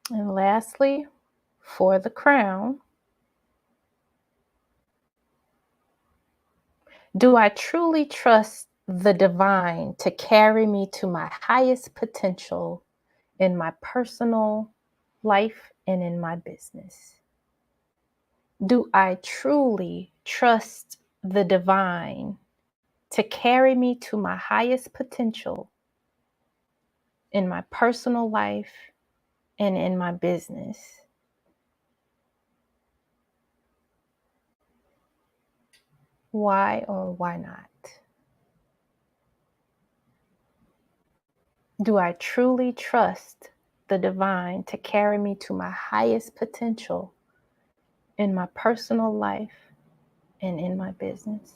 S7: And lastly, for the crown, do I truly trust the divine to carry me to my highest potential in my personal life and in my business? Do I truly trust the divine to carry me to my highest potential in my personal life and in my business? Why or why not? Do I truly trust the divine to carry me to my highest potential in my personal life and in my business?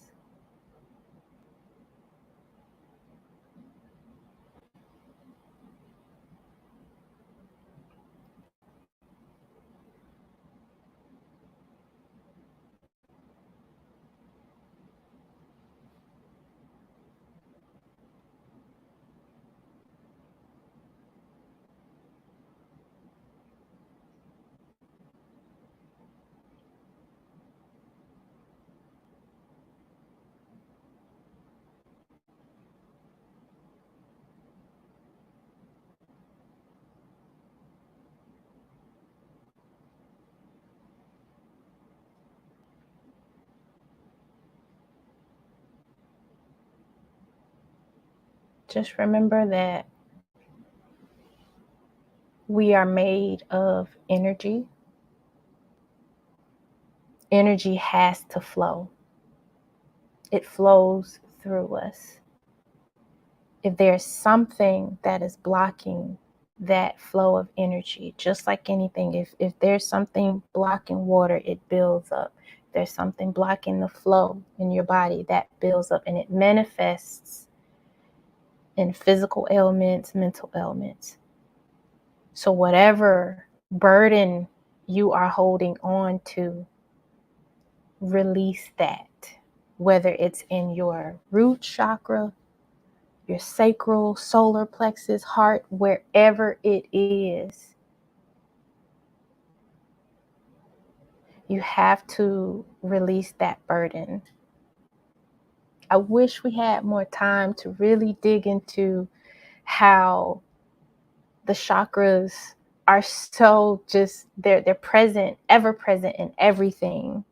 S7: Just remember that we are made of energy. Energy has to flow. It flows through us. If there's something that is blocking that flow of energy, just like anything, if there's something blocking water, it builds up. If there's something blocking the flow in your body, that builds up, and it manifests in physical ailments, mental ailments. So whatever burden you are holding on to, release that, whether it's in your root chakra, your sacral, solar plexus, heart, wherever it is. You have to release that burden. I wish we had more time to really dig into how the chakras are so just, they're present, ever present in everything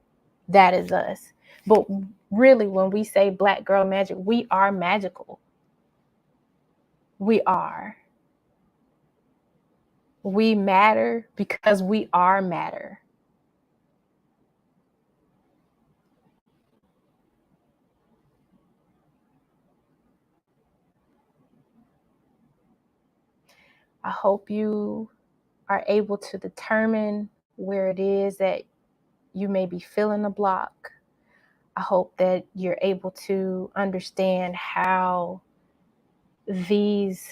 S7: that is us. But really, when we say Black Girl Magic, we are magical. We are. We matter because we are matter. I hope you are able to determine where it is that you may be feeling a block. I hope that you're able to understand how these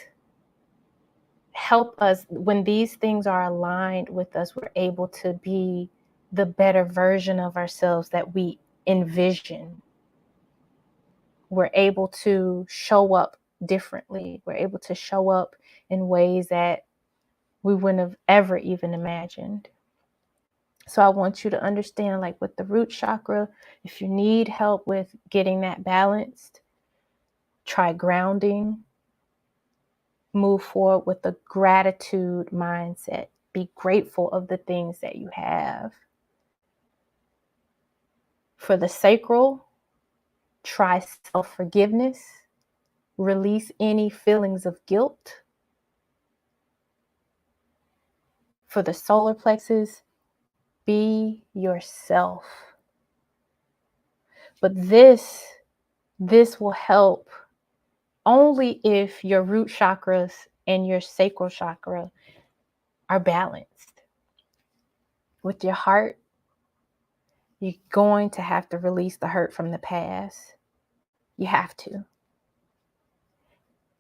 S7: help us. When these things are aligned with us, we're able to be the better version of ourselves that we envision. We're able to show up differently. We're able to show up in ways that we wouldn't have ever even imagined. So I want you to understand, like with the root chakra, if you need help with getting that balanced, try grounding. Move forward with a gratitude mindset. Be grateful of the things that you have. For the sacral, try self-forgiveness. Release any feelings of guilt. For the solar plexus, be yourself. But this will help only if your root chakras and your sacral chakra are balanced. With your heart, you're going to have to release the hurt from the past. You have to.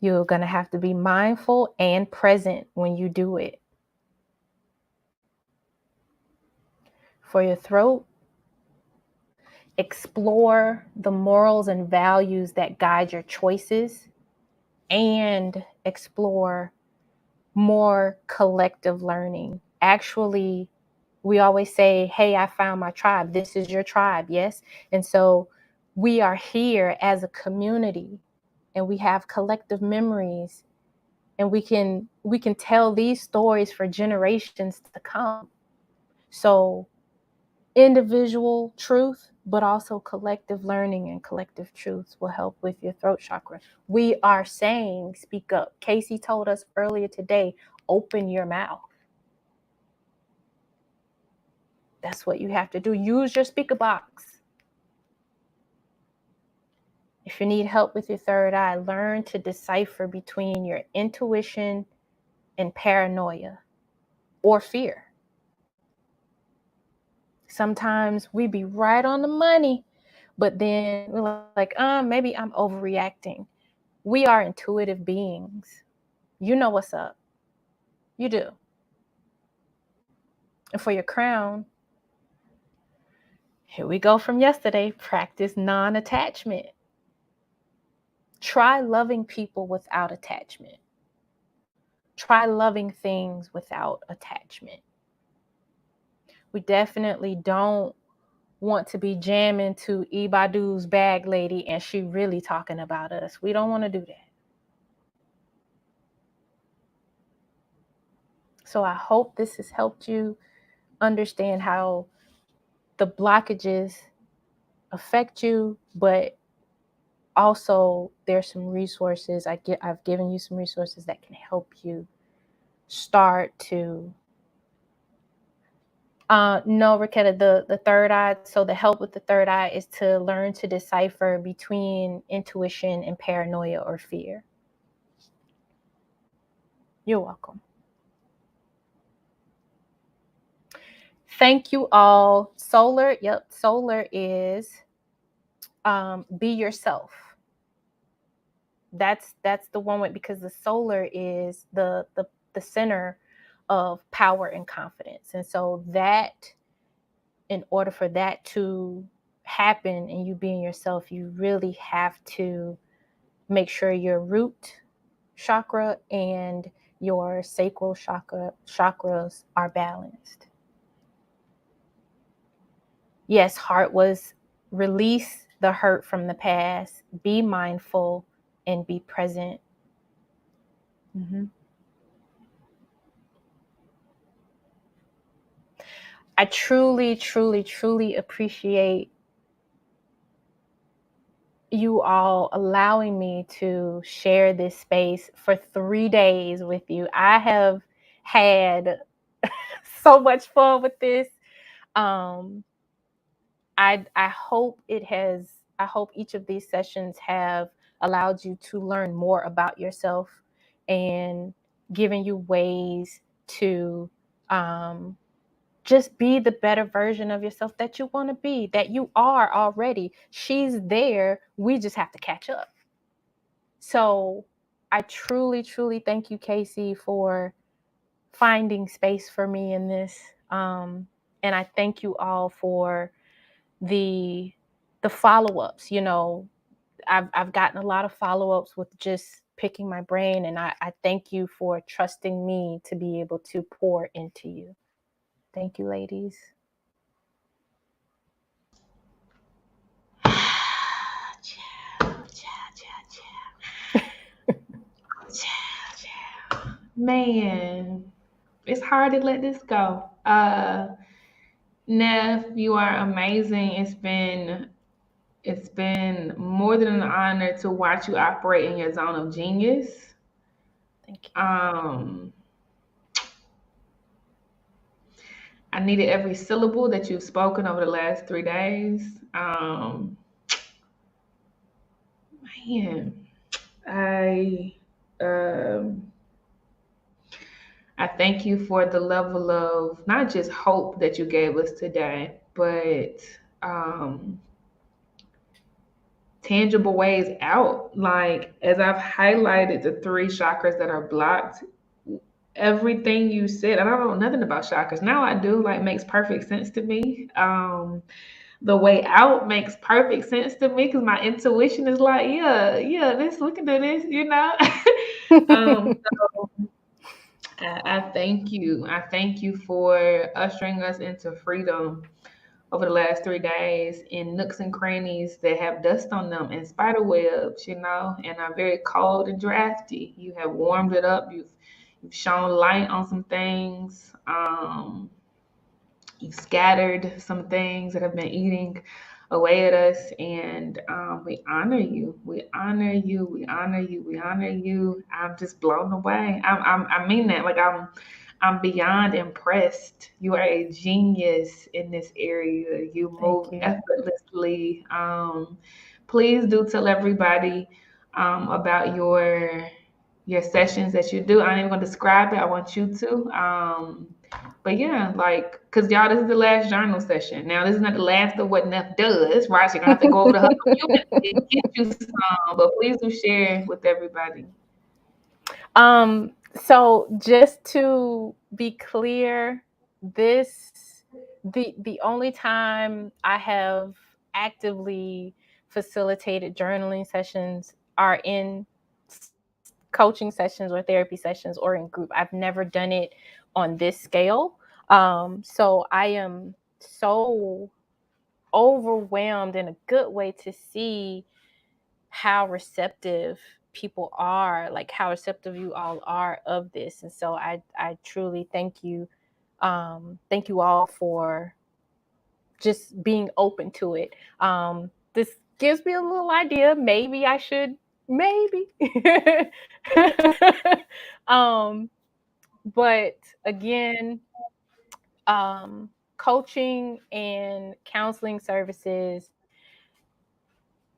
S7: You're going to have to be mindful and present when you do it. For your throat, explore the morals and values that guide your choices and explore more collective learning. Actually, we always say, hey, I found my tribe. This is your tribe, yes? And so we are here as a community and we have collective memories and we can tell these stories for generations to come. So individual truth, but also collective learning and collective truths will help with your throat chakra. We are saying, speak up. Casey told us earlier today, open your mouth. That's what you have to do. Use your speaker box. If you need help with your third eye, learn to decipher between your intuition and paranoia or fear. Sometimes we be right on the money, but then we're like, maybe I'm overreacting. We are intuitive beings. You know what's up. You do. And for your crown, here we go from yesterday, practice non-attachment. Try loving people without attachment. Try loving things without attachment. We definitely don't want to be jamming to Ibadu's bag lady and she really talking about us. We don't want to do that. So I hope this has helped you understand how the blockages affect you, but also there's some resources. I've given you some resources that can help you start to no, Raketa, the third eye. So the help with the third eye is to learn to decipher between intuition and paranoia or fear. You're welcome. Thank you all. Solar, solar is be yourself. That's the one way, because the solar is the center of power and confidence. And so that, in order for that to happen and you being yourself, you really have to make sure your root chakra and your sacral chakras are balanced. Yes, heart was release the hurt from the past, be mindful, and be present. I truly, truly, truly appreciate you all allowing me to share this space for 3 days with you. I have had so much fun with this. I hope I hope each of these sessions have allowed you to learn more about yourself and given you ways to just be the better version of yourself that you want to be, that you are already. She's there. We just have to catch up. So I truly, truly thank you, Casey, for finding space for me in this. And I thank you all for the the follow-ups, I've gotten a lot of follow-ups with just picking my brain, and I thank you for trusting me to be able to pour into you. Thank you, ladies.
S2: Man, it's hard to let this go. Neff, you are amazing. It's been more than an honor to watch you operate in your zone of genius.
S7: Thank you.
S2: I needed every syllable that you've spoken over the last 3 days. Man, I thank you for the level of not just hope that you gave us today, but tangible ways out. Like, as I've highlighted the 3 chakras that are blocked, everything you said, and I don't know nothing about chakras. Now I do, like, makes perfect sense to me. The way out makes perfect sense to me because my intuition is like, yeah, we can do this, So I thank you. I thank you for ushering us into freedom over the last 3 days in nooks and crannies that have dust on them and spider webs, and are very cold and drafty. You have warmed it up. You've shone light on some things. You've scattered some things that have been eating away at us, and we honor you. We honor you. We honor you. We honor you. I'm just blown away. I mean that. Like, I'm beyond impressed. You are a genius in this area. You move effortlessly. Please do tell everybody about your sessions that you do. I ain't even gonna describe it. I want you to. But yeah, like, cause y'all, this is the last journal session. Now, this is not the last of what Neff does, right? So you're gonna have to go over to her community and get you some. But please do share with everybody.
S7: So just to be clear, the only time I have actively facilitated journaling sessions are in coaching sessions or therapy sessions or in group. I've never done it on this scale. So I am so overwhelmed in a good way to see how receptive people are, like how receptive you all are of this. And so I truly thank you. Thank you all for just being open to it. This gives me a little idea. Maybe I should, but again, coaching and counseling services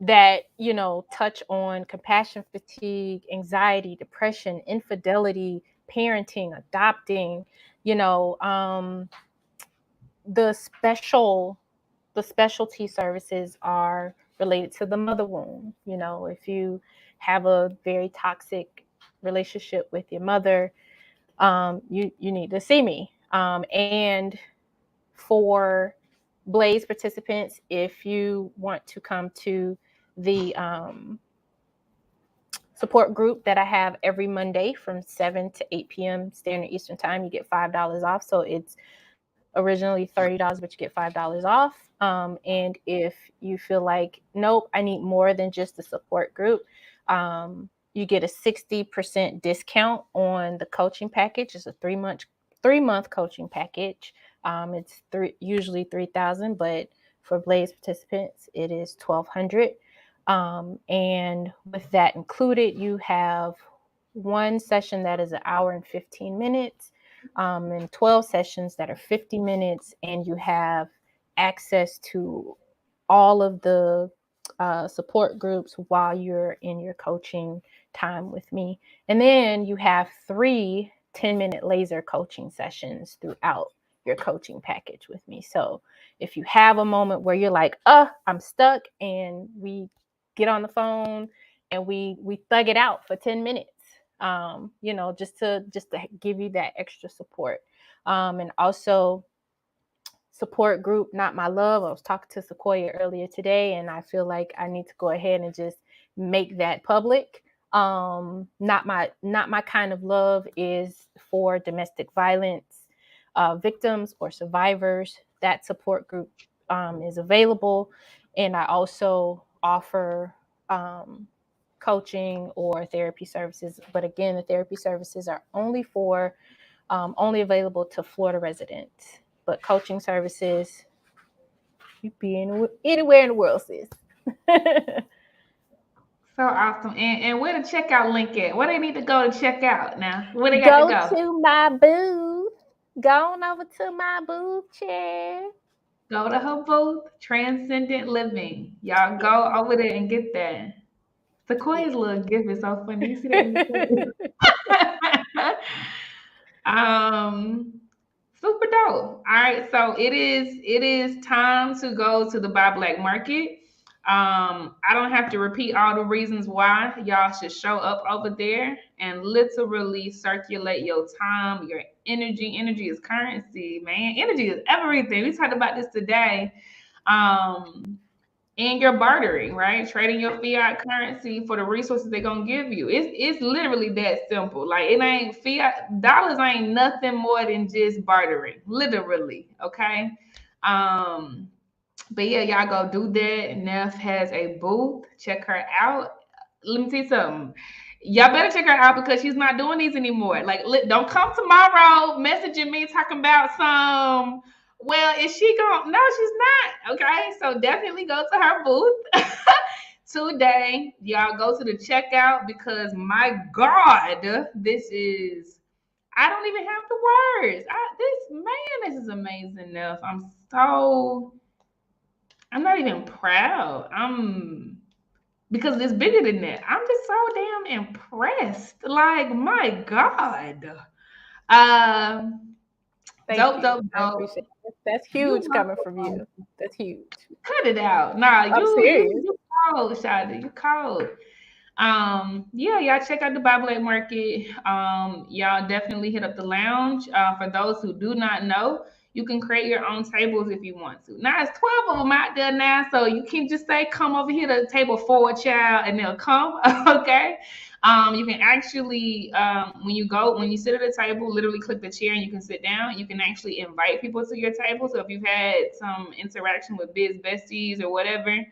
S7: that touch on compassion fatigue, anxiety, depression, infidelity, parenting, adopting, the specialty services are related to the mother wound. If you have a very toxic relationship with your mother, you need to see me. And for Blaze participants, if you want to come to the support group that I have every Monday from 7 to 8 p.m. Standard Eastern Time, you get $5 off. So it's originally $30, but you get $5 off. And if you feel like, nope, I need more than just the support group, you get a 60% discount on the coaching package. It's a 3-month coaching package. It's usually $3,000, but for Blaze participants, it is $1,200. And with that included, you have one session that is 1 hour and 15 minutes, and 12 sessions that are 50 minutes, and you have access to all of the support groups while you're in your coaching time with me. And then you have 3 10-minute laser coaching sessions throughout your coaching package with me. So if you have a moment where you're like, I'm stuck, and we get on the phone and we thug it out for 10 minutes, just to give you that extra support. And also support group, Not My Love. I was talking to Sequoia earlier today, and I feel like I need to go ahead and just make that public. Not my kind of love is for domestic violence victims or survivors. That support group is available, and I also offer coaching or therapy services. But again, the therapy services are only available to Florida residents. But coaching services, you be anywhere in the world, sis.
S2: So awesome. And where the checkout link at? Where they need to go to check out now? Where they got to go?
S7: To my booth. Go on over to my booth, chair.
S2: Go to her booth, Transcendent Living. Y'all go over there and get that. Sequoia's little gift is so funny. You see that? Super dope. All right, so it is time to go to the Buy Black Market. I don't have to repeat all the reasons why y'all should show up over there and literally circulate your time, your energy. Energy is currency, man. Energy is everything. We talked about this today. And you're bartering, right? Trading your fiat currency for the resources they're gonna give you. It's literally that simple. Like, it ain't fiat dollars ain't nothing more than just bartering, literally. Okay. But yeah, y'all go do that. Neff has a booth. Check her out. Let me tell you something. Y'all better check her out because she's not doing these anymore. Like, don't come tomorrow messaging me talking about some. Well, is she going? No, she's not. Okay, so definitely go to her booth today. Y'all go to the checkout because my God, this is. I don't even have the words. This is amazing enough. I'm not even proud. Because it's bigger than that. I'm just so damn impressed. Like, my God. Dope.
S7: That's huge coming from you. That's huge.
S2: Cut it out. Nah,
S7: you
S2: cold, Shada. You cold. Yeah, y'all check out the Buy Black Market. Y'all definitely hit up the lounge. For those who do not know, you can create your own tables if you want to. Now it's 12 of them out there now, so you can just say, come over here to table 4, child, and they'll come. Okay. You can actually, when you sit at a table, literally click the chair and you can sit down. You can actually invite people to your table. So if you've had some interaction with Biz Besties or whatever,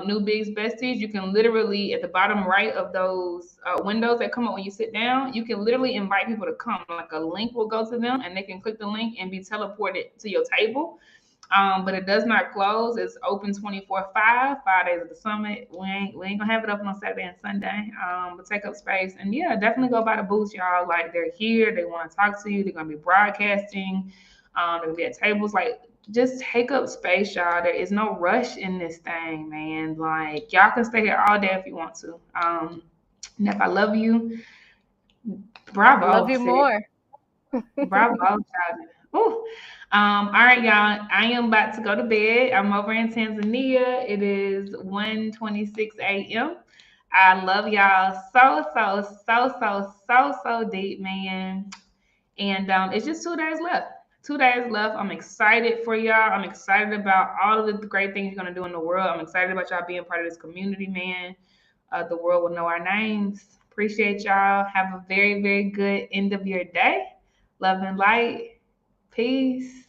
S2: new Biz Besties, you can literally, at the bottom right of those windows that come up when you sit down, you can literally invite people to come. Like, a link will go to them and they can click the link and be teleported to your table. But it does not close. It's open 24/5, 5 days of the summit. We ain't gonna have it open on Saturday and Sunday. But take up space. And yeah, definitely go by the booths, y'all. Like, they're here, they want to talk to you, they're gonna be broadcasting, they're gonna be at tables. Like, just take up space, y'all. There is no rush in this thing, man. Like, y'all can stay here all day if you want to. And if I love you, bravo.
S7: I love you more.
S2: Bravo, child. Ooh. All right, y'all. I am about to go to bed. I'm over in Tanzania. It is 1:26 a.m. I love y'all so deep, man. And it's just 2 days left. 2 days left. I'm excited for y'all. I'm excited about all of the great things you're gonna do in the world. I'm excited about y'all being part of this community, man. The world will know our names. Appreciate y'all. Have a very, very good end of your day. Love and light. Peace.